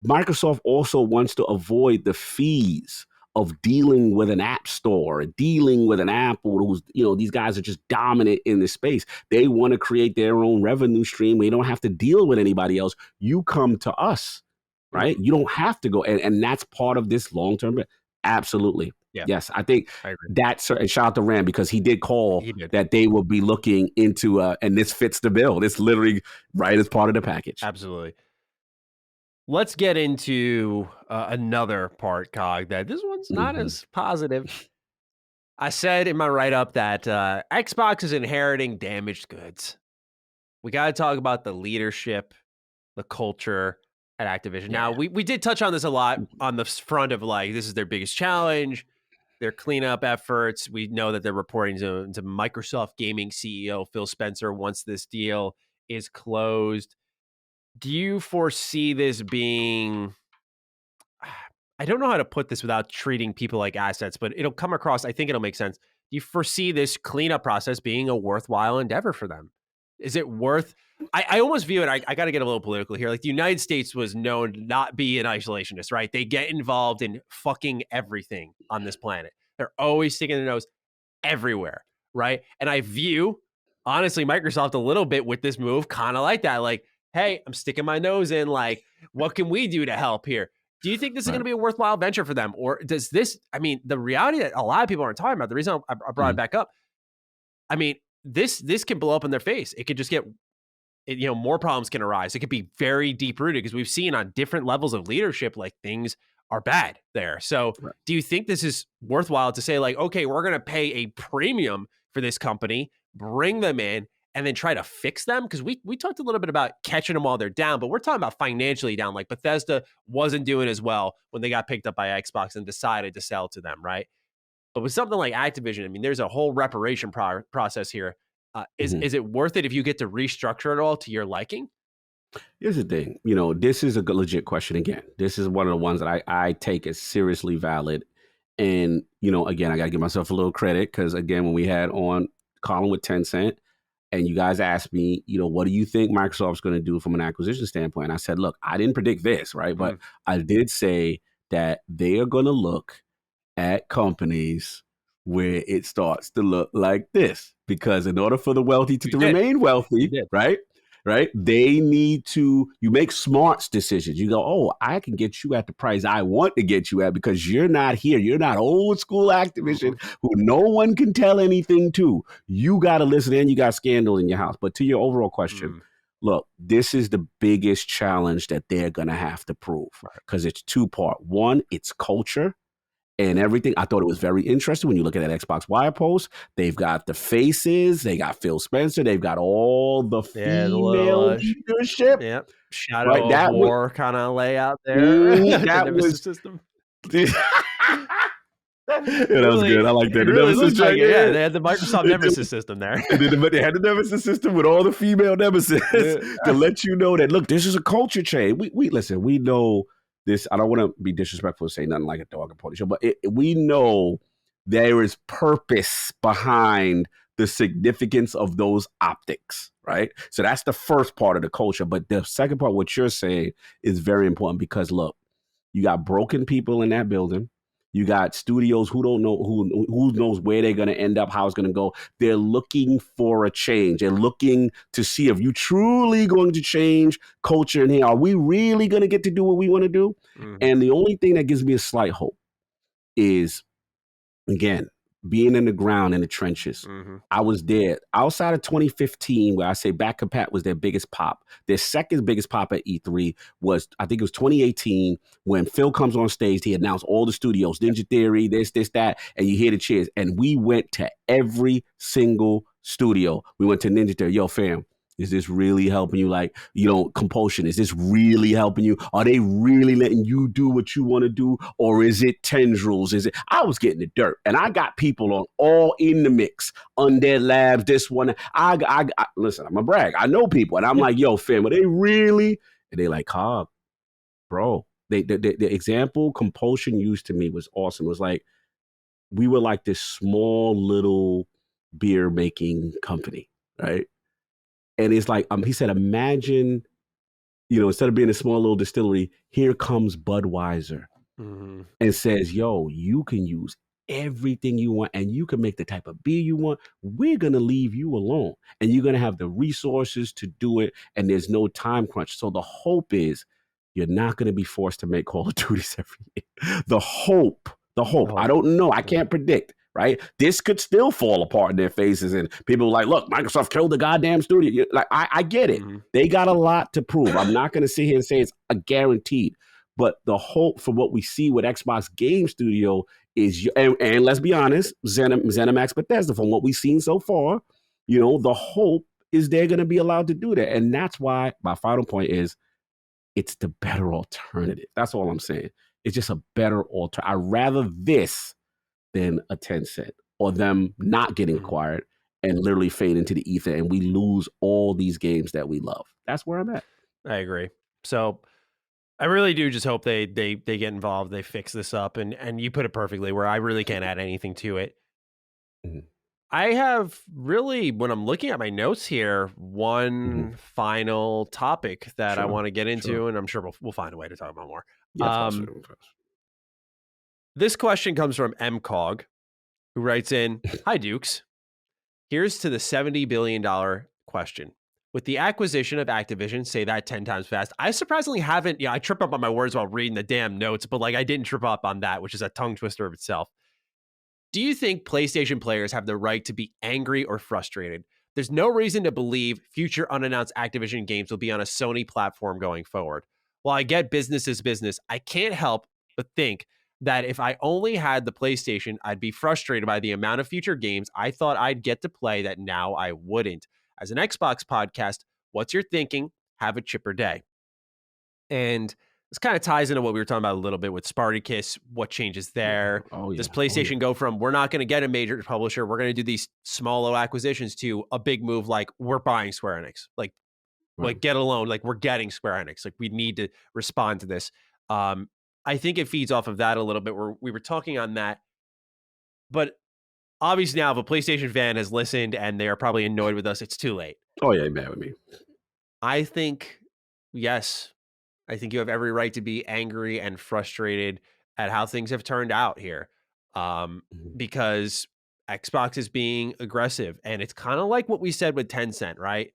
Microsoft also wants to avoid the fees of dealing with an app store, dealing with an Apple who's, these guys are just dominant in this space. They want to create their own revenue stream. They don't have to deal with anybody else. You come to us, right? You don't have to go. And that's part of this long-term. Absolutely. Yeah. Yes. I think that's, and shout out to Rand because he did call that they will be looking into, and this fits the bill. It's literally right as part of the package. Absolutely. Let's get into another part, Cog, that this one's not as positive. I said in my write-up that Xbox is inheriting damaged goods. We got to talk about the leadership, the culture at Activision. Yeah. Now, we did touch on this a lot on the front of like, this is their biggest challenge, their cleanup efforts. We know that they're reporting to Microsoft Gaming CEO Phil Spencer once this deal is closed. Do you foresee this being, I don't know how to put this without treating people like assets, but it'll come across, I think it'll make sense. Do you foresee this cleanup process being a worthwhile endeavor for them? Is it worth, I almost view it, I got to get a little political here. Like the United States was known to not be an isolationist, right? They get involved in fucking everything on this planet. They're always sticking their nose everywhere, right? And I view, honestly, Microsoft a little bit with this move, kind of like that. Like, hey, I'm sticking my nose in. Like, what can we do to help here? Do you think this is going to be a worthwhile venture for them? Or does this, I mean, the reality that a lot of people aren't talking about, the reason I brought it back up, I mean, this can blow up in their face. It could just get, more problems can arise. It could be very deep rooted because we've seen on different levels of leadership, like things are bad there. So do you think this is worthwhile to say like, okay, we're going to pay a premium for this company, bring them in, and then try to fix them? Because we talked a little bit about catching them while they're down, but we're talking about financially down. Like Bethesda wasn't doing as well when they got picked up by Xbox and decided to sell to them, right? But with something like Activision, I mean, there's a whole reparation process here. Is it worth it if you get to restructure it all to your liking? Here's the thing. This is a legit question again. This is one of the ones that I take as seriously valid. And, again, I got to give myself a little credit because, again, when we had on Colin with Tencent, and you guys asked me, what do you think Microsoft's going to do from an acquisition standpoint? And I said, look, I didn't predict this, right? But I did say that they are going to look at companies where it starts to look like this. Because in order for the wealthy to remain wealthy, right? They need to, you make smart decisions. You go, oh, I can get you at the price I want to get you at because you're not here. You're not old school Activision who no one can tell anything to. You got to listen and you got scandal in your house. But to your overall question, look, this is the biggest challenge that they're going to have to prove because it's two-part. One, it's culture. And everything. I thought it was very interesting when you look at that Xbox Wire post. They've got the faces. They got Phil Spencer. They've got all the female leadership. Yep. Shadow of War kind of layout there. That the was system. That was good. I like that. The Nemesis like they had the Microsoft Nemesis system there. They had the Nemesis system with all the female Nemesis to let you know that, look, this is a culture change. We listen, we know this. I don't want to be disrespectful and say nothing like a dog and pony show, but we know there is purpose behind the significance of those optics, right? So that's the first part of the culture. But the second part, what you're saying, is very important because, look, you got broken people in that building. You got studios who don't know, who knows where they're going to end up, how it's going to go. They're looking for a change. They're looking to see if you truly going to change culture in here. Are we really going to get to do what we want to do? And the only thing that gives me a slight hope is, again, being in the ground in the trenches. I was there outside of 2015, where I say Back Compat was their biggest pop. Their second biggest pop at E3 was, I think it was 2018, when Phil comes on stage. He announced all the studios, Ninja Theory, this, that, and you hear the cheers. And we went to every single studio. We went to Ninja Theory. Yo, fam, is this really helping you? Like, Compulsion, is this really helping you? Are they really letting you do what you want to do? Or is it Tendrils? I was getting the dirt. And I got people on all in the mix, Undead Labs, this one. I listen, I'm a brag. I know people. And I'm like, yo, fam, are they really? And they like, bro. The example Compulsion used to me was awesome. It was like, we were like this small little beer making company, right? And it's like, he said, imagine, instead of being a small little distillery, here comes Budweiser Mm-hmm. and says, yo, you can use everything you want and you can make the type of beer you want. We're going to leave you alone and you're going to have the resources to do it. And there's no time crunch. So the hope is you're not going to be forced to make Call of Duties every year. The hope. I don't know. I can't predict. Right, this could still fall apart in their faces, and people are like, "Look, Microsoft killed the goddamn studio." Like, I get it. Mm-hmm. They got a lot to prove. I'm not going to sit here and say it's a guaranteed, but the hope for what we see with Xbox Game Studio is, and let's be honest, ZeniMax Bethesda, from what we've seen so far, the hope is they're going to be allowed to do that, and that's why my final point is, it's the better alternative. That's all I'm saying. It's just a better alternative. I'd rather this than a Tencent or them not getting acquired and literally fade into the ether and we lose all these games that we love. That's where I'm at. I agree. So I really do just hope they get involved, they fix this up, and you put it perfectly where I really can't add anything to it. Mm-hmm. I have really, when I'm looking at my notes here, one final topic that I want to get into, and I'm sure we'll find a way to talk about more. Yeah, this question comes from MCOG, who writes in, "Hi, Dukes. Here's to the $70 billion question. With the acquisition of Activision, say that 10 times fast, I surprisingly haven't, I trip up on my words while reading the damn notes, but I didn't trip up on that, which is a tongue twister of itself. Do you think PlayStation players have the right to be angry or frustrated? There's no reason to believe future unannounced Activision games will be on a Sony platform going forward. While I get business is business, I can't help but think that if I only had the PlayStation, I'd be frustrated by the amount of future games I thought I'd get to play that now I wouldn't. As an Xbox podcast, what's your thinking? Have a chipper day." And this kind of ties into what we were talking about a little bit with Spartacus. What changes there? Does PlayStation go from, we're not going to get a major publisher, we're going to do these small low acquisitions, to a big move like, we're buying Square Enix? Like get a loan. Like, we're getting Square Enix. Like, we need to respond to this. I think it feeds off of that a little bit, where we were talking on that. But obviously now, if a PlayStation fan has listened and they are probably annoyed with us, it's too late. Oh, yeah, mad with me. I think, yes, I think you have every right to be angry and frustrated at how things have turned out here, because Xbox is being aggressive. And it's kind of like what we said with Tencent, right?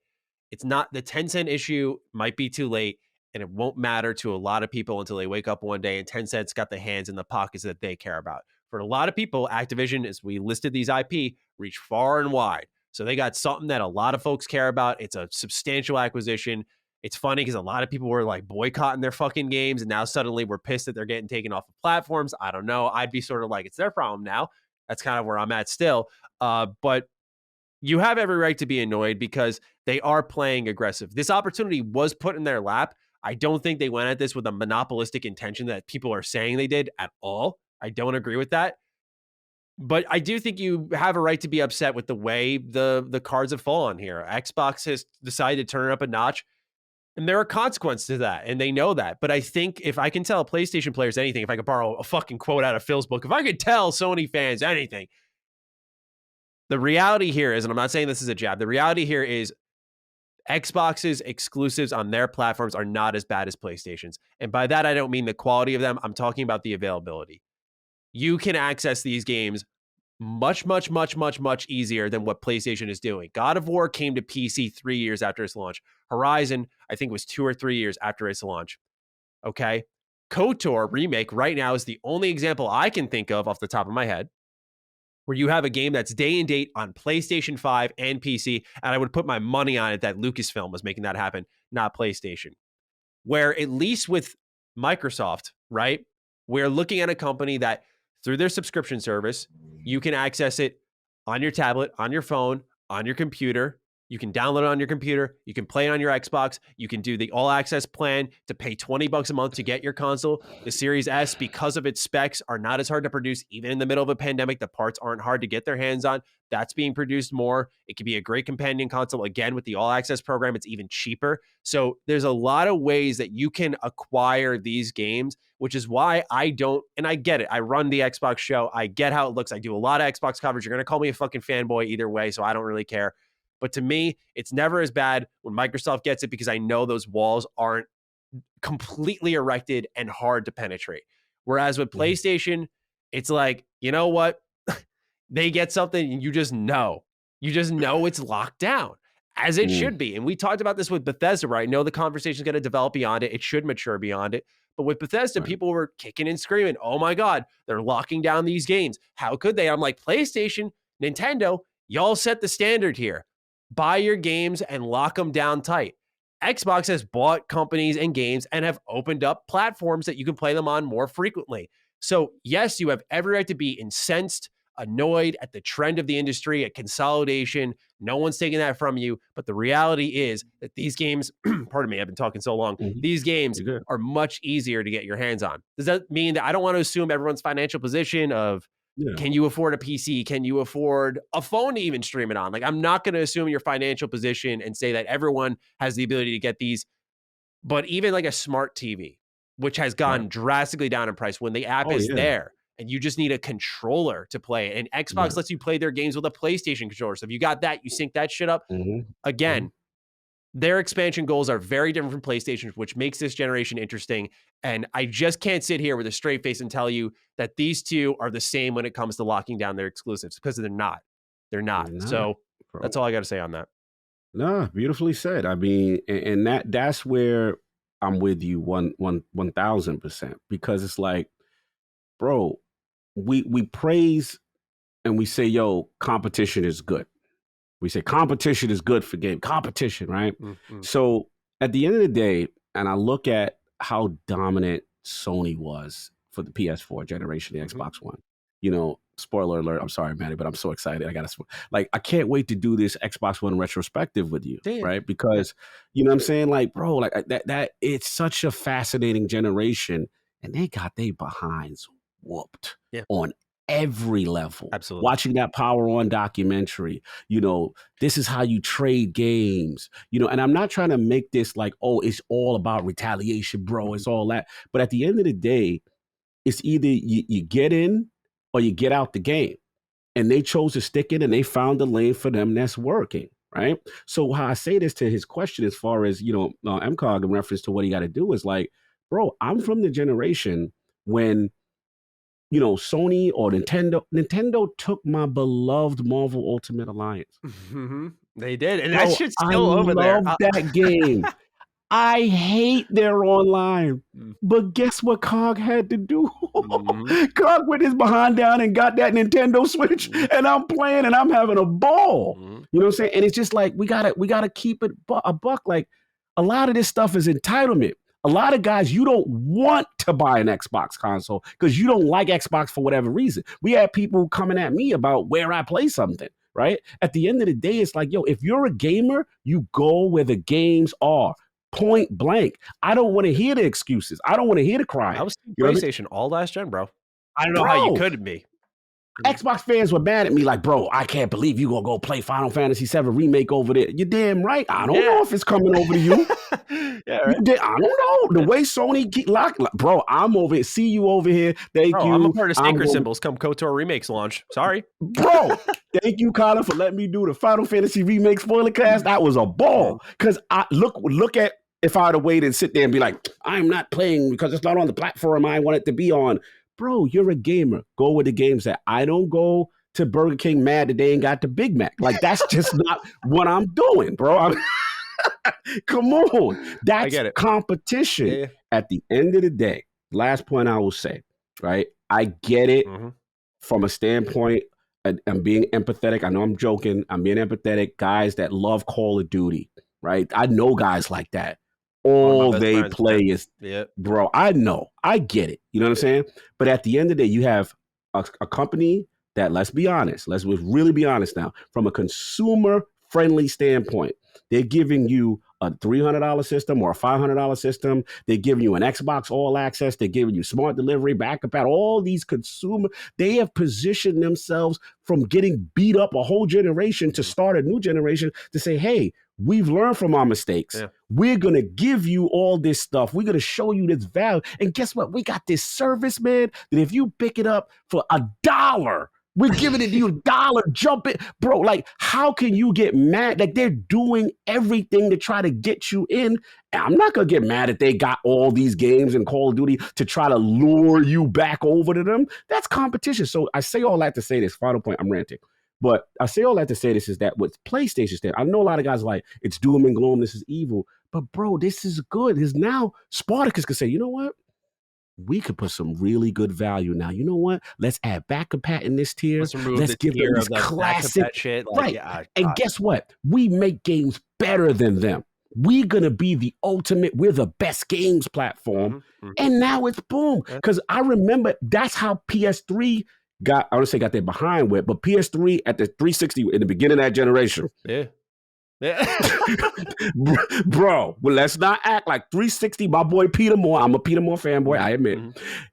It's not, the Tencent issue might be too late, and it won't matter to a lot of people until they wake up one day and Tencent's got the hands in the pockets that they care about. For a lot of people, Activision, as we listed these IP, reach far and wide. So they got something that a lot of folks care about. It's a substantial acquisition. It's funny because a lot of people were like boycotting their fucking games, and now suddenly we're pissed that they're getting taken off of platforms. I don't know. I'd be sort of like, it's their problem now. That's kind of where I'm at still. But you have every right to be annoyed because they are playing aggressive. This opportunity was put in their lap. I don't think they went at this with a monopolistic intention that people are saying they did at all. I don't agree with that. But I do think you have a right to be upset with the way the cards have fallen here. Xbox has decided to turn it up a notch, and there are consequences to that, and they know that. But I think if I can tell PlayStation players anything, if I could borrow a fucking quote out of Phil's book, if I could tell Sony fans anything, the reality here is, and I'm not saying this is a jab, the reality here is Xbox's exclusives on their platforms are not as bad as PlayStation's. And by that, I don't mean the quality of them. I'm talking about the availability. You can access these games much, much, much, much, much easier than what PlayStation is doing. God of War came to PC 3 years after its launch. Horizon, I think, was 2 or 3 years after its launch. Okay. KOTOR Remake right now is the only example I can think of off the top of my head where you have a game that's day and date on PlayStation 5 and PC, and I would put my money on it that Lucasfilm was making that happen, not PlayStation. Where at least with Microsoft, right, we're looking at a company that through their subscription service, you can access it on your tablet, on your phone, on your computer, You can download it on your computer. You can play it on your Xbox. You can do the all access plan to pay $20 a month to get your console. The Series S, because of its specs, are not as hard to produce. Even in the middle of a pandemic, the parts aren't hard to get their hands on. That's being produced more. It could be a great companion console. Again, with the all access program, it's even cheaper. So there's a lot of ways that you can acquire these games, which is why I don't, and I get it. I run the Xbox show. I get how it looks. I do a lot of Xbox coverage. You're going to call me a fucking fanboy either way, so I don't really care. But to me, it's never as bad when Microsoft gets it because I know those walls aren't completely erected and hard to penetrate. Whereas with PlayStation, it's like, you know what? They get something and you just know. You just know it's locked down, as it should be. And we talked about this with Bethesda, where I know the conversation is going to develop beyond it. It should mature beyond it. But with Bethesda, people were kicking and screaming, oh my God, they're locking down these games. How could they? I'm like, PlayStation, Nintendo, y'all set the standard here. Buy your games and lock them down tight. Xbox has bought companies and games and have opened up platforms that you can play them on more frequently. So yes, you have every right to be incensed, annoyed at the trend of the industry, at consolidation. No one's taking that from you. But the reality is that these games, pardon me, I've been talking so long. These games are much easier to get your hands on. Does that mean that I don't want to assume everyone's financial position of, can you afford a PC? Can you afford a phone to even stream it on? Like, I'm not going to assume your financial position and say that everyone has the ability to get these. But even like a smart TV, which has gone drastically down in price when the app is there and you just need a controller to play it. And Xbox lets you play their games with a PlayStation controller. So if you got that, you sync that shit up. Again, their expansion goals are very different from PlayStation's, which makes this generation interesting. And I just can't sit here with a straight face and tell you that these two are the same when it comes to locking down their exclusives, because they're not. They're not. So that's all I got to say on that. No, beautifully said. I mean, and that's where I'm with you 1,000%, because it's like, bro, we praise and we say, yo, competition is good. We say competition is good for game competition, right? So at the end of the day, and I look at how dominant Sony was for the PS4 generation, the Xbox One. You know, spoiler alert. I'm sorry, Manny, but I'm so excited. I can't wait to do this Xbox One retrospective with you, right? Because you know what I'm saying, like, bro, like that it's such a fascinating generation, and they got their behinds whooped on every level. Absolutely. Watching that Power On documentary, you know, this is how you trade games, you know, and I'm not trying to make this like, oh, it's all about retaliation, bro. It's all that. But at the end of the day, it's either you get in or you get out the game. And they chose to stick in and they found the lane for them that's working, right? So how I say this to his question as far as, you know, MCOG in reference to what he got to do is like, bro, I'm from the generation when, you know, Sony or Nintendo took my beloved Marvel Ultimate Alliance. They did. And that shit's still over there. I love that game. I hate their online. But guess what Cog had to do? Cog went his behind down and got that Nintendo Switch, and I'm playing and I'm having a ball. You know what I'm saying? And it's just like, we gotta keep it a buck. Like, a lot of this stuff is entitlement. A lot of guys, you don't want to buy an Xbox console because you don't like Xbox for whatever reason. We had people coming at me about where I play something, right? At the end of the day, it's like, yo, if you're a gamer, you go where the games are. Point blank. I don't want to hear the excuses. I don't want to hear the crying. I was PlayStation all last gen, bro. I don't know how you could be. Xbox fans were mad at me like, bro, I can't believe you gonna go play Final Fantasy VII Remake over there. You're damn right. I don't know if it's coming over to you. I don't know. The way Sony keep bro, I'm over here. See you over here. Thank you. I'm a part of Stinker Symbols come KOTOR Remakes launch. Sorry. Bro, thank you, Colin, for letting me do the Final Fantasy Remake spoiler cast. That was a ball. Because I look at, if I had to wait and sit there and be like, I'm not playing because it's not on the platform I want it to be on. Bro, you're a gamer. Go with the games that I don't go to Burger King mad that they ain't got the Big Mac. Like, that's just not what I'm doing, bro. Come on. That's competition. At the end of the day, last point I will say, right? I get it from a standpoint. I'm being empathetic. I know I'm joking. I'm being empathetic. Guys that love Call of Duty, right? I know guys like that. All they play is, bro, I know. I get it. You know what I'm saying? But at the end of the day, you have a company that, let's be honest, let's really be honest now, from a consumer friendly standpoint. They're giving you a $300 system or a $500 system. They're giving you an Xbox All Access. They're giving you smart delivery, backup at all these consumer. They have positioned themselves from getting beat up a whole generation to start a new generation to say, hey, we've learned from our mistakes. Yeah. We're going to give you all this stuff. We're going to show you this value. And guess what? We got this service, man, that if you pick it up for $1, we're giving it to you $1, jump it. Bro, like, how can you get mad? Like, they're doing everything to try to get you in. And I'm not going to get mad that they got all these games in Call of Duty to try to lure you back over to them. That's competition. So I say all that to say this. Final point, I'm ranting. But I say all that to say this is that with PlayStation stand, I know a lot of guys are like, it's doom and gloom, this is evil. But, bro, this is good. Because now Spartacus could say, you know what? We could put some really good value now. You know what? Let's add backup pat in this tier. Let's give them this classic shit. Like, right. Yeah, and guess what? We make games better than them. We're going to be the ultimate, we're the best games platform. And now it's boom. Because I remember that's how PS3 got, I don't say got their behind with, but PS3 at the 360 in the beginning of that generation. Yeah. Bro, well, let's not act like 360. My boy Peter Moore, I'm a Peter Moore fanboy, I admit.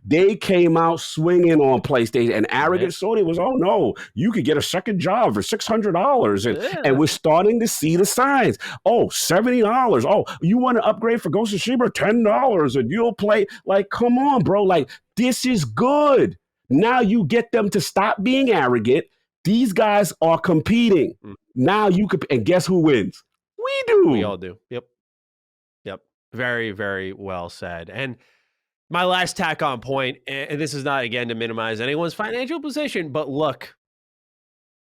They came out swinging on PlayStation, and arrogant Sony was, oh no, you could get a second job for $600, and we're starting to see the signs. Oh, $70. Oh, you want to upgrade for Ghost of Tsushima? $10, and you'll play. Like, come on, bro. Like, this is good. Now you get them to stop being arrogant. These guys are competing. Now you could, and guess who wins? We do. We all do. Yep. Very, very well said. And my last tack on point, and this is not, again, to minimize anyone's financial position, but look,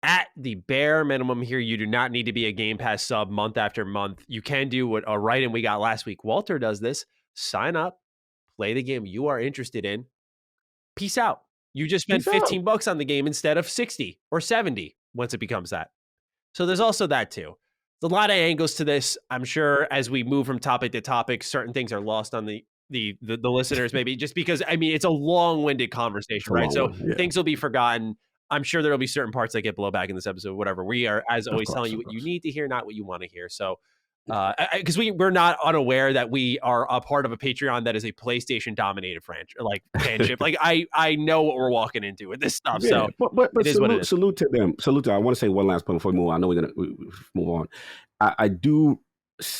at the bare minimum here, you do not need to be a Game Pass sub month after month. You can do what a write-in we got last week. Walter does this. Sign up, play the game you are interested in. Peace out. You just spent $15 on the game instead of 60 or 70 once it becomes that. So there's also that too. There's a lot of angles to this. I'm sure as we move from topic to topic, certain things are lost on the listeners, maybe just because, I mean, it's a long-winded conversation, right? So things will be forgotten. I'm sure there'll be certain parts that get blowback in this episode, whatever. We are, as always, telling you what you need to hear, not what you want to hear. So because we're not unaware that we are a part of a Patreon that is a PlayStation dominated franchise, like fanship. Like I know what we're walking into with this stuff. So but salute to them. Salute to them. I want to say one last point before we move on. I know we're gonna move on. I do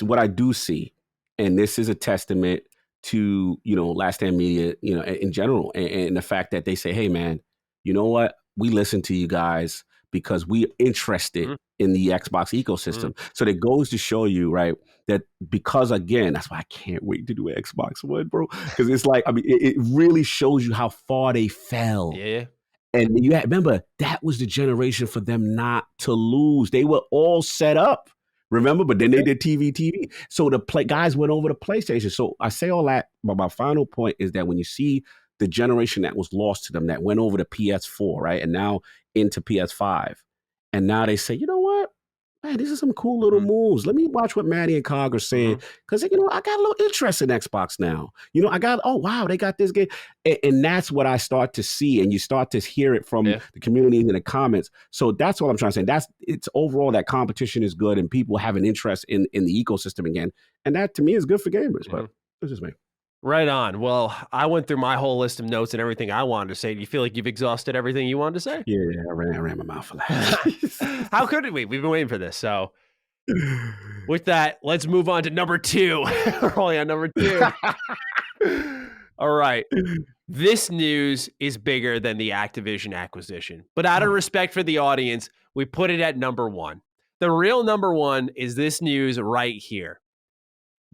what I do see, and this is a testament to, you know, Last Stand Media, you know, in general, and the fact that they say, hey man, you know what, we listen to you guys because we're interested in the Xbox ecosystem. So that goes to show you, right, that because, again, that's why I can't wait to do an Xbox One, bro. Because it's like, I mean, it really shows you how far they fell. Yeah. And you remember, that was the generation for them not to lose. They were all set up, remember? But then they did TV. So the guys went over to PlayStation. So I say all that, but my final point is that when you see the generation that was lost to them, that went over to PS4, right, and now into PS5, and now they say, you know what, man, these are some cool little moves. Let me watch what Maddie and Cog are saying, because, you know, I got a little interest in Xbox now. You know, oh, wow, they got this game. And that's what I start to see, and you start to hear it from the community in the comments. So that's what I'm trying to say. It's overall that competition is good, and people have an interest in the ecosystem again. And that, to me, is good for gamers. But this is me. Right on. Well, I went through my whole list of notes and everything I wanted to say. Do you feel like you've exhausted everything you wanted to say? Yeah, I ran my mouth for that. How could we? We've been waiting for this. So with that, let's move on to number 2. We're only on number 2. All right. This news is bigger than the Activision acquisition, but out of respect for the audience, we put it at number 1. The real number 1 is this news right here.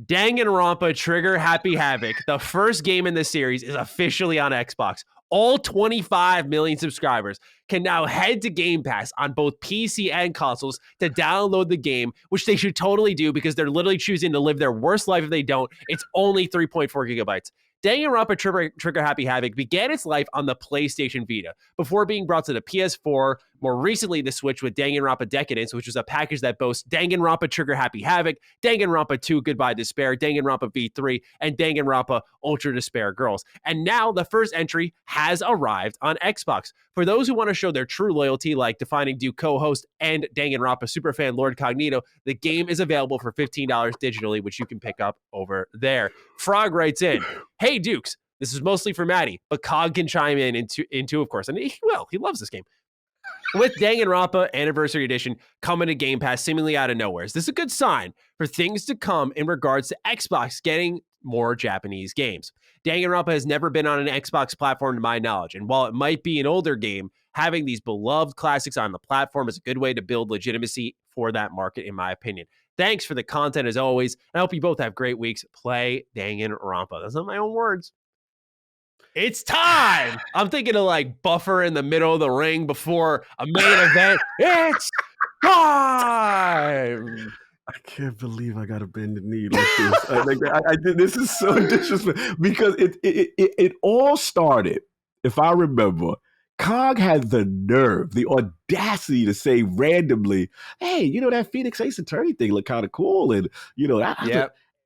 Danganronpa Trigger Happy Havoc, the first game in the series, is officially on Xbox. All 25 million subscribers can now head to Game Pass on both PC and consoles to download the game, which they should totally do because they're literally choosing to live their worst life if they don't. It's only 3.4 gigabytes. Danganronpa Trigger Happy Havoc began its life on the PlayStation Vita before being brought to the PS4, More recently, the Switch with Danganronpa Decadence, which was a package that boasts Danganronpa Trigger Happy Havoc, Danganronpa 2 Goodbye Despair, Danganronpa V3, and Danganronpa Ultra Despair Girls. And now the first entry has arrived on Xbox. For those who want to show their true loyalty, like Defining Duke co-host and Danganronpa superfan Lord Cognito, the game is available for $15 digitally, which you can pick up over there. Frog writes in, "Hey Dukes, this is mostly for Maddie, but Cog can chime in into of course, and he will. He loves this game. With Danganronpa Anniversary Edition coming to Game Pass seemingly out of nowhere, is this a good sign for things to come in regards to Xbox getting more Japanese games? Danganronpa has never been on an Xbox platform to my knowledge, and while it might be an older game, having these beloved classics on the platform is a good way to build legitimacy for that market, in my opinion. Thanks for the content as always, and I hope you both have great weeks. Play Danganronpa." That's not my own words. It's time. I'm thinking of like Buffer in the middle of the ring before a main event. It's time. I can't believe I got to bend the knee like this. This is so disrespectful because it all started, if I remember, Cog had the nerve, the audacity to say randomly, "Hey, you know, that Phoenix Ace Attorney thing looked kind of cool." And, you know,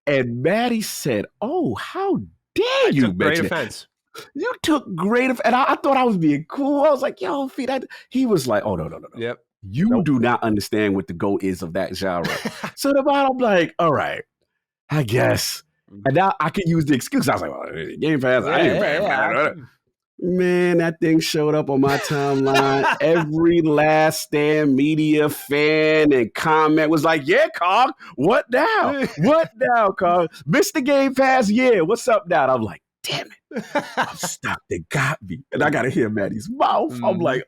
and Maddie said, "Oh, how dare you mention great it?" offense. You took great offense. And I thought I was being cool. I was like, "Yo, he was like, "Oh, no. Yep. You do not understand what the GOAT is of that genre." So the bottom, like, all right, I guess. And now I can use the excuse. I was like, "Well, Game Pass, I ain't bad." Man, that thing showed up on my timeline. Every last stand media fan and comment was like, "Yeah, Cog, what now? What now, Cog? Mr. Game Pass, yeah, what's up now?" And I'm like, damn it. I'm stuck. They got me. And I got to hear Maddie's mouth. I'm like,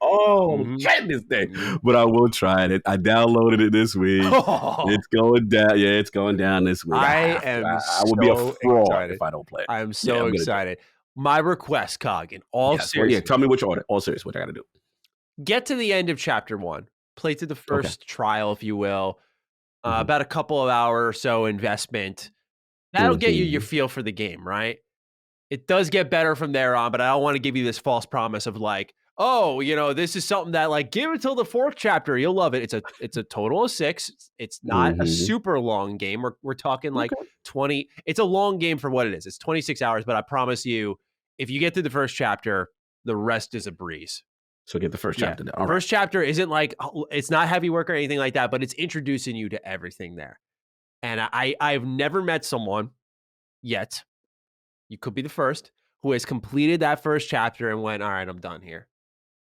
get this thing. But I will try it. I downloaded it this week. It's going down. Yeah, it's going down this week. I will be a fraud if I don't play it. I'm so excited. My request, Cog, in all seriousness. Tell me which order. All serious, what I got to do. Get to the end of chapter 1. Play through the first trial, if you will. About a couple of hour or so investment. That'll get you your feel for the game, right? It does get better from there on, but I don't want to give you this false promise of like, oh, you know, this is something that like give it till the 4th chapter, you'll love it. It's a total of 6. It's not a super long game. We're talking like 20. It's a long game for what it is. It's 26 hours, but I promise you, if you get through the first chapter, the rest is a breeze. So get the first chapter down. The first chapter isn't like, it's not heavy work or anything like that, but it's introducing you to everything there. And I've never met someone yet, you could be the first, who has completed that first chapter and went, all right, I'm done here.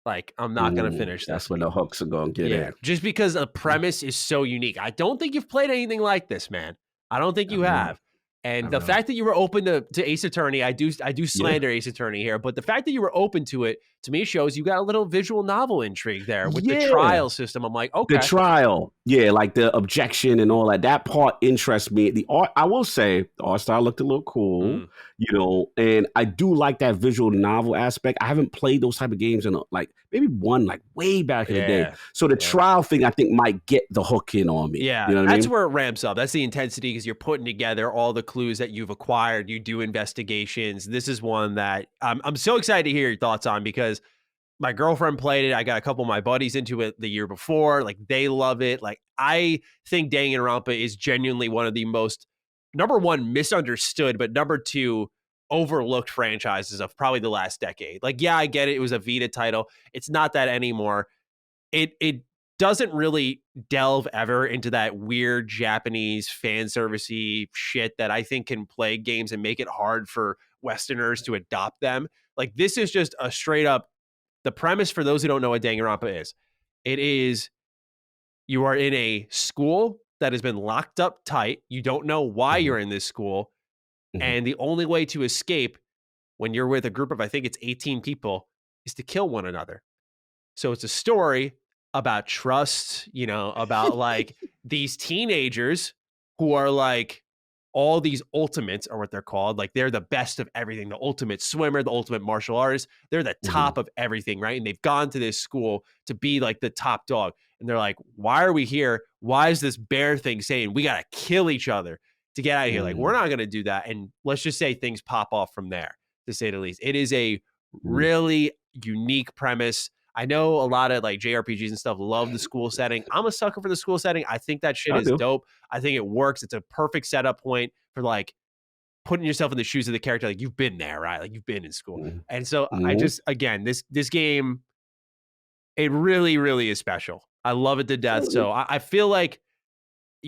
Like, I'm not going to finish that. That's when the hooks are going to get in. Just because the premise is so unique. I don't think you've played anything like this, man. I don't think you have. And the fact that you were open to Ace Attorney, I do slander Ace Attorney here, but the fact that you were open to it, to me, shows you got a little visual novel intrigue there with the trial system. I'm like, okay. The trial, like the objection and all that. That part interests me. The art, I will say, the art style looked a little cool, you know, and I do like that visual novel aspect. I haven't played those type of games in like maybe one like way back in the day. So the trial thing, I think, might get the hook in on me. Yeah, you know that's where it ramps up. That's the intensity because you're putting together all the clues that you've acquired. You do investigations. This is one that I'm so excited to hear your thoughts on because my girlfriend played it. I got a couple of my buddies into it the year before. Like, they love it. Like, I think Danganronpa is genuinely one of the most, number one, misunderstood, but number two, overlooked franchises of probably the last decade. Like, yeah, I get it. It was a Vita title. It's not that anymore. It doesn't really delve ever into that weird Japanese fan servicey shit that I think can plague games and make it hard for Westerners to adopt them. Like, this is just a straight up, the premise for those who don't know what Danganronpa is, it is you are in a school that has been locked up tight. You don't know why you're in this school. And the only way to escape when you're with a group of, I think it's 18 people, is to kill one another. So it's a story about trust, you know, about like these teenagers who are like, all these ultimates are what they're called. Like, they're the best of everything. The ultimate swimmer, the ultimate martial artist. They're the top of everything, right? And they've gone to this school to be like the top dog. And they're like, why are we here? Why is this bear thing saying we got to kill each other to get out of here? Like, we're not going to do that. And let's just say things pop off from there, to say the least. It is a really unique premise. I know a lot of like JRPGs and stuff love the school setting. I'm a sucker for the school setting. I think that shit I is do. dope. I think it works. It's a perfect setup point for like putting yourself in the shoes of the character. Like you've been there, right? Like you've been in school. And so I Mm-hmm. just, again, this game, it really, really is special. I love it to death. So I feel like,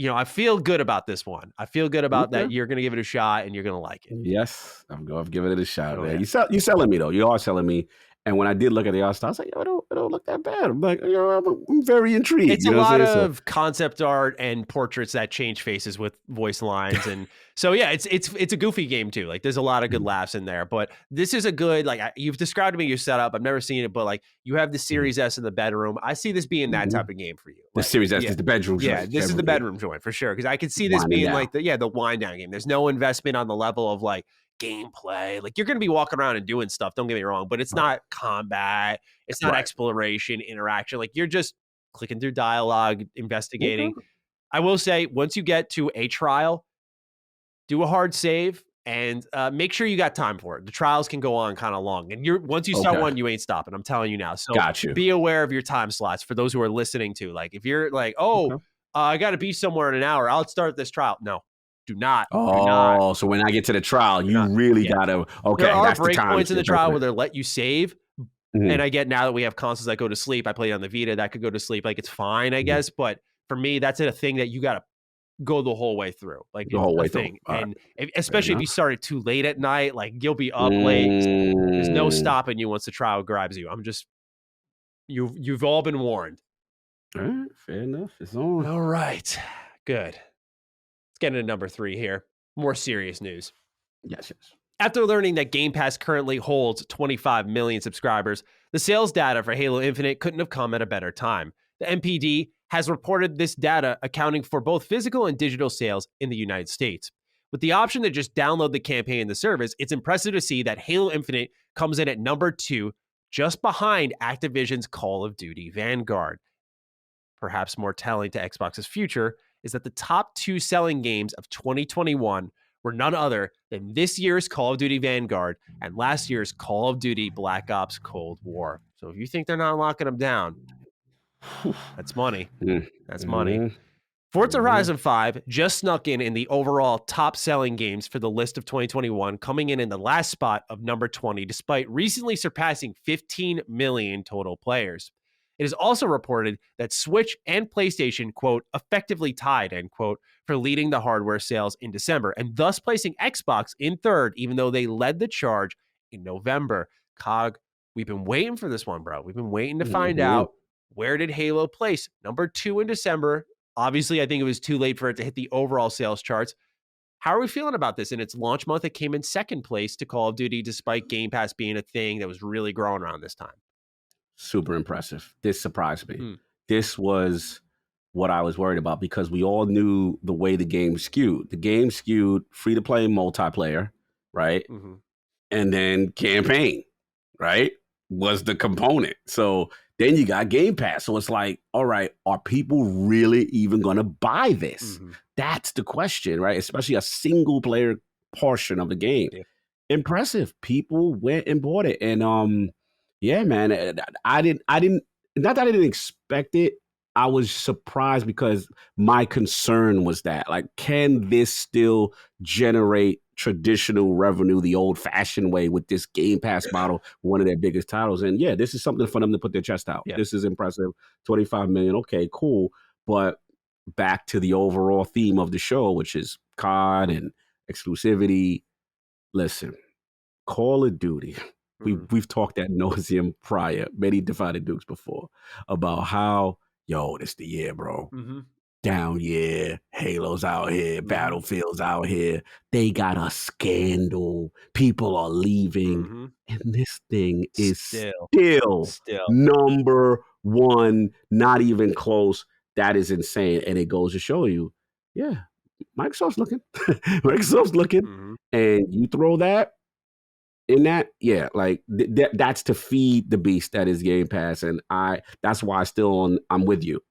I feel good about this one. I feel good about Okay. that. You're going to give it a shot and you're going to like it. Yes, I'm going to give it a shot, Oh, man. yeah. You selling me though. You are selling me. And when I did look at the art style, I was like, it don't look that bad. I'm like, I'm very intrigued. It's you a know what lot I'm saying? of concept art and portraits that change faces with voice lines, and so yeah, it's a goofy game too. Like there's a lot of good laughs in there, but this is a good you've described to me your setup. I've never seen it, but like you have the Series S in the bedroom. I see this being that type of game for you. The Like Series S yeah, is the bedroom yeah, joint. this is the bedroom joint for sure because I could see this Winding being down. like the wind down game. There's no investment on the level of like gameplay. Like you're going to be walking around and doing stuff. Don't get me wrong, but it's not combat. It's not exploration, interaction. Like you're just clicking through dialogue, investigating. Okay. I will say, once you get to a trial, do a hard save and make sure you got time for it. The trials can go on kind of long, and once you start one, you ain't stopping. I'm telling you now. So Got you. be aware of your time slots for those who are listening to. Like if you're like, I got to be somewhere in an hour, I'll start this trial. No, do not. Do not. Oh, so when I get to the trial, you not. really gotta. Okay, There are that's the break time. points in the trial where they'll let you save. Mhm. And I get now that we have consoles that go to sleep. I played on the Vita that could go to sleep. Like it's fine, I guess. But for me, that's a thing that you got to go the whole way through. Like The it's whole a way thing. through. And especially if you start it too late at night, like you'll be up late. There's no stopping you once the trial grabs you. I'm just you've all been warned. All right, fair enough. It's on. All right. Good. Let's get into number 3 here. More serious news. Yes. After learning that Game Pass currently holds 25 million subscribers, the sales data for Halo Infinite couldn't have come at a better time. The MPD has reported this data accounting for both physical and digital sales in the United States. With the option to just download the campaign in the service, it's impressive to see that Halo Infinite comes in at number 2, just behind Activision's Call of Duty Vanguard. Perhaps more telling to Xbox's future is that the top 2 selling games of 2021 were none other than this year's Call of Duty Vanguard and last year's Call of Duty Black Ops Cold War. So if you think they're not locking them down, that's money. That's money. Forza Horizon 5 just snuck in the overall top-selling games for the list of 2021, coming in the last spot of number 20, despite recently surpassing 15 million total players. It is also reported that Switch and PlayStation, quote, effectively tied, end quote, for leading the hardware sales in December, and thus placing Xbox in third, even though they led the charge in November. Cog, we've been waiting for this one, bro. We've been waiting to find out, where did Halo place? Number 2 in December. Obviously, I think it was too late for it to hit the overall sales charts. How are we feeling about this? In its launch month, it came in second place to Call of Duty, despite Game Pass being a thing that was really growing around this time. Super impressive. This surprised me. This was what I was worried about because we all knew the way the game skewed. The game skewed free-to-play multiplayer, right? And then campaign, right? Was the component. So then you got Game Pass. So it's like, all right, are people really even going to buy this? That's the question, right? Especially a single player portion of the game. Yeah. Impressive. People went and bought it. And yeah, man, I didn't not that I didn't expect it. I was surprised because my concern was that, like, can this still generate traditional revenue the old-fashioned way with this Game Pass model, one of their biggest titles? And yeah, this is something for them to put their chest out. Yeah. This is impressive. 25 million. Okay, cool. But back to the overall theme of the show, which is COD and exclusivity. Listen, Call of Duty. We've talked ad nauseum prior, many Divided Dukes before, about how, yo, this the year, bro. Down year, Halo's out here, Battlefield's out here. They got a scandal. People are leaving. And this thing is still number 1, not even close. That is insane. And it goes to show you, yeah, Microsoft's looking. Microsoft's looking. And you throw that in that, yeah, like that's to feed the beast that is Game Pass. And that's why I'm with you.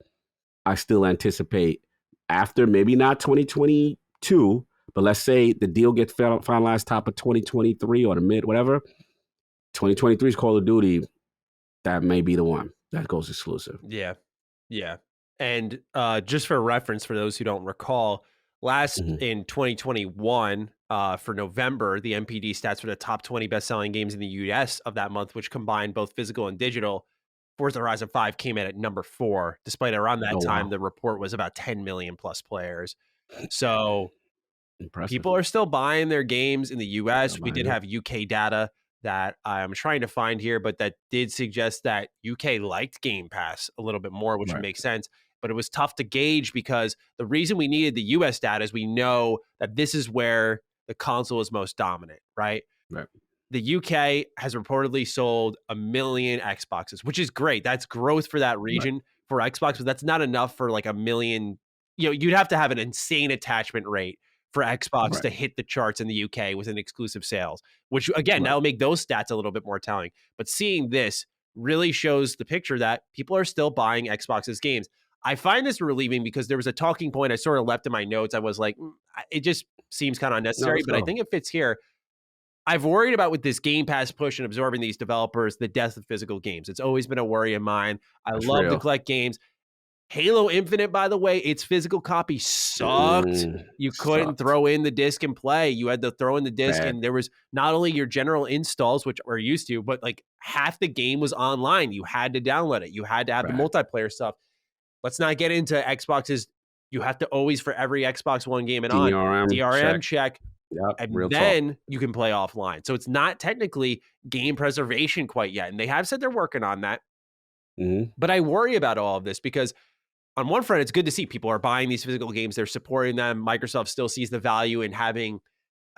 I still anticipate after maybe not 2022, but let's say the deal gets finalized top of 2023 or the mid, whatever. 2023's Call of Duty. that may be the one that goes exclusive. Yeah. Yeah. And just for reference, for those who don't recall, in 2021, for November, the MPD stats for the top 20 best-selling games in the US of that month, which combined both physical and digital, Forza Horizon 5 came in at number 4, despite around that time, the report was about 10 million plus players. So impressive. People are still buying their games in the US. We did have UK data that I'm trying to find here, but that did suggest that UK liked Game Pass a little bit more, which would make sense. But it was tough to gauge because the reason we needed the US data is we know that this is where the console is most dominant, right? Right. The UK has reportedly sold 1 million Xboxes, which is great. That's growth for that region for Xbox, but that's not enough for like 1 million. You know, you'd have to have an insane attachment rate for Xbox to hit the charts in the UK with an exclusive sales, which again, that'll make those stats a little bit more telling. But seeing this really shows the picture that people are still buying Xbox's games. I find this relieving because there was a talking point I sort of left in my notes. I was like, it just seems kind of unnecessary, but I think it fits here. I've worried about with this Game Pass push and absorbing these developers, the death of physical games. It's always been a worry of mine. I love to collect games. Halo Infinite, by the way, its physical copy sucked. You couldn't throw in the disc and play. You had to throw in the disc, and there was not only your general installs, which we're used to, but like half the game was online. You had to download it. You had to have the multiplayer stuff. Let's not get into Xbox's. You have to always, for every Xbox One game and DRM check. Yep, and then you can play offline. So it's not technically game preservation quite yet. And they have said they're working on that. But I worry about all of this because on one front, it's good to see people are buying these physical games. They're supporting them. Microsoft still sees the value in having,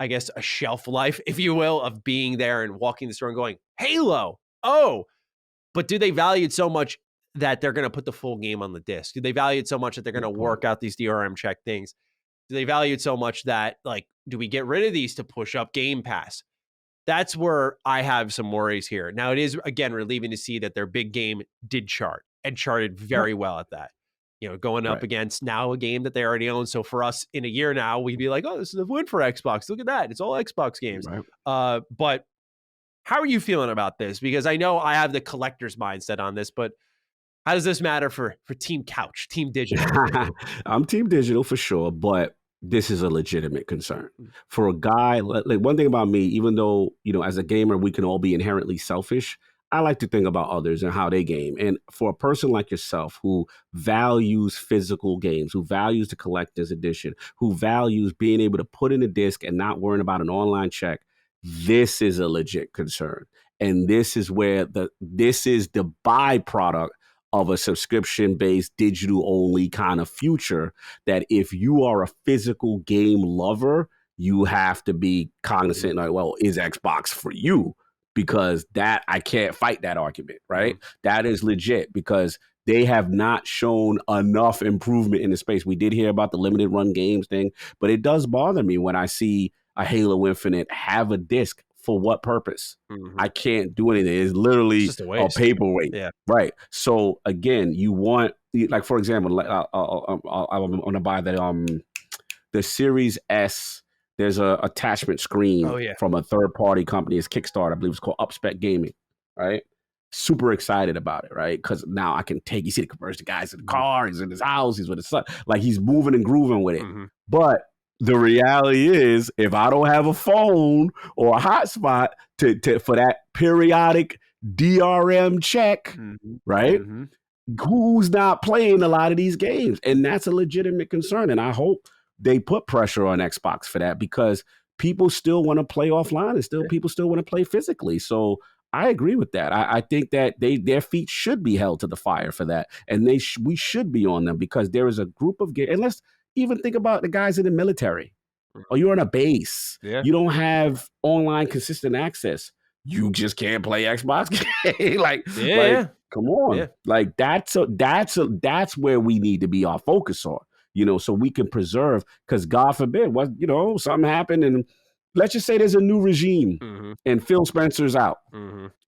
I guess, a shelf life, if you will, of being there and walking the store and going, Halo. Oh, but do they value it so much that they're going to put the full game on the disc? Do they value it so much that they're going to work out these DRM check things? Do they value it so much that, like, do we get rid of these to push up Game Pass? That's where I have some worries here. Now, it is, again, relieving to see that their big game did chart and charted very well at that. You know, going up against now a game that they already own. So for us in a year now, we'd be like, oh, this is a win for Xbox. Look at that. It's all Xbox games. But how are you feeling about this? Because I know I have the collector's mindset on this, but how does this matter for Team Couch, Team Digital? I'm Team Digital for sure, but this is a legitimate concern. For a guy, like one thing about me, even though, you know, as a gamer, we can all be inherently selfish, I like to think about others and how they game. And for a person like yourself who values physical games, who values the collector's edition, who values being able to put in a disc and not worrying about an online check, this is a legit concern. And this is where this is the byproduct of a subscription-based, digital-only kind of future, that if you are a physical game lover, you have to be cognizant, like, well, is Xbox for you? Because that, I can't fight that argument, right? That is legit because they have not shown enough improvement in the space. We did hear about the limited run games thing, but it does bother me when I see a Halo Infinite have a disc. For what purpose? I can't do anything. It's literally a paperweight. Right. So again, you want, like, for example, I'm going to buy the Series S. There's a attachment screen from a third-party company. It's Kickstarter. I believe it's called Upspec Gaming, right? Super excited about it, right? Because now I can take, you see the conversion guys in the car, he's in his house, he's with his son. Like, he's moving and grooving with it. But the reality is, if I don't have a phone or a hotspot for that periodic DRM check, right? Who's not playing a lot of these games? And that's a legitimate concern. And I hope they put pressure on Xbox for that, because people still want to play offline and people still want to play physically. So I agree with that. I think that their feet should be held to the fire for that. And we should be on them, because there is a group of games. And let's even think about the guys in the military. Or you're on a base. You don't have online consistent access. You just can't play Xbox. like, come on. Like, that's where we need to be our focus on. You know, so we can preserve, because God forbid, something happened, and let's just say there's a new regime and Phil Spencer's out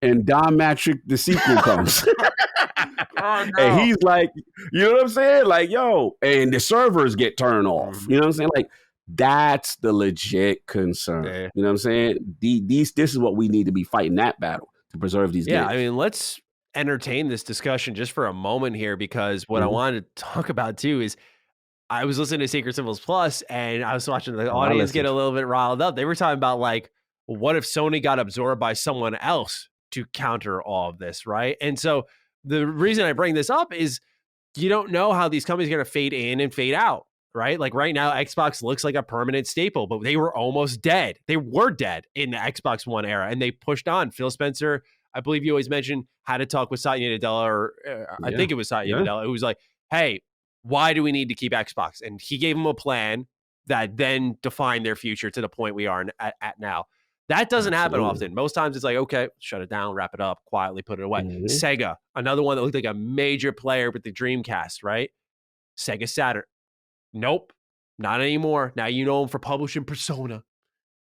and Don Matrick, the sequel, comes. And he's like, you know what I'm saying? Like, yo, and the servers get turned off. You know what I'm saying? Like, that's the legit concern. You know what I'm saying? This is what we need to be fighting, that battle to preserve these games. I mean, let's entertain this discussion just for a moment here, because what I wanted to talk about too is I was listening to Sacred Symbols Plus and I was watching the audience get a little bit riled up. They were talking about like, what if Sony got absorbed by someone else to counter all of this, right? And so the reason I bring this up is you don't know how these companies are going to fade in and fade out, right? Like right now, Xbox looks like a permanent staple, but they were almost dead. They were dead in the Xbox One era, and they pushed on. Phil Spencer, I believe you always mentioned, had to talk with Satya Nadella, or I think it was Satya Nadella, who was like, hey, why do we need to keep Xbox? And he gave them a plan that then defined their future to the point we are at now. That doesn't happen often. Most times it's like, okay, shut it down, wrap it up, quietly put it away. Sega, another one that looked like a major player with the Dreamcast, right? Sega Saturn. Nope, not anymore. Now you know them for publishing Persona,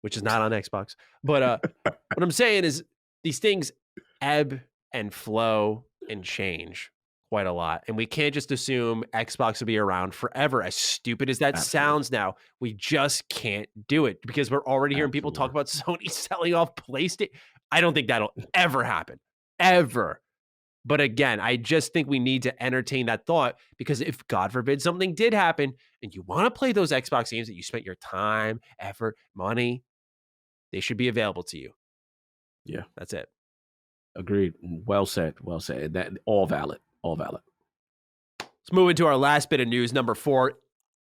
which is not on Xbox. But what I'm saying is these things ebb and flow and change quite a lot. And we can't just assume Xbox will be around forever. As stupid as that sounds now, we just can't do it because we're already hearing people talk about Sony selling off PlayStation. I don't think that'll ever happen, ever. But again, I just think we need to entertain that thought, because if, God forbid, something did happen and you want to play those Xbox games that you spent your time, effort, money, they should be available to you. Yeah. That's it. Agreed. Well said. Well said. That all valid. All valid. Let's move into our last bit of news, number 4.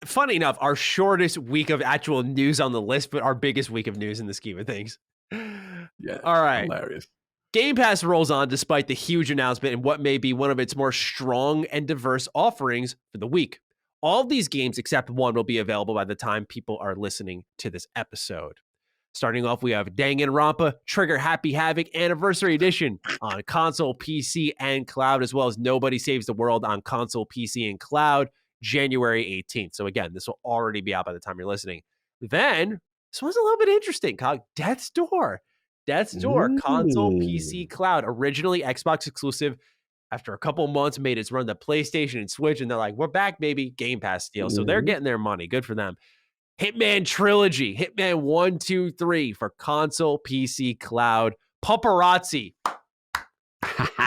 Funny enough, our shortest week of actual news on the list, but our biggest week of news in the scheme of things. Yeah. All right. Hilarious. Game Pass rolls on despite the huge announcement and what may be one of its more strong and diverse offerings for the week. All of these games, except one, will be available by the time people are listening to this episode. Starting off, we have Danganronpa Trigger Happy Havoc Anniversary Edition on console, PC, and cloud, as well as Nobody Saves the World on console, PC, and cloud, January 18th. So again, this will already be out by the time you're listening. Then, this one's a little bit interesting. Death's Door. Death's Door, console, PC, cloud. Originally Xbox exclusive. After a couple months, made its run to PlayStation and Switch, and they're like, we're back, baby. Game Pass deal. So they're getting their money. Good for them. Hitman Trilogy, Hitman 1, 2, 3 for console, PC, cloud. Paparazzi.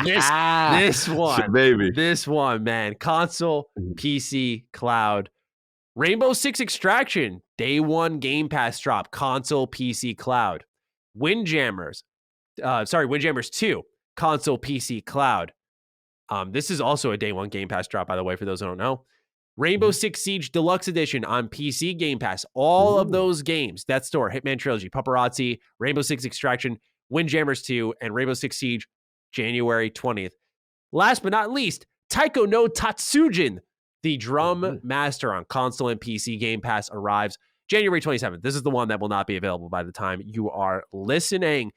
This one, baby. This one, man. Console, PC, cloud. Rainbow Six Extraction, day one Game Pass drop. Console, PC, cloud. Windjammers 2, console, PC, cloud. This is also a day one Game Pass drop, by the way, for those who don't know. Rainbow Six Siege Deluxe Edition on PC Game Pass. All of those games, Death's Door, Hitman Trilogy, Paparazzi, Rainbow Six Extraction, Windjammers 2, and Rainbow Six Siege, January 20th. Last but not least, Taiko no Tatsujin, the Drum Master on console and PC Game Pass, arrives January 27th. This is the one that will not be available by the time you are listening.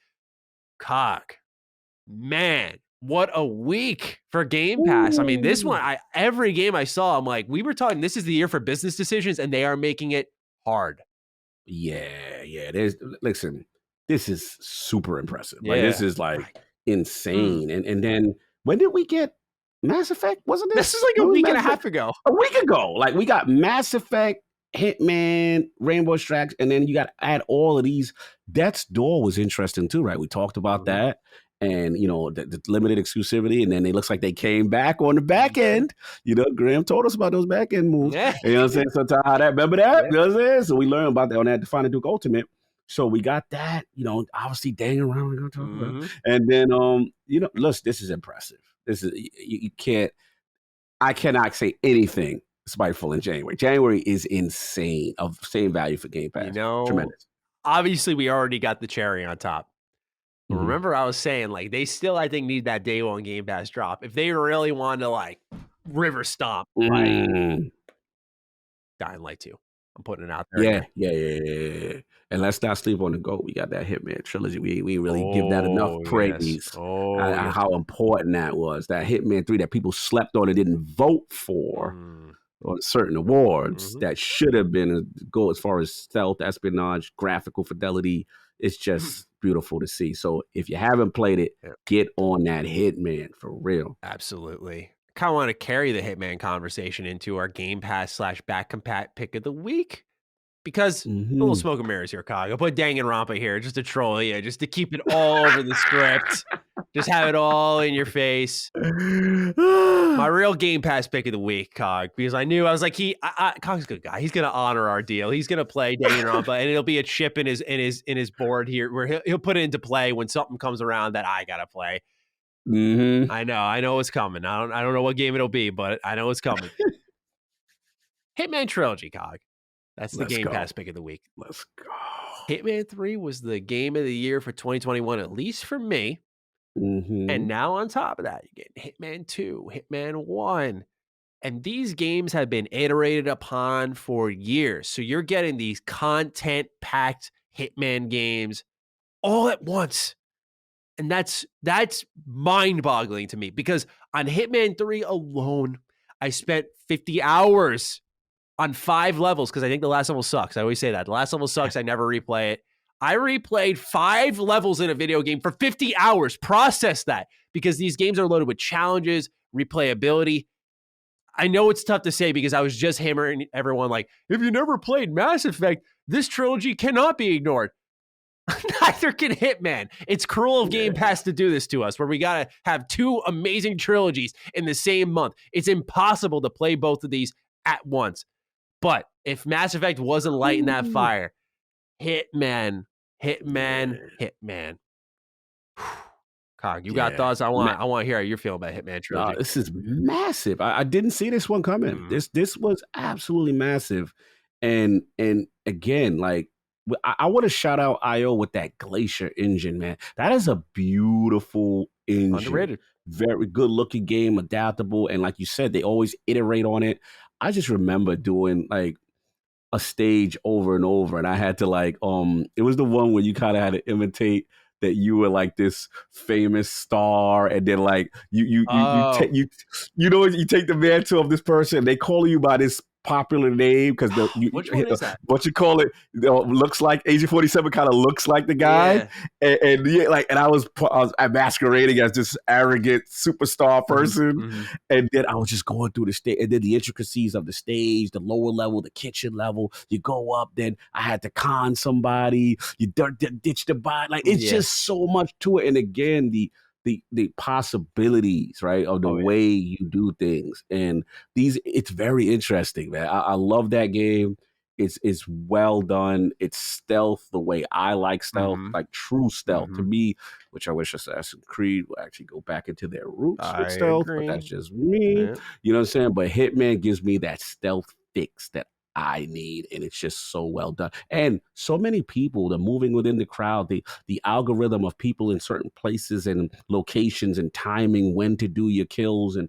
Man, what a week for Game Pass. I mean, this one, every game I saw, I'm like, we were talking, this is the year for business decisions, and they are making it hard. Yeah. Listen, this is super impressive. Like, this is like insane. And then when did we get Mass Effect? Wasn't this? This is like a week and a half ago. A week ago. Like, we got Mass Effect, Hitman, Rainbow Strikes, and then you got to add all of these. Death's Door was interesting too, right? We talked about that. And, you know, the limited exclusivity. And then it looks like they came back on the back end. You know, Graham told us about those back end moves. Yeah. You know what I'm saying? So how that, remember that? Yeah. You know what I'm saying? So we learned about that on that Defining Duke Ultimate. So we got that, you know, obviously Danganronpa. And then, you know, look, this is impressive. This is, you can't, I cannot say anything spiteful in January. January is insane, of same value for Game Pass. You know, tremendous. Obviously, we already got the cherry on top. Remember, I was saying, like, they still, I think, need that day one Game Pass drop. If they really wanted to, like, river stomp, Dying Light 2. I'm putting it out there. Yeah. And let's not sleep on the GOAT. We got that Hitman Trilogy. We really give that enough praise. How important that was. That Hitman 3 that people slept on and didn't vote for on certain awards that should have been a goal as far as stealth, espionage, graphical fidelity. It's just beautiful to see. So if you haven't played it, get on that Hitman for real. Absolutely. I kind of want to carry the Hitman conversation into our Game Pass / back compat pick of the week, because a little smoke and mirrors here, Cog. I'll put Danganronpa here just to troll you, just to keep it all over the script. Just have it all in your face. My real Game Pass pick of the week, Cog, because I was like, Cog's a good guy. He's gonna honor our deal. He's gonna play Danganronpa, and it'll be a chip in his board here where he'll put it into play when something comes around that I gotta play. Mm-hmm. I know it's coming. I don't know what game it'll be, but I know it's coming. Hitman Trilogy, Cog. That's the Game Pass pick of the week. Let's go. Hitman 3 was the game of the year for 2021, at least for me. Mm-hmm. And now on top of that, you get Hitman 2, Hitman 1. And these games have been iterated upon for years. So you're getting these content-packed Hitman games all at once. And that's mind-boggling to me because on Hitman 3 alone, I spent 50 hours on 5 levels because I think the last level sucks. I always say that. The last level sucks. I never replay it. I replayed 5 levels in a video game for 50 hours. Process that because these games are loaded with challenges, replayability. I know it's tough to say because I was just hammering everyone like, if you never played Mass Effect, this trilogy cannot be ignored. Neither can Hitman. It's cruel of Game Pass to do this to us where we got to have 2 amazing trilogies in the same month. It's impossible to play both of these at once. But if Mass Effect wasn't lighting that fire, Hitman. Cog, you got thoughts? I want to hear how you're feeling about Hitman Trilogy. This is massive. I didn't see this one coming. Mm-hmm. This was absolutely massive. And again, like I want to shout out IO with that Glacier engine, man. That is a beautiful engine. Underrated. Very good looking game, adaptable, and like you said, they always iterate on it. I just remember doing like a stage over and over, and I had to like it was the one where you kind of had to imitate that you were like this famous star, and then like you take the mantle of this person. They call you by this popular name because which one is that? What you call it? Looks like Agent 47 kind of looks like the guy, and I was masquerading as this arrogant superstar person, and then I was just going through the stage, and then the intricacies of the stage, the lower level, the kitchen level. You go up, then I had to con somebody. You ditch the body, like it's just so much to it, and again the possibilities, right, of the way you do things. And it's very interesting, man. I love that game. It's well done. It's stealth the way I like stealth, like true stealth to me, which I wish Assassin's Creed would actually go back into their roots with stealth, but that's just me. Yeah. You know what I'm saying? But Hitman gives me that stealth fix that I need, and it's just so well done. And so many people, they're moving within the crowd, the algorithm of people in certain places and locations and timing when to do your kills and,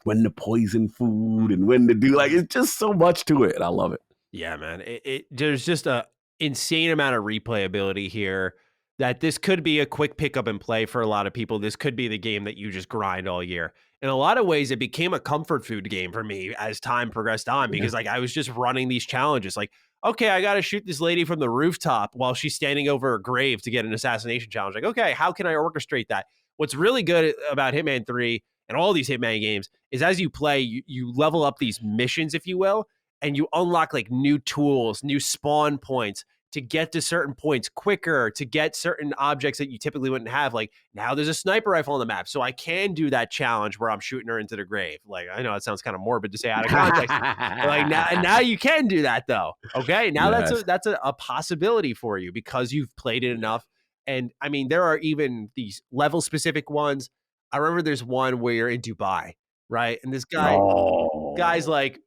when to poison food and when to do, like, it's just so much to it. And I love it. Yeah, man. There's just a insane amount of replayability here that this could be a quick pickup and play for a lot of people. This could be the game that you just grind all year. In a lot of ways, it became a comfort food game for me as time progressed on because like I was just running these challenges. Like, okay, I got to shoot this lady from the rooftop while she's standing over a grave to get an assassination challenge. Like, okay, how can I orchestrate that? What's really good about Hitman 3 and all these Hitman games is as you play, you level up these missions, if you will, and you unlock like new tools, new spawn points to get to certain points quicker, to get certain objects that you typically wouldn't have. Like now there's a sniper rifle on the map, so I can do that challenge where I'm shooting her into the grave. Like I know it sounds kind of morbid to say out of context. Like now you can do that though. Okay, now that's a possibility for you because you've played it enough. And I mean, there are even these level specific ones. I remember there's one where you're in Dubai, right? And this guy's like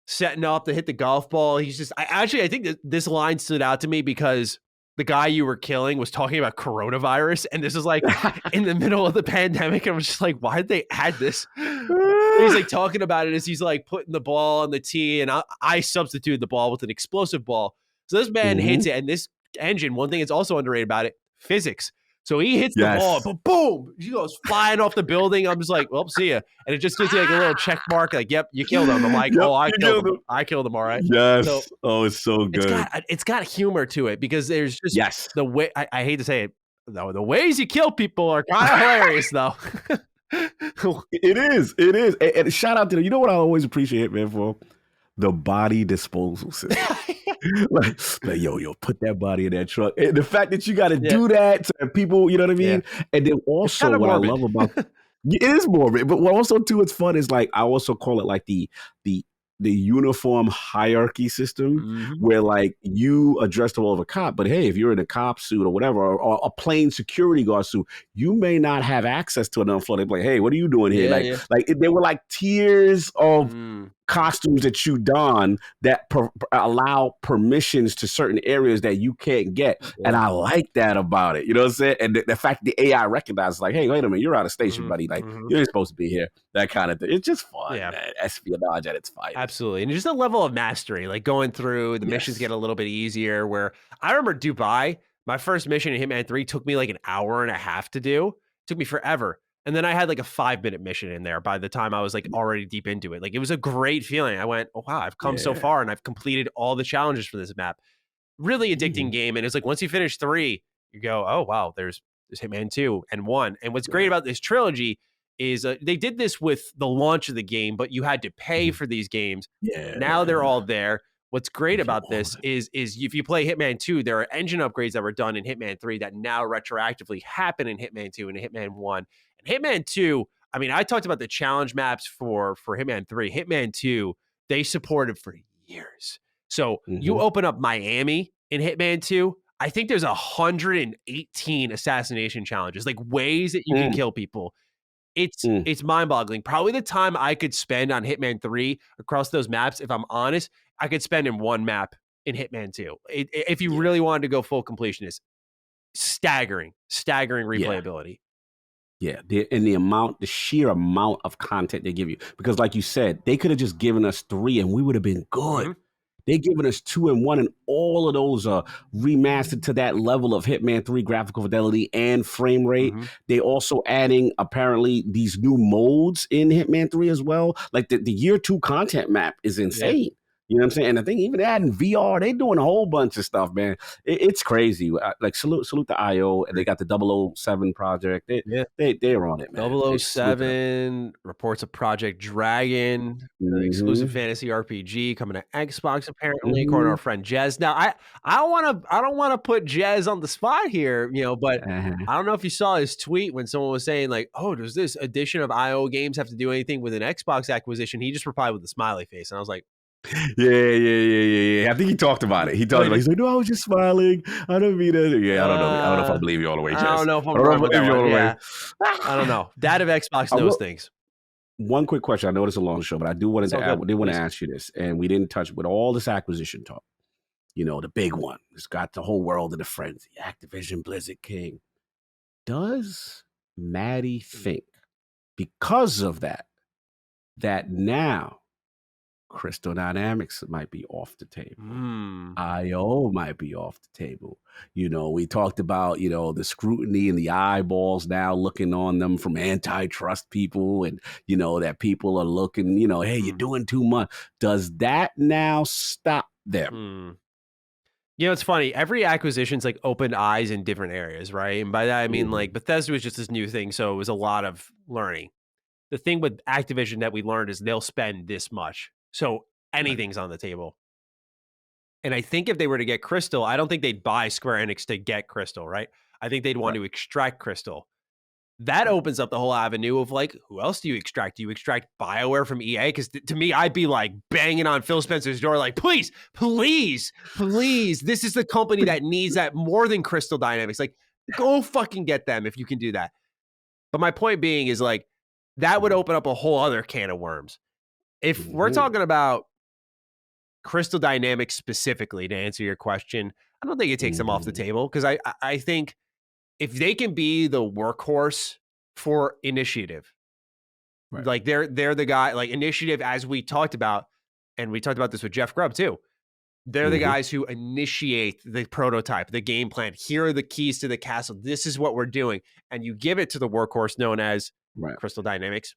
setting up to hit the golf ball. He's just, I think that this line stood out to me because the guy you were killing was talking about coronavirus. And this is like in the middle of the pandemic. I was just like, why did they add this? He's like talking about it as he's like putting the ball on the tee. And I substituted the ball with an explosive ball. So this man hits it. And this engine, one thing that's also underrated about it, physics. So he hits the ball, but boom, he goes flying off the building. I'm just like, well, see ya. And it just gives you like a little check mark, like, yep, you killed him. I'm like, I killed him. I killed him, all right. Yes. So, it's so good. It's got humor to it because there's just the way, I hate to say it, though, the ways you kill people are kind of hilarious, though. It is. And shout out to them. You know what I always appreciate, man, for? The body disposal system. like, yo, put that body in that truck. And the fact that you got to Yeah. do that to people, you know what I Yeah. mean? And then It's also kind of what I morbid. love about it is morbid, but what also too it's fun is like I also call it like the the uniform hierarchy system Mhm. where like you are dressed all of a cop, but hey, if you're in a cop suit or whatever, or a plain security guard suit, you may not have access to another floor. They're like, hey, what are you doing here? Yeah, yeah. There were like tiers of Mm. costumes that you don that allow permissions to certain areas that you can't get. And Yeah. I like that about it. You know what I'm saying? And the fact the AI recognizes like, hey, wait a minute, you're out of station, Mhm. buddy. Like, Mhm. you ain't supposed to be here. That kind of thing. It's just fun, Yeah. man. Espionage at its finest. Absolutely. And just a level of mastery, like going through the missions Yes. get a little bit easier. Where I remember Dubai, my first mission in Hitman 3 took me like an hour and a half to do. It took me forever. And then I had like a 5-minute mission in there by the time I was like already deep into it. Like it was a great feeling. I went, oh wow, I've come so Yeah. far and I've completed all the challenges for this map. Really addicting Mhm. game. And it's like once you finish 3, you go, oh wow, there's Hitman 2 and 1. And what's great Right. about this trilogy is they did this with the launch of the game, but you had to pay Mhm. for these games. Now they're Yeah. all there. What's great If you about want this it. is if you play Hitman 2, there are engine upgrades that were done in Hitman 3 that now retroactively happen in Hitman 2 and Hitman 1. And Hitman 2, I mean, I talked about the challenge maps for Hitman 3. Hitman 2, they supported for years. So you Mhm. open up Miami in Hitman 2, I think there's 118 assassination challenges, like ways that you can Mm. kill people. Mm. It's mind-boggling. Probably the time I could spend on Hitman 3 across those maps, if I'm honest, I could spend in one map in Hitman 2. If you Yeah. really wanted to go full completionist, staggering Yeah. replayability. Yeah, the sheer amount of content they give you, because like you said, they could have just given us 3 and we would have been good. Mhm, They given us 2 and 1, and all of those are remastered to that level of Hitman 3 graphical fidelity and frame rate. mhm. They also adding apparently these new modes in Hitman 3 as well. Like the year 2 content map is Yeah, insane. You know what I'm saying? And I think even adding VR, they doing a whole bunch of stuff, man. It's crazy. Like salute the IO, and they got the 007 project. yeah. They're on it, man. It's salute to them. 007, reports of Project Dragon, exclusive Mm-hmm. fantasy RPG coming to Xbox apparently, according to Mm-hmm. our friend Jez. Now, I don't want to put Jez on the spot here, but Uh-huh. I don't know if you saw his tweet when someone was saying like, "Oh, does this edition of IO games have to do anything with an Xbox acquisition?" He just replied with a smiley face, and I was like, Yeah. I think he talked about it. He "Oh, talked about it. He's like, no, I was just smiling. I don't mean it. Yeah, I don't know. I don't know if I uh, believe you all the way, I don't Jess. know if I I'm don't running know with if that you're one." all the way. Yeah, I don't know. Dad of Xbox I knows will, things. one quick question. I know it's a long show, but I do wanted It's all to good. add, did want to Please. ask you this, and we didn't touch with all this acquisition talk. The big one. It's got the whole world in a frenzy. Activision Blizzard King. Does Maddie think because of that now Crystal Dynamics might be off the table? Hmm. IO might be off the table. We talked about, the scrutiny and the eyeballs now looking on them from antitrust people, and, that people are looking, hey, you're Hmm. doing too much. Does that now stop them? Hmm. It's funny. Every acquisition's like opened eyes in different areas, right? And by that I mean like Mhm. Bethesda was just this new thing, so it was a lot of learning. The thing with Activision that we learned is they'll spend this much, so Right. anything's on the table. And I think if they were to get Crystal, I don't think they'd buy Square Enix to get Crystal, right? I think they'd want Right. to extract Crystal. That Right. opens up the whole avenue of like, who else do you extract? Do you extract BioWare from EA? Because to me, I'd be like banging on Phil Spencer's door, like, please, please, please. This is the company that needs that more than Crystal Dynamics. Like, go fucking get them if you can do that. But my point being is like, that would Mhm. open up a whole other can of worms. If we're Mhm. talking about Crystal Dynamics specifically, to answer your question, I don't think it takes them off the Mhm. table because I think if they can be the workhorse for initiative, Right. like they're the guy, like initiative, as we talked about, and we talked about this with Jeff Grubb too. They're the Mhm. guys who initiate the prototype, the game plan. Here are the keys to the castle. This is what we're doing. And you give it to the workhorse known as Right. Crystal Dynamics.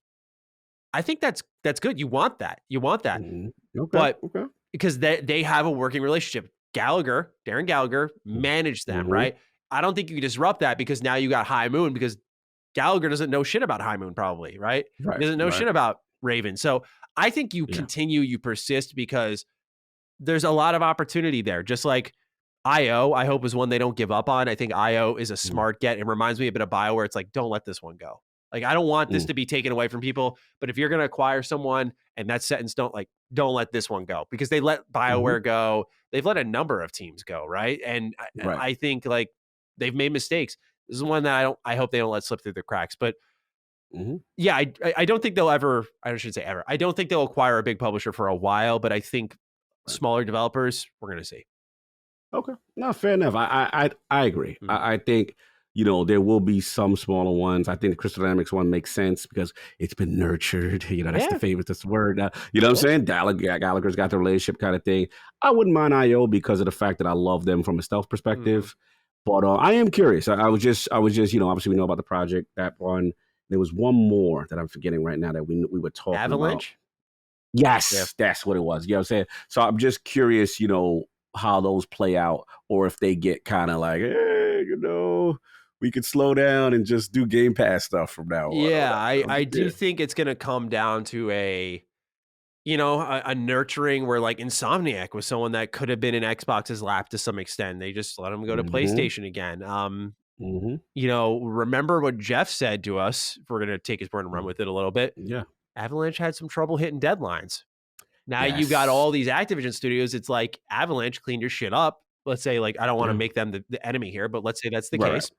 I think that's good. You want that. You want that. Mhm. Okay. But Okay. because they have a working relationship. Darren Gallagher managed them, Mhm. right? I don't think you can disrupt that because now you got High Moon because Gallagher doesn't know shit about High Moon, probably, right? He Right. doesn't know Right. shit about Raven. So I think you Yeah. continue, you persist because there's a lot of opportunity there. Just like IO, I hope is one they don't give up on. I think IO is a smart get. It reminds me a bit of BioWare. It's like, don't let this one go. Like, I don't want this to be taken away from people, but if you're going to acquire someone and that's set in stone, like, don't let this one go, because they let BioWare go. They've let a number of teams go, right? And I think like they've made mistakes. This is one that I hope they don't let slip through the cracks. But yeah, I don't think they'll ever, I shouldn't say ever, I don't think they'll acquire a big publisher for a while, but I think smaller developers, we're going to see. Okay. No, fair enough. I agree. I think, there will be some smaller ones. I think the Crystal Dynamics one makes sense because it's been nurtured. That's the favorite. That's the word. You know what I'm saying? Gallagher's got the relationship kind of thing. I wouldn't mind IO because of the fact that I love them from a stealth perspective. But I am curious. I was just, obviously we know about the project, that one. There was one more that I'm forgetting right now that we were talking Avalanche? about. Yes, that's what it was. You know what I'm saying? So I'm just curious, how those play out, or if they get kind of like, hey, we could slow down and just do Game Pass stuff from now on. Yeah, I do think it's going to come down to a nurturing where like Insomniac was someone that could have been in Xbox's lap to some extent. They just let him go to PlayStation again. Remember what Jeff said to us, if we're going to take his word and run with it a little bit. Yeah. Avalanche had some trouble hitting deadlines. Now you've got all these Activision studios. It's like, Avalanche, clean your shit up. Let's say, like, I don't want to make them the enemy here, but let's say that's the case.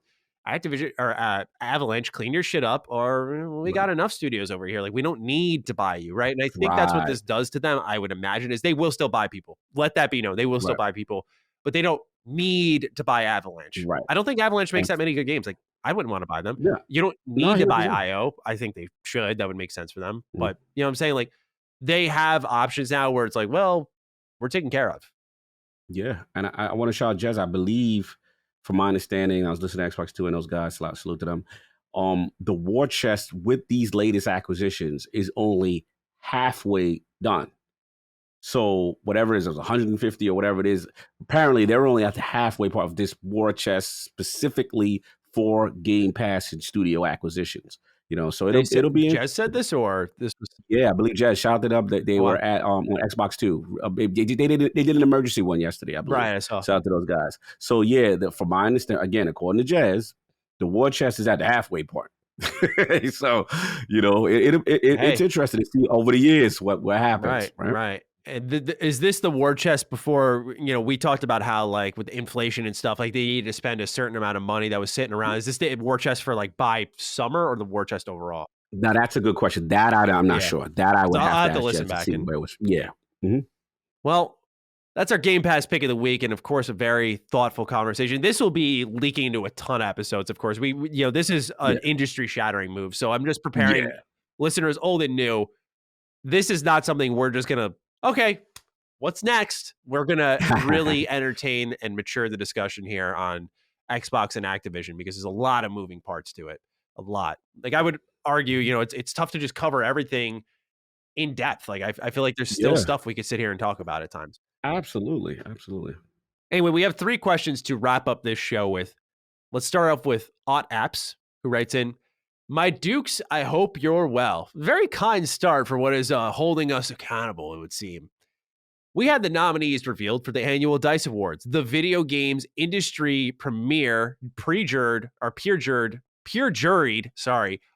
Activision or Avalanche, clean your shit up, or we got enough studios over here. Like, we don't need to buy you, right? And I think that's what this does to them, I would imagine, is they will still buy people. Let that be known. They will still buy people, but they don't need to buy Avalanche. I don't think Avalanche makes that many good games. Like, I wouldn't want to buy them. Yeah. You don't need to buy IO. I think they should. That would make sense for them. But you know what I'm saying? Like, they have options now where it's like, well, we're taken care of. Yeah. And I want to shout out Jez. I believe, from my understanding, I was listening to Xbox 2 and those guys, salute to them. The war chest with these latest acquisitions is only halfway done. So whatever it is, 150 or whatever it is, apparently they're only at the halfway part of this war chest specifically for Game Pass and studio acquisitions. So it'll be. Jez said this, or this was? Yeah, I believe Jez shouted up that they were at on Xbox 2. They did an emergency one yesterday, I believe. Right, I saw. Shout out to those guys. So yeah, from my understanding, again, according to Jez, the war chest is at the halfway part. So it's interesting to see over the years what happens. Right. Is this the war chest before, we talked about how, like, with inflation and stuff, like, they needed to spend a certain amount of money that was sitting around. Is this the war chest for, like, by summer, or the war chest overall? Now, that's a good question. That I'm not sure. That I would have to listen back. Mm-hmm. Well, that's our Game Pass pick of the week, and of course, a very thoughtful conversation. This will be leaking into a ton of episodes. Of course, this is an industry-shattering move. So I'm just preparing listeners, old and new. This is not something we're just gonna. Okay, what's next? We're going to really entertain and mature the discussion here on Xbox and Activision, because there's a lot of moving parts to it. A lot. Like, I would argue, it's tough to just cover everything in depth. Like, I feel like there's still stuff we could sit here and talk about at times. Absolutely. Anyway, we have 3 questions to wrap up this show with. Let's start off with Aught Apps, who writes in, "My Dukes, I hope you're well." Very kind start for what is holding us accountable, it would seem. We had the nominees revealed for the annual DICE Awards, the video games industry premier, peer-juried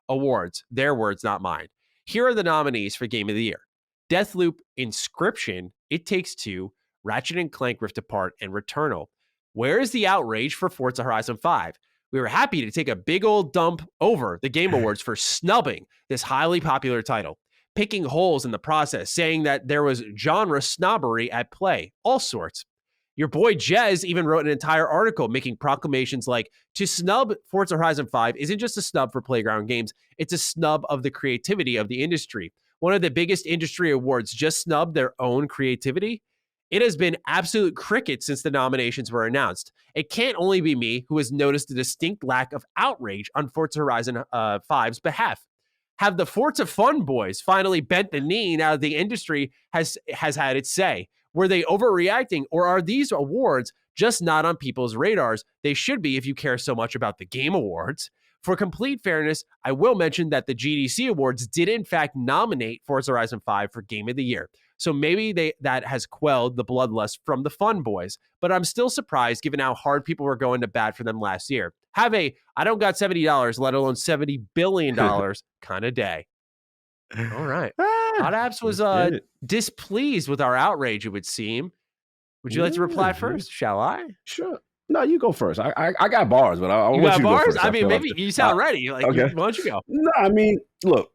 awards. Their words, not mine. Here are the nominees for Game of the Year: Deathloop, Inscription, It Takes Two, Ratchet & Clank Rift Apart, and Returnal. Where is the outrage for Forza Horizon 5? We were happy to take a big old dump over the Game Awards for snubbing this highly popular title, picking holes in the process, saying that there was genre snobbery at play, all sorts. Your boy Jez even wrote an entire article making proclamations like, to snub Forza Horizon 5 isn't just a snub for Playground Games, it's a snub of the creativity of the industry. One of the biggest industry awards just snubbed their own creativity? It has been absolute cricket since the nominations were announced. It can't only be me who has noticed a distinct lack of outrage on Forza Horizon 5's behalf. Have the Forza Fun boys finally bent the knee now that the industry has had its say? Were they overreacting, or are these awards just not on people's radars? They should be if you care so much about the Game Awards. For complete fairness, I will mention that the GDC Awards did in fact nominate Forza Horizon 5 for Game of the Year. So maybe that has quelled the bloodlust from the fun boys. But I'm still surprised given how hard people were going to bat for them last year. Have a I don't got $70, let alone $70 billion kind of day. All right. Hot Apps was displeased with our outrage, it would seem. Would you like to reply first? Shall I? Sure. No, you go first. I got bars, but I want got you bars? to go first. I mean, maybe you sound ready. Like, okay. Why don't you go? No, I mean, look,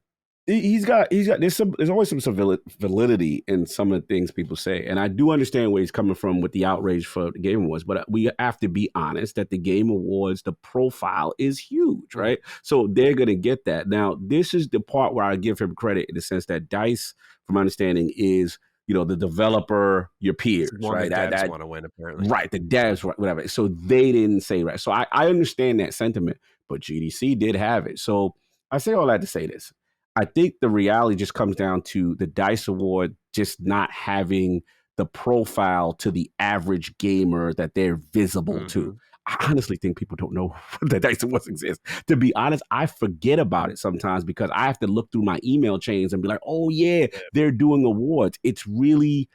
there's always some validity in some of the things people say, and I do understand where he's coming from with the outrage for the Game Awards. But we have to be honest that the Game Awards, the profile is huge, right? So they're gonna get that. Now, this is the part where I give him credit in the sense that DICE, from my understanding, is the developer, your peers, right? The devs want to win, apparently. Right, the devs, whatever. So they didn't say right. So I understand that sentiment, but GDC did have it. So I say all that to say this. I think the reality just comes down to the DICE Award just not having the profile to the average gamer that they're visible to. I honestly think people don't know that DICE Awards exist. To be honest, I forget about it sometimes because I have to look through my email chains and be like, oh yeah, they're doing awards. It's really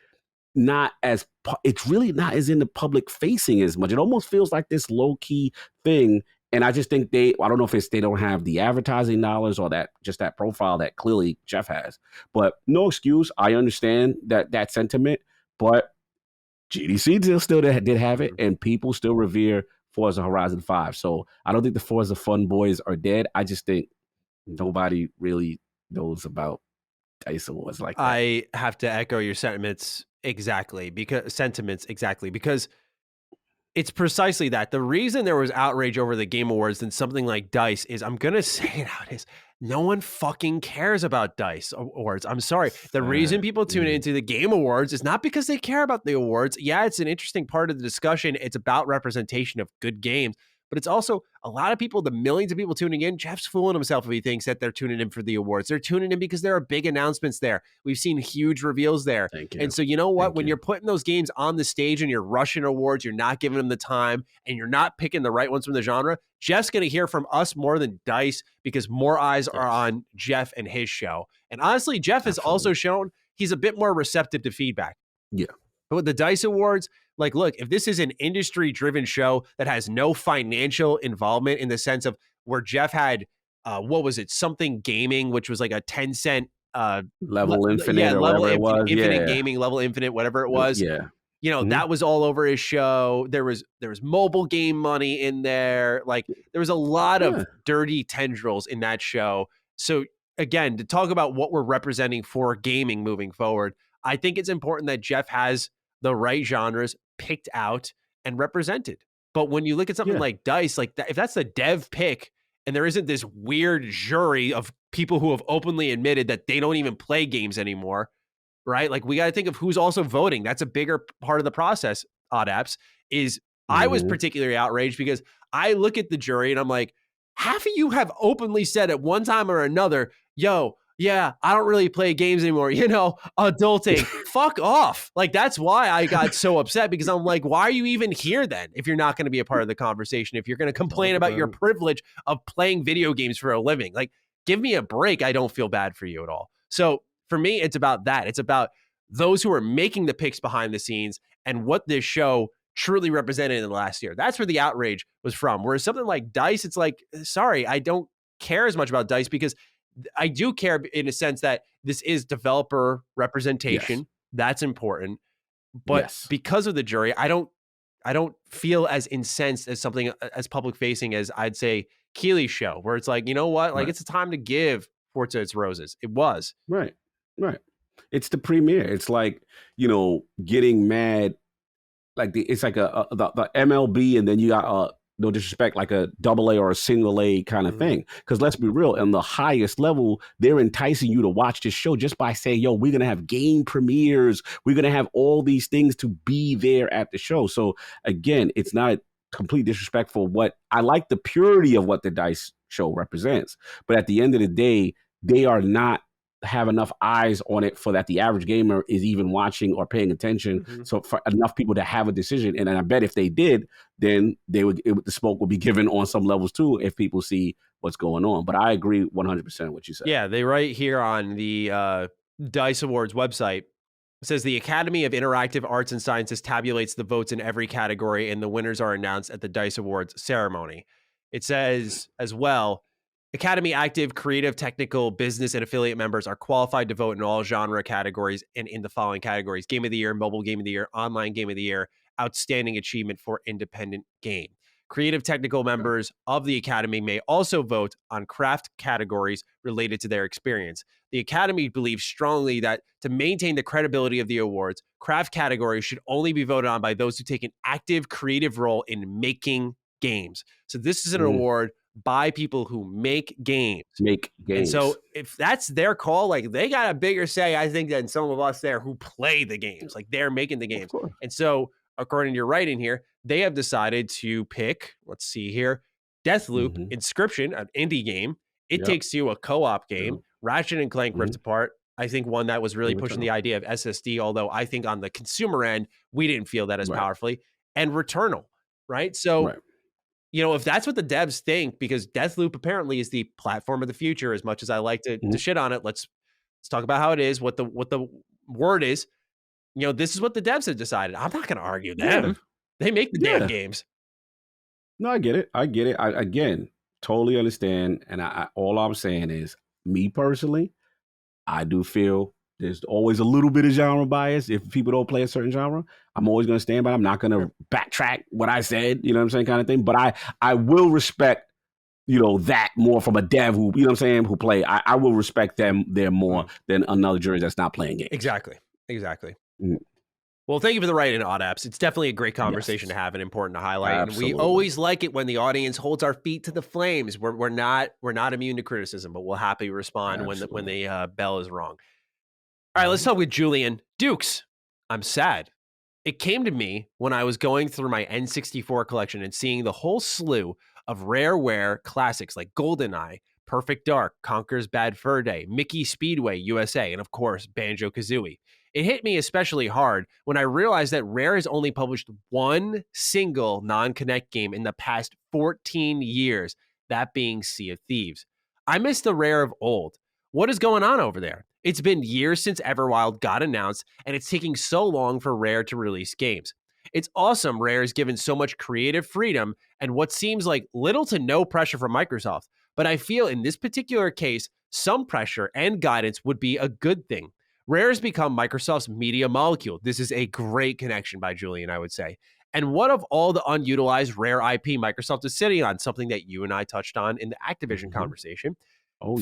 not as in the public facing as much. It almost feels like this low key thing. And I just think I don't know if they don't have the advertising dollars or that profile that clearly Jeff has. But no excuse. I understand that sentiment, but GDC still did have it, and people still revere Forza Horizon 5. So I don't think the Forza fun boys are dead. I just think nobody really knows about DICE Awards like that. I have to echo your sentiments exactly because it's precisely that. The reason there was outrage over the Game Awards than something like DICE is, I'm going to say it out, is no one fucking cares about DICE Awards. I'm sorry. The reason people tune into the Game Awards is not because they care about the awards. Yeah, it's an interesting part of the discussion. It's about representation of good games. But it's also a lot of people, the millions of people tuning in. Jeff's fooling himself if he thinks that they're tuning in for the awards. They're tuning in because there are big announcements there. We've seen huge reveals there. And so you know what? When you're putting those games on the stage and you're rushing awards, you're not giving them the time, and you're not picking the right ones from the genre, Jeff's going to hear from us more than DICE because more eyes are on Jeff and his show. And honestly, Jeff has also shown he's a bit more receptive to feedback. Yeah. But with the DICE Awards, like, look, if this is an industry-driven show that has no financial involvement in the sense of where Jeff had, something gaming, which was like a 10-cent Level Infinite or whatever it was. Infinite Gaming, Level Infinite, whatever it was. Yeah. That was all over his show. There was mobile game money in there. Like, there was a lot of dirty tendrils in that show. So again, to talk about what we're representing for gaming moving forward, I think it's important that Jeff has the right genres picked out and represented. But when you look at something like DICE, like that, if that's the dev pick and there isn't this weird jury of people who have openly admitted that they don't even play games anymore, right? Like, we got to think of who's also voting. That's a bigger part of the process, Odd Apps, is I was particularly outraged because I look at the jury and I'm like, half of you have openly said at one time or another, yo, yeah, I don't really play games anymore. Adulting. Fuck off. Like, that's why I got so upset, because I'm like, why are you even here then if you're not going to be a part of the conversation, if you're going to complain about your privilege of playing video games for a living? Like, give me a break. I don't feel bad for you at all. So for me, it's about that. It's about those who are making the picks behind the scenes and what this show truly represented in the last year. That's where the outrage was from. Whereas something like DICE, it's like, sorry, I don't care as much about DICE because I do care in a sense that this is developer representation. Yes. That's important. But because of the jury, I don't feel as incensed as something as public facing as I'd say Keely's show, where it's like, you know what? Like, it's a time to give Forza its roses. It was. Right. It's the premiere. It's like, getting mad. Like it's like the MLB, and then you got no disrespect, like a AA or a single A kind of thing. Because let's be real, on the highest level, they're enticing you to watch this show just by saying, yo, we're going to have game premieres. We're going to have all these things to be there at the show. So again, it's not complete disrespectful. What I like the purity of what the DICE show represents. But at the end of the day, they are not have enough eyes on it for that the average gamer is even watching or paying attention. So for enough people to have a decision, and I bet if they did, then the smoke would be given on some levels too if people see what's going on. But I agree 100% what you said. Yeah, they write here on the DICE Awards website, It says the Academy of Interactive Arts and Sciences tabulates the votes in every category, and the winners are announced at the DICE Awards ceremony. It says as well, Academy active, creative, technical, business, and affiliate members are qualified to vote in all genre categories and in the following categories: Game of the Year, Mobile Game of the Year, Online Game of the Year, Outstanding Achievement for Independent Game. Creative technical members of the Academy may also vote on craft categories related to their experience. The Academy believes strongly that to maintain the credibility of the awards, craft categories should only be voted on by those who take an active creative role in making games. So this is an award by people who make games. And so if that's their call, like they got a bigger say, I think, than some of us there who play the games. Like they're making the games. And so according to your writing here, they have decided to pick, let's see here, Deathloop, Inscription, an indie game. It Takes Two, a co-op game. Ratchet and Clank Rift Apart, I think one that was really pushing the idea of SSD, although I think on the consumer end, we didn't feel that as powerfully. And Returnal, right? So, you know, if that's what the devs think, because Deathloop apparently is the platform of the future, as much as I like to shit on it, let's talk about how it is, what the word is. You know, this is what the devs have decided. I'm not going to argue them. They make the damn games. No, I get it. I again, totally understand. And all I'm saying is, me personally, I do feel there's always a little bit of genre bias. If people don't play a certain genre, I'm always going to stand by it. I'm not going to backtrack what I said, you know what I'm saying, kind of thing. But I will respect, you know, that more from a dev who, you know what I'm saying, who play. I will respect them there more than another jury that's not playing games. Exactly. Well, thank you for the write-in, Audaps. It's definitely a great conversation to have and important to highlight. Absolutely. And we always like it when the audience holds our feet to the flames. We're not immune to criticism, but we'll happily respond when the bell is wrong. All right, let's talk with Julian. Dukes, I'm sad. It came to me when I was going through my N64 collection and seeing the whole slew of rareware classics like GoldenEye, Perfect Dark, Conker's Bad Fur Day, Mickey Speedway USA, and of course, Banjo-Kazooie. It hit me especially hard when I realized that Rare has only published one single non-Connect game in the past 14 years, that being Sea of Thieves. I miss the Rare of old. What is going on over there? It's been years since Everwild got announced, and it's taking so long for Rare to release games. It's awesome Rare is given so much creative freedom and what seems like little to no pressure from Microsoft, but I feel in this particular case, some pressure and guidance would be a good thing. Rare has become Microsoft's media molecule. This is a great connection by Julian, I would say. And what of all the unutilized Rare IP Microsoft is sitting on, something that you and I touched on in the Activision conversation?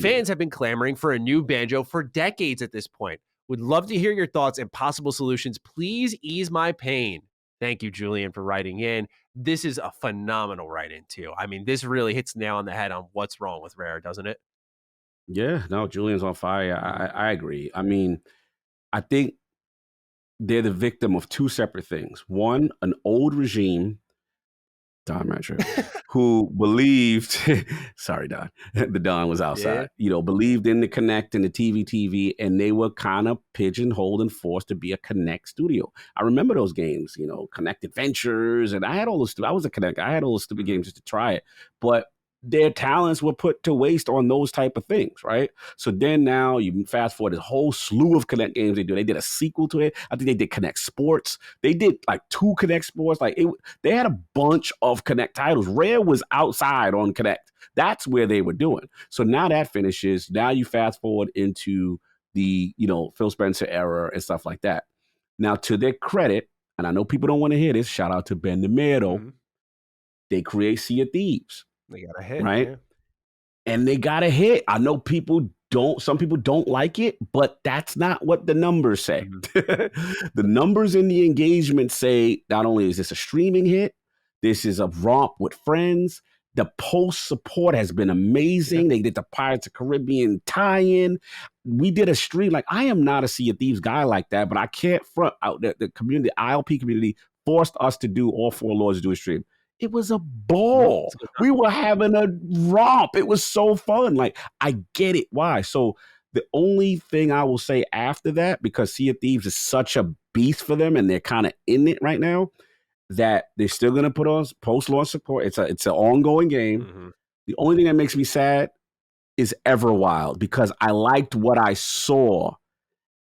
Fans have been clamoring for a new Banjo for decades at this point. Would love to hear your thoughts and possible solutions. Please ease my pain. Thank you, Julian, for writing in. This is a phenomenal write-in, too. I mean, this really hits the nail on the head on what's wrong with Rare, doesn't it? Yeah, no, Julian's on fire. I agree. I mean, I think they're the victim of two separate things. One, an old regime, Don Metro, who believed, sorry, Don, the Don was outside, you know, believed in the Connect and the TV, and they were kind of pigeonholed and forced to be a Connect studio. I remember those games, you know, Connect Adventures, and I had all those, I was a Connect, I had all those stupid games just to try it, but their talents were put to waste on those type of things, right? So then now you fast forward this whole slew of Connect games they do. They did a sequel to it. I think they did Connect Sports. They did like 2 Connect Sports. They had a bunch of Connect titles. Rare was outside on Connect. That's where they were doing. So now that finishes. Now you fast forward into the, you know, Phil Spencer era and stuff like that. Now, to their credit, and I know people don't want to hear this, shout out to Ben DeMero, they create Sea of Thieves. They got a hit, right? Yeah. And they got a hit. I know some people don't like it, but that's not what the numbers say. The numbers in the engagement say not only is this a streaming hit, this is a romp with friends. The post support has been amazing. They did the Pirates of the Caribbean tie-in. We did a stream. Like, I am not a Sea of Thieves guy like that, but I can't front out the community, the ILP community forced us to do all 4 Lords to do a stream. It was a ball. We were having a romp. It was so fun. Like, I get it. Why? So the only thing I will say after that, because Sea of Thieves is such a beast for them and they're kind of in it right now, that they're still going to put on post-launch support. It's an ongoing game. The only thing that makes me sad is Everwild, because I liked what I saw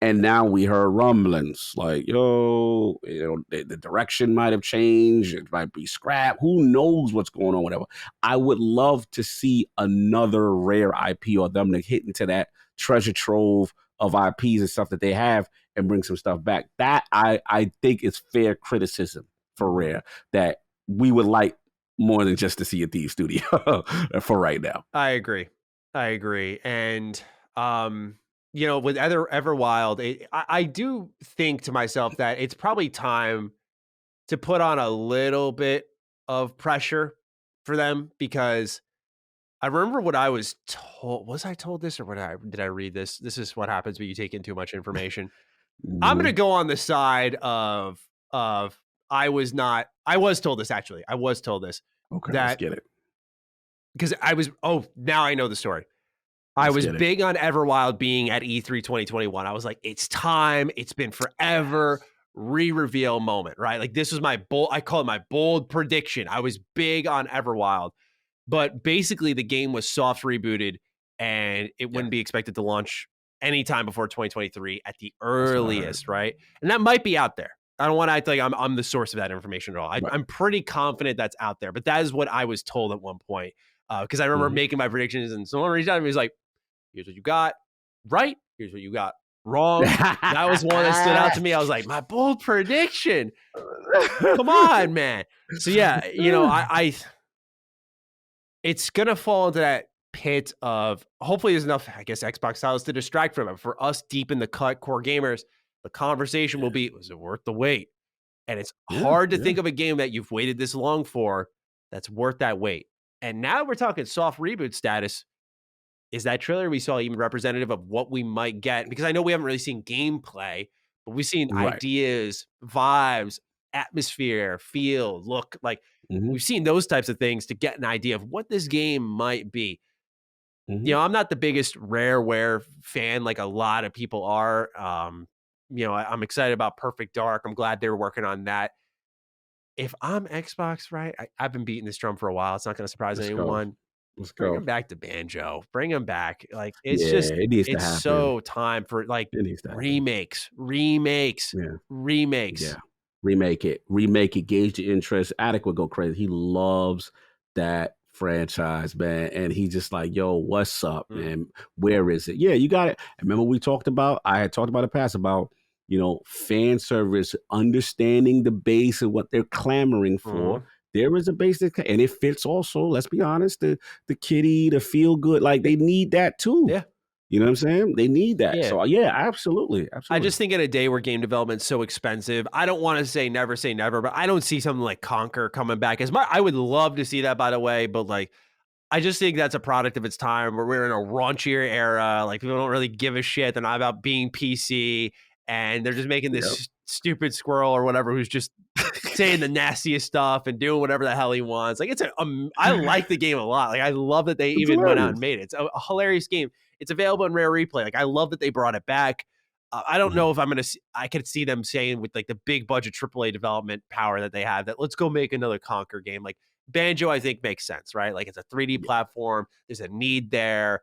And now we heard rumblings like, yo, the direction might have changed. It might be scrapped. Who knows what's going on, whatever. I would love to see another rare IP or them to hit into that treasure trove of IPs and stuff that they have and bring some stuff back. That I think is fair criticism for Rare that we would like more than just to see a Thief studio for right now. I agree. And, with Everwild, I do think to myself that it's probably time to put on a little bit of pressure for them, because I remember what I was told. Was I told this, or did I read this? This is what happens when you take in too much information. I'm going to go on the side of I was told this, actually. I was told this. Okay, let's get it. Because now I know the story. I was big on Everwild being at E3 2021. I was like, it's time. It's been forever. Re-reveal moment, right? Like, this was I call it my bold prediction. I was big on Everwild, but basically the game was soft rebooted and it wouldn't be expected to launch anytime before 2023 at the earliest, right? And that might be out there. I don't want to act like I'm the source of that information at all. I'm pretty confident that's out there, but that is what I was told at one point. Because I remember making my predictions, and someone reached out to me and was like, here's what you got right, here's what you got wrong. That was one that stood out to me. I was like, my bold prediction. Come on, man. So yeah, it's gonna fall into that pit of, hopefully there's enough, I guess, Xbox titles to distract from it. For us deep in the cut core gamers, the conversation will be, was it worth the wait? And it's hard to think of a game that you've waited this long for that's worth that wait. And now we're talking soft reboot status. Is that trailer we saw even representative of what we might get? Because I know we haven't really seen gameplay, but we've seen ideas, vibes, atmosphere, feel, look. Like, we've seen those types of things to get an idea of what this game might be. I'm not the biggest Rareware fan like a lot of people are. I'm excited about Perfect Dark. I'm glad they were working on that. If I'm Xbox, right, I've been beating this drum for a while. It's not going to surprise anyone. Let's bring go. him back to Banjo. Bring him back. Like, it's so time for remakes. Yeah. Remake it. Gauge the interest. Attic would go crazy. He loves that franchise, man, and he's just like, yo, what's up, man? Where is it? Yeah, you got it. Remember I had talked about in the past about, fan service, understanding the base and what they're clamoring for. There is a basic, and it fits also, let's be honest, the kiddie, the feel good, like they need that too. Yeah. You know what I'm saying? They need that. Yeah. So yeah, absolutely. I just think in a day where game development's so expensive, I don't want to say never, but I don't see something like Conquer coming back as much. I would love to see that, by the way, but like, I just think that's a product of its time, where we're in a raunchier era. Like, people don't really give a shit. They're not about being PC, and they're just making this stupid squirrel or whatever who's just saying the nastiest stuff and doing whatever the hell he wants. Like, I like the game a lot. Like, I love that they even went out and made it. It's a hilarious game. It's available in Rare Replay. Like, I love that they brought it back. I don't know if I could see them saying, with like the big budget AAA development power that they have, that let's go make another Conquer game. Like, Banjo, I think, makes sense, right? Like, it's a 3D platform. There's a need there.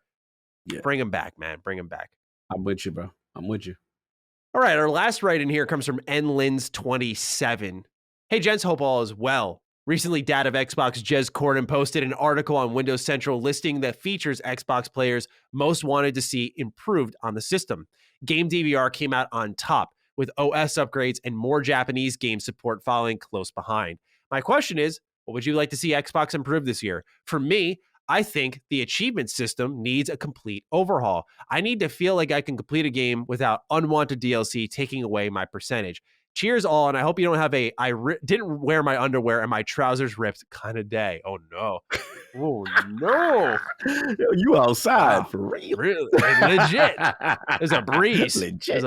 Yeah. Bring him back, man. Bring him back. I'm with you, bro. I'm with you. All right. Our last write in here comes from nlins27. Hey, gents, hope all is well. Recently, Dad of Xbox Jez Corden posted an article on Windows Central listing the features Xbox players most wanted to see improved on the system. Game DVR came out on top, with OS upgrades and more Japanese game support following close behind. My question is, what would you like to see Xbox improve this year? For me, I think the achievement system needs a complete overhaul. I need to feel like I can complete a game without unwanted DLC taking away my percentage. Cheers all, and I hope you don't have didn't wear my underwear and my trousers ripped kind of day. Oh, no. Oh, no. Yo, you outside for real. Really? Like, legit. There's a breeze. Legit.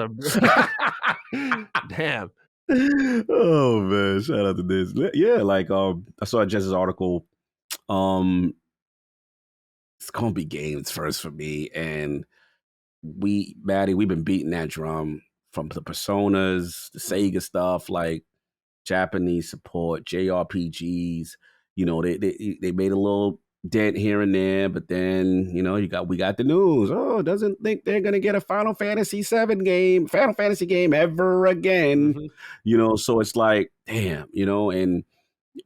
Damn. Oh, man. Shout out to this. Yeah, like, I saw Jess's article. It's going to be games first for me. And we've been beating that drum from the Personas, the Sega stuff, like Japanese support, JRPGs. They made a little dent here and there, but then we got the news. Oh, doesn't think they're gonna get a Final Fantasy game ever again. So it's like, damn, and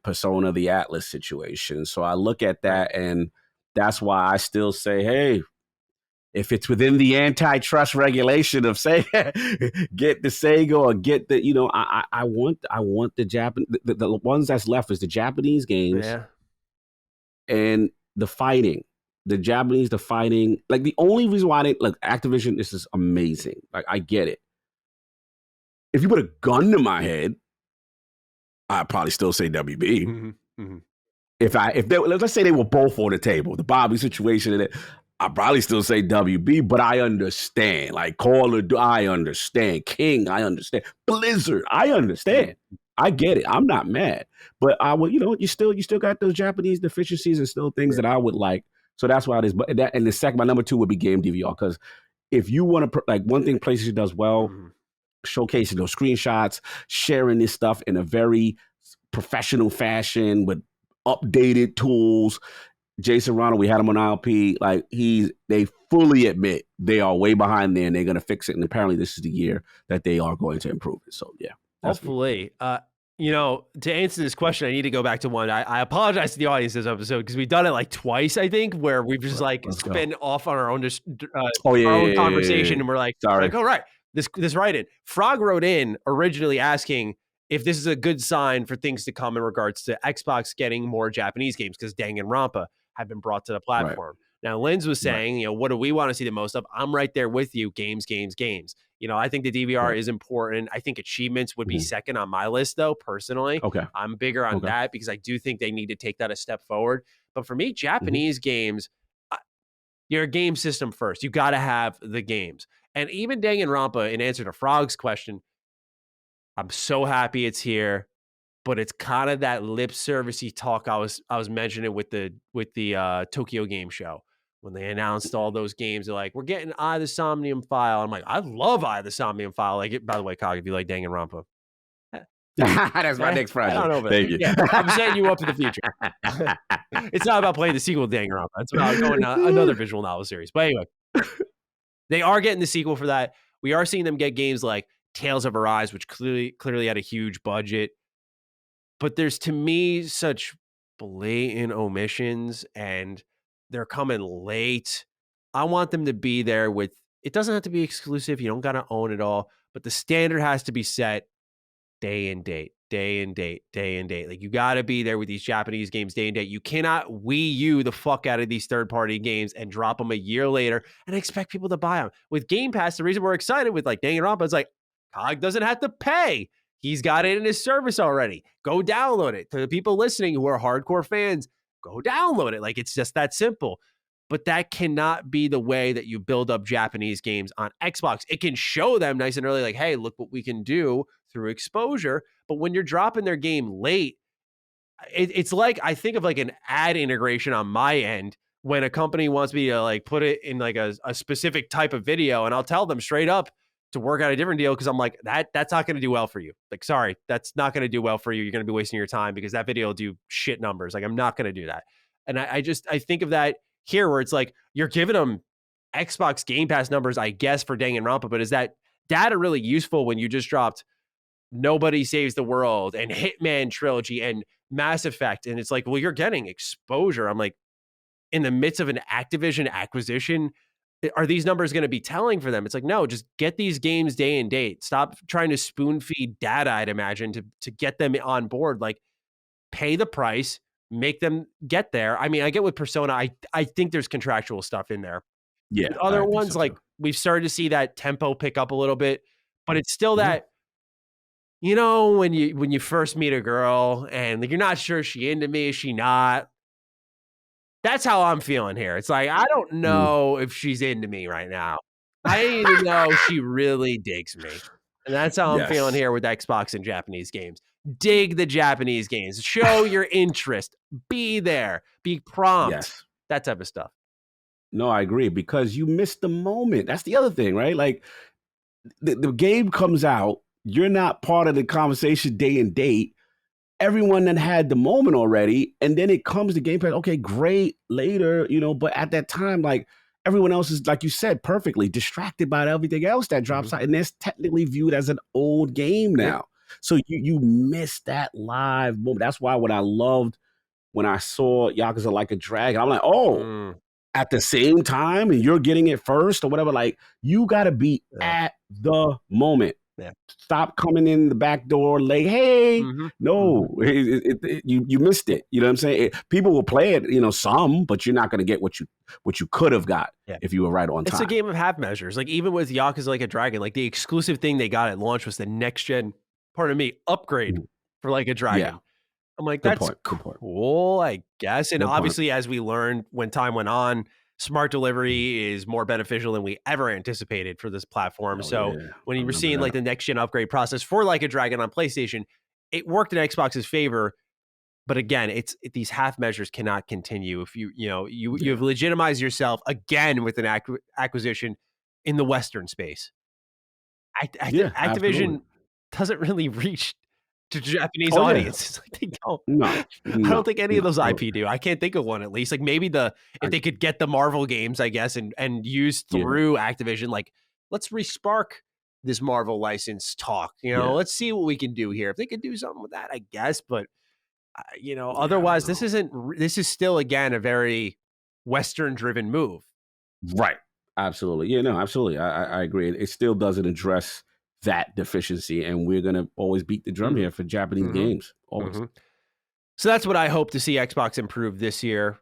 Persona the Atlas situation. So I look at that, and that's why I still say, hey, if it's within the antitrust regulation of say get the Sega or get the, I want the Japan the ones that's left is the Japanese games. Yeah. And the fighting. The fighting. Like, the only reason why Activision, this is amazing. Like, I get it. If you put a gun to my head, I'd probably still say WB. Let's say they were both on the table, the Bobby situation, and I'd probably still say WB, but I understand. Like, Call of Duty, I understand. King, I understand. Blizzard, I understand. I get it. I'm not mad, but I would, you still got those Japanese deficiencies and still things that I would like. So that's why it is. But that, and the second, my number 2 would be game DVR, because if you want to, like, one thing PlayStation does well, showcasing those screenshots, sharing this stuff in a very professional fashion with updated tools. Jason Ronald, we had him on ILP. Like, they fully admit they are way behind there, and they're going to fix it. And apparently, this is the year that they are going to improve it. So yeah. Hopefully. To answer this question, I need to go back to one. I apologize to the audience this episode, because we've done it like twice, I think, where we've just spin off on our own conversation, and we're like, sorry. All right, this write-in. Frog wrote in originally asking if this is a good sign for things to come in regards to Xbox getting more Japanese games, because Danganronpa have been brought to the platform. Now, Linz was saying, what do we want to see the most of? I'm right there with you. Games. I think the DVR is important. I think achievements would be second on my list, though, personally. Okay. I'm bigger on that, because I do think they need to take that a step forward. But for me, Japanese games, your game system first. You got to have the games. And even Danganronpa, in answer to Frog's question, I'm so happy it's here. But it's kind of that lip servicey talk I was mentioning with the Tokyo Game Show, when they announced all those games. They're like, we're getting Eye of the Somnium File. I'm like, I love Eye of the Somnium File. Like, by the way, Cog, if you like Danganronpa, that's my next project. I don't know, thank you. Yeah, I'm setting you up for the future. It's not about playing the sequel to Danganronpa. It's about going another visual novel series. But anyway, they are getting the sequel for that. We are seeing them get games like Tales of Arise, which clearly had a huge budget. But there's, to me, such blatant omissions, and they're coming late. I want them to be there with, it doesn't have to be exclusive. You don't got to own it all, but the standard has to be set day and date. Like, you got to be there with these Japanese games day and date. You cannot Wii U the fuck out of these third-party games and drop them a year later and expect people to buy them. With Game Pass, the reason we're excited with like Danganronpa is like, COG doesn't have to pay. He's got it in his service already. Go download it. To the people listening who are hardcore fans, go download it. Like, it's just that simple. But that cannot be the way that you build up Japanese games on Xbox. It can show them nice and early, like, hey, look what we can do through exposure. But when you're dropping their game late, it's like, I think of like an ad integration on my end when a company wants me to like put it in like a specific type of video, and I'll tell them straight up to work out a different deal, because I'm like, that's not going to do well for you. Like, sorry, that's not going to do well for you. You're going to be wasting your time, because that video will do shit numbers. Like, I'm not going to do that. And I think of that here, where it's like, you're giving them Xbox Game Pass numbers, I guess, for Danganronpa, but is that data really useful when you just dropped Nobody Saves the World and Hitman Trilogy and Mass Effect? And it's like, well, you're getting exposure. I'm like, in the midst of an Activision acquisition, are these numbers going to be telling for them? It's like, no, just get these games day and date. Stop trying to spoon feed data, I'd imagine, to get them on board. Like, pay the price, make them get there. I mean, I get with Persona, I think there's contractual stuff in there. Yeah. With other ones, so, like, we've started to see that tempo pick up a little bit, but it's still that, when you first meet a girl and like, you're not sure, is she into me? Is she not? That's how I'm feeling here. It's like, I don't know if she's into me right now. I need to know she really digs me. And that's how I'm feeling here with Xbox and Japanese games. Dig the Japanese games. Show your interest. Be there. Be prompt. Yes. That type of stuff. No, I agree, because you missed the moment. That's the other thing, right? Like, the game comes out. You're not part of the conversation day and date. everyone then had the moment already, and then it comes to Game Pass. Okay, great later, but at that time, like everyone else is, like you said, perfectly distracted by everything else that drops out, and that's technically viewed as an old game now. Yep. So you miss that live moment. That's why what I loved when I saw Yakuza Like a Dragon, I'm like, oh, at the same time, and you're getting it first or whatever. Like, you got to be at the moment. Yeah. Stop coming in the back door like, hey, no, you missed it. You know what I'm saying? People will play it, some, but you're not going to get what you could have got if you were right on time. It's a game of half measures. Like, even with Yakuza Like a Dragon, like the exclusive thing they got at launch was the next gen, upgrade for Like a Dragon. Yeah. I'm like, that's cool, I guess. And obviously, as we learned when time went on, smart delivery is more beneficial than we ever anticipated for this platform. When you were seeing like the next gen upgrade process for Like a Dragon on PlayStation, it worked in Xbox's favor. But again, these half measures cannot continue if you've legitimized yourself again with an acquisition in the Western space. Activision absolutely. doesn't really reach to Japanese audiences. Like, they don't. I don't think any of those IP do. I can't think of one, at least. Like, maybe if they could get the Marvel games, I guess, and use through Activision, like, let's respark this Marvel license talk. Let's see what we can do here. If they could do something with that, I guess. But otherwise, this is still, again, a very Western driven move. Right. Absolutely. Yeah, no, absolutely. I agree. It still doesn't address that deficiency, and we're going to always beat the drum here for Japanese games. Always. So that's what I hope to see Xbox improve this year.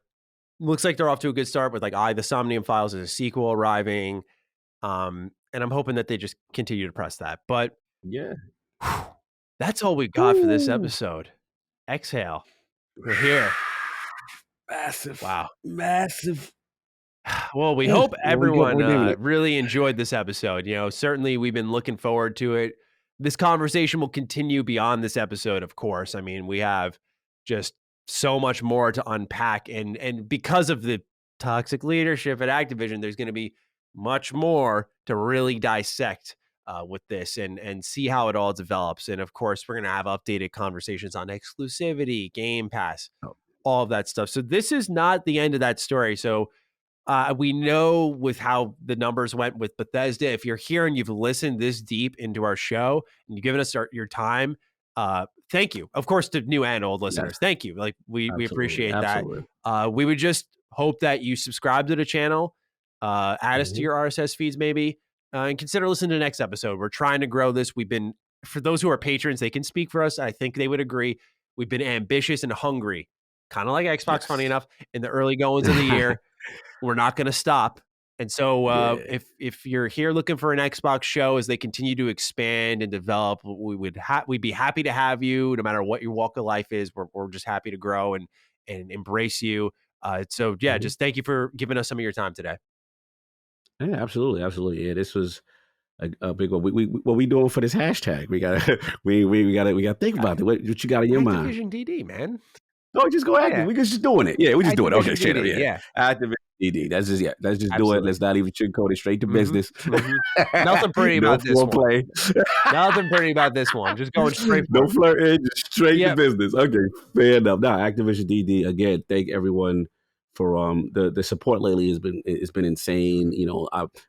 Looks like they're off to a good start with like the Somnium Files as a sequel arriving. And I'm hoping that they just continue to press that. But that's all we got for this episode. Exhale. We're here. Massive. Wow. Massive. Well, we hope everyone really enjoyed this episode. Certainly we've been looking forward to it. This conversation will continue beyond this episode, of course. I mean, we have just so much more to unpack. And because of the toxic leadership at Activision, there's going to be much more to really dissect with this and see how it all develops. And of course, we're going to have updated conversations on exclusivity, Game Pass, all of that stuff. So this is not the end of that story. So we know with how the numbers went with Bethesda, if you're here and you've listened this deep into our show and you've given us your time, thank you. Of course, to new and old listeners, thank you. Like we appreciate that. We would just hope that you subscribe to the channel, add us to your RSS feeds maybe, and consider listening to the next episode. We're trying to grow this. We've been, for those who are patrons, they can speak for us. I think they would agree. We've been ambitious and hungry, kind of like Xbox, funny enough, in the early goings of the year. We're not going to stop. And so if you're here looking for an Xbox show as they continue to expand and develop, we'd be happy to have you no matter what your walk of life is. We're just happy to grow and embrace you. Just thank you for giving us some of your time today. Yeah, absolutely. Absolutely. Yeah, this was a big one. What we doing for this hashtag? We gotta think about it. What you got in your mind? Activision DD, man. No, just go ahead. We're just doing it. Yeah, we're just doing it. Okay, straight up. Yeah. Activision DD. Let's just do it. Let's not even sugarcoat it. Straight to business. Nothing pretty about this one. Nothing pretty about this one. Just going straight. No flirting. Just straight to business. Okay, fair enough. Now, Activision DD again. Thank everyone for the support lately has been insane.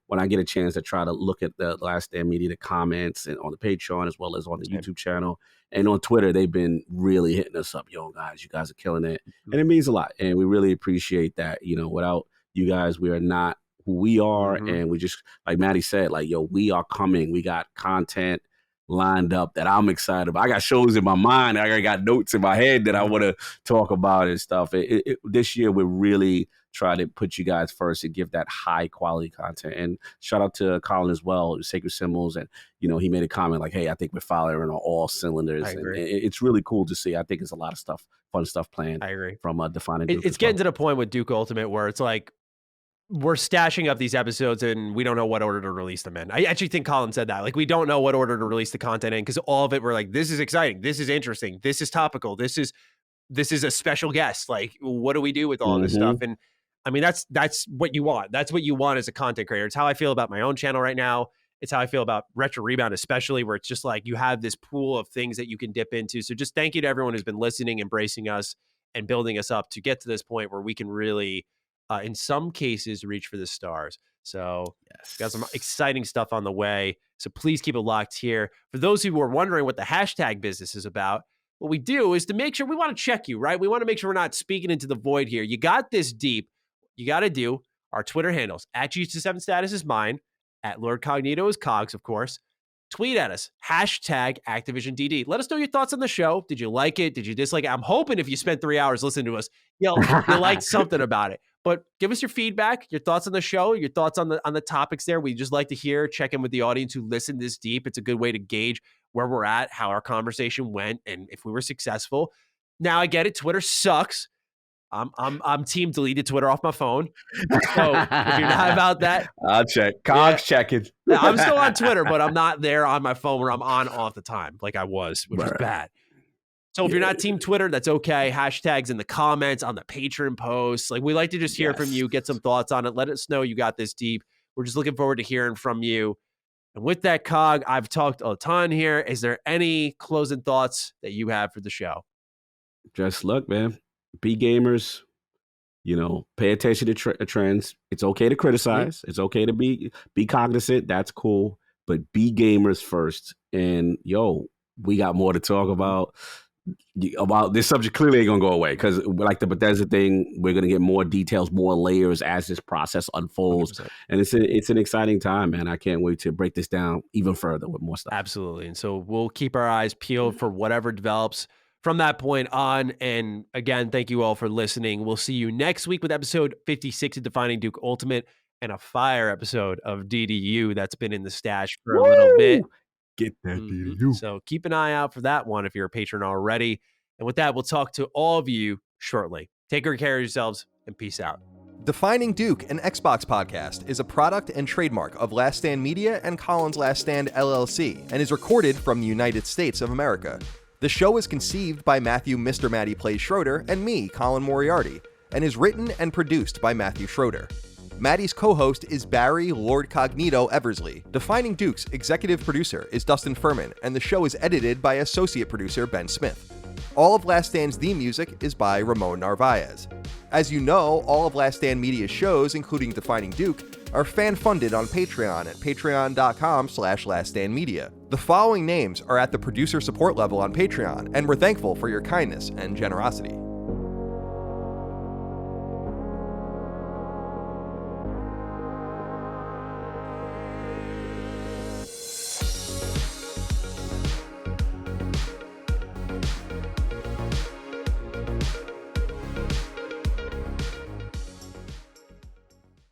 When I get a chance to try to look at the Last Stand Media, the comments and on the Patreon as well as on the YouTube channel. And on Twitter, they've been really hitting us up. Yo, guys, you guys are killing it. And it means a lot. And we really appreciate that. Without you guys, we are not who we are. And we just, like Maddie said, like, yo, we are coming. We got content lined up that I'm excited about. I got shows in my mind. I got notes in my head that I want to talk about and stuff. This year, we're really trying to put you guys first and give that high quality content. And shout out to Colin as well, Sacred Symbols. And, he made a comment like, hey, I think we're firing on all cylinders. And it's really cool to see. I think it's a lot of stuff, fun stuff planned. I agree. From Defining Duke. It's getting to the point with Duke Ultimate where it's like, we're stashing up these episodes and we don't know what order to release them in. I actually think Colin said that. Like, we don't know what order to release the content in because all of it, we're like, this is exciting. This is interesting. This is topical. This is a special guest. Like, what do we do with all this stuff? And I mean, that's what you want. That's what you want as a content creator. It's how I feel about my own channel right now. It's how I feel about Retro Rebound, especially, where it's just like you have this pool of things that you can dip into. So just thank you to everyone who's been listening, embracing us, and building us up to get to this point where we can really, in some cases, reach for the stars. So got some exciting stuff on the way. So please keep it locked here. For those who are wondering what the hashtag business is about, what we do is to make sure we want to check you, right? We want to make sure we're not speaking into the void here. You got this deep. You got to do our Twitter handles. At G27status is mine. At Lord Cognito is Cogs, of course. Tweet at us. Hashtag ActivisionDD. Let us know your thoughts on the show. Did you like it? Did you dislike it? I'm hoping if you spent 3 hours listening to us, you liked something about it. But give us your feedback, your thoughts on the show, your thoughts on the topics there. We just like to hear, check in with the audience who listened this deep. It's a good way to gauge where we're at, how our conversation went, and if we were successful. Now I get it. Twitter sucks. I'm team deleted Twitter off my phone. So if you're not about that, I'll check. Cogs checking. I'm still on Twitter, but I'm not there on my phone where I'm on all the time like I was, which was bad. So if you're not team Twitter, that's okay. Hashtags in the comments, on the Patreon posts. Like, we like to just hear from you, get some thoughts on it. Let us know you got this deep. We're just looking forward to hearing from you. And with that, Cog, I've talked a ton here. Is there any closing thoughts that you have for the show? Just look, man. Be gamers, pay attention to trends. It's okay to criticize. It's okay to be cognizant. That's cool. But be gamers first. And we got more to talk about. This subject clearly ain't gonna go away, because like the Bethesda thing, we're gonna get more details, more layers as this process unfolds. 100%. And it's an exciting time, man. I can't wait to break this down even further with more stuff. Absolutely. And so we'll keep our eyes peeled for whatever develops from that point on. And again, thank you all for listening. We'll see you next week with episode 56 of Defining Duke Ultimate, and a fire episode of DDU that's been in the stash for a little bit. Get that DDU. So keep an eye out for that one if you're a patron already. And with that, we'll talk to all of you shortly. Take good care of yourselves, and peace out. Defining Duke, an Xbox podcast, is a product and trademark of Last Stand Media and Collins Last Stand LLC, and is recorded from the United States of America. The show is conceived by Matthew Mr. Matty Plays Schroeder and me, Colin Moriarty, and is written and produced by Matthew Schroeder. Matty's co-host is Barry Lord Cognito Eversley. Defining Duke's executive producer is Dustin Furman, and the show is edited by associate producer Ben Smith. All of Last Stand's theme music is by Ramon Narvaez. As you know, all of Last Stand Media's shows, including Defining Duke, are fan-funded on Patreon at patreon.com/laststandmedia. The following names are at the producer support level on Patreon, and we're thankful for your kindness and generosity.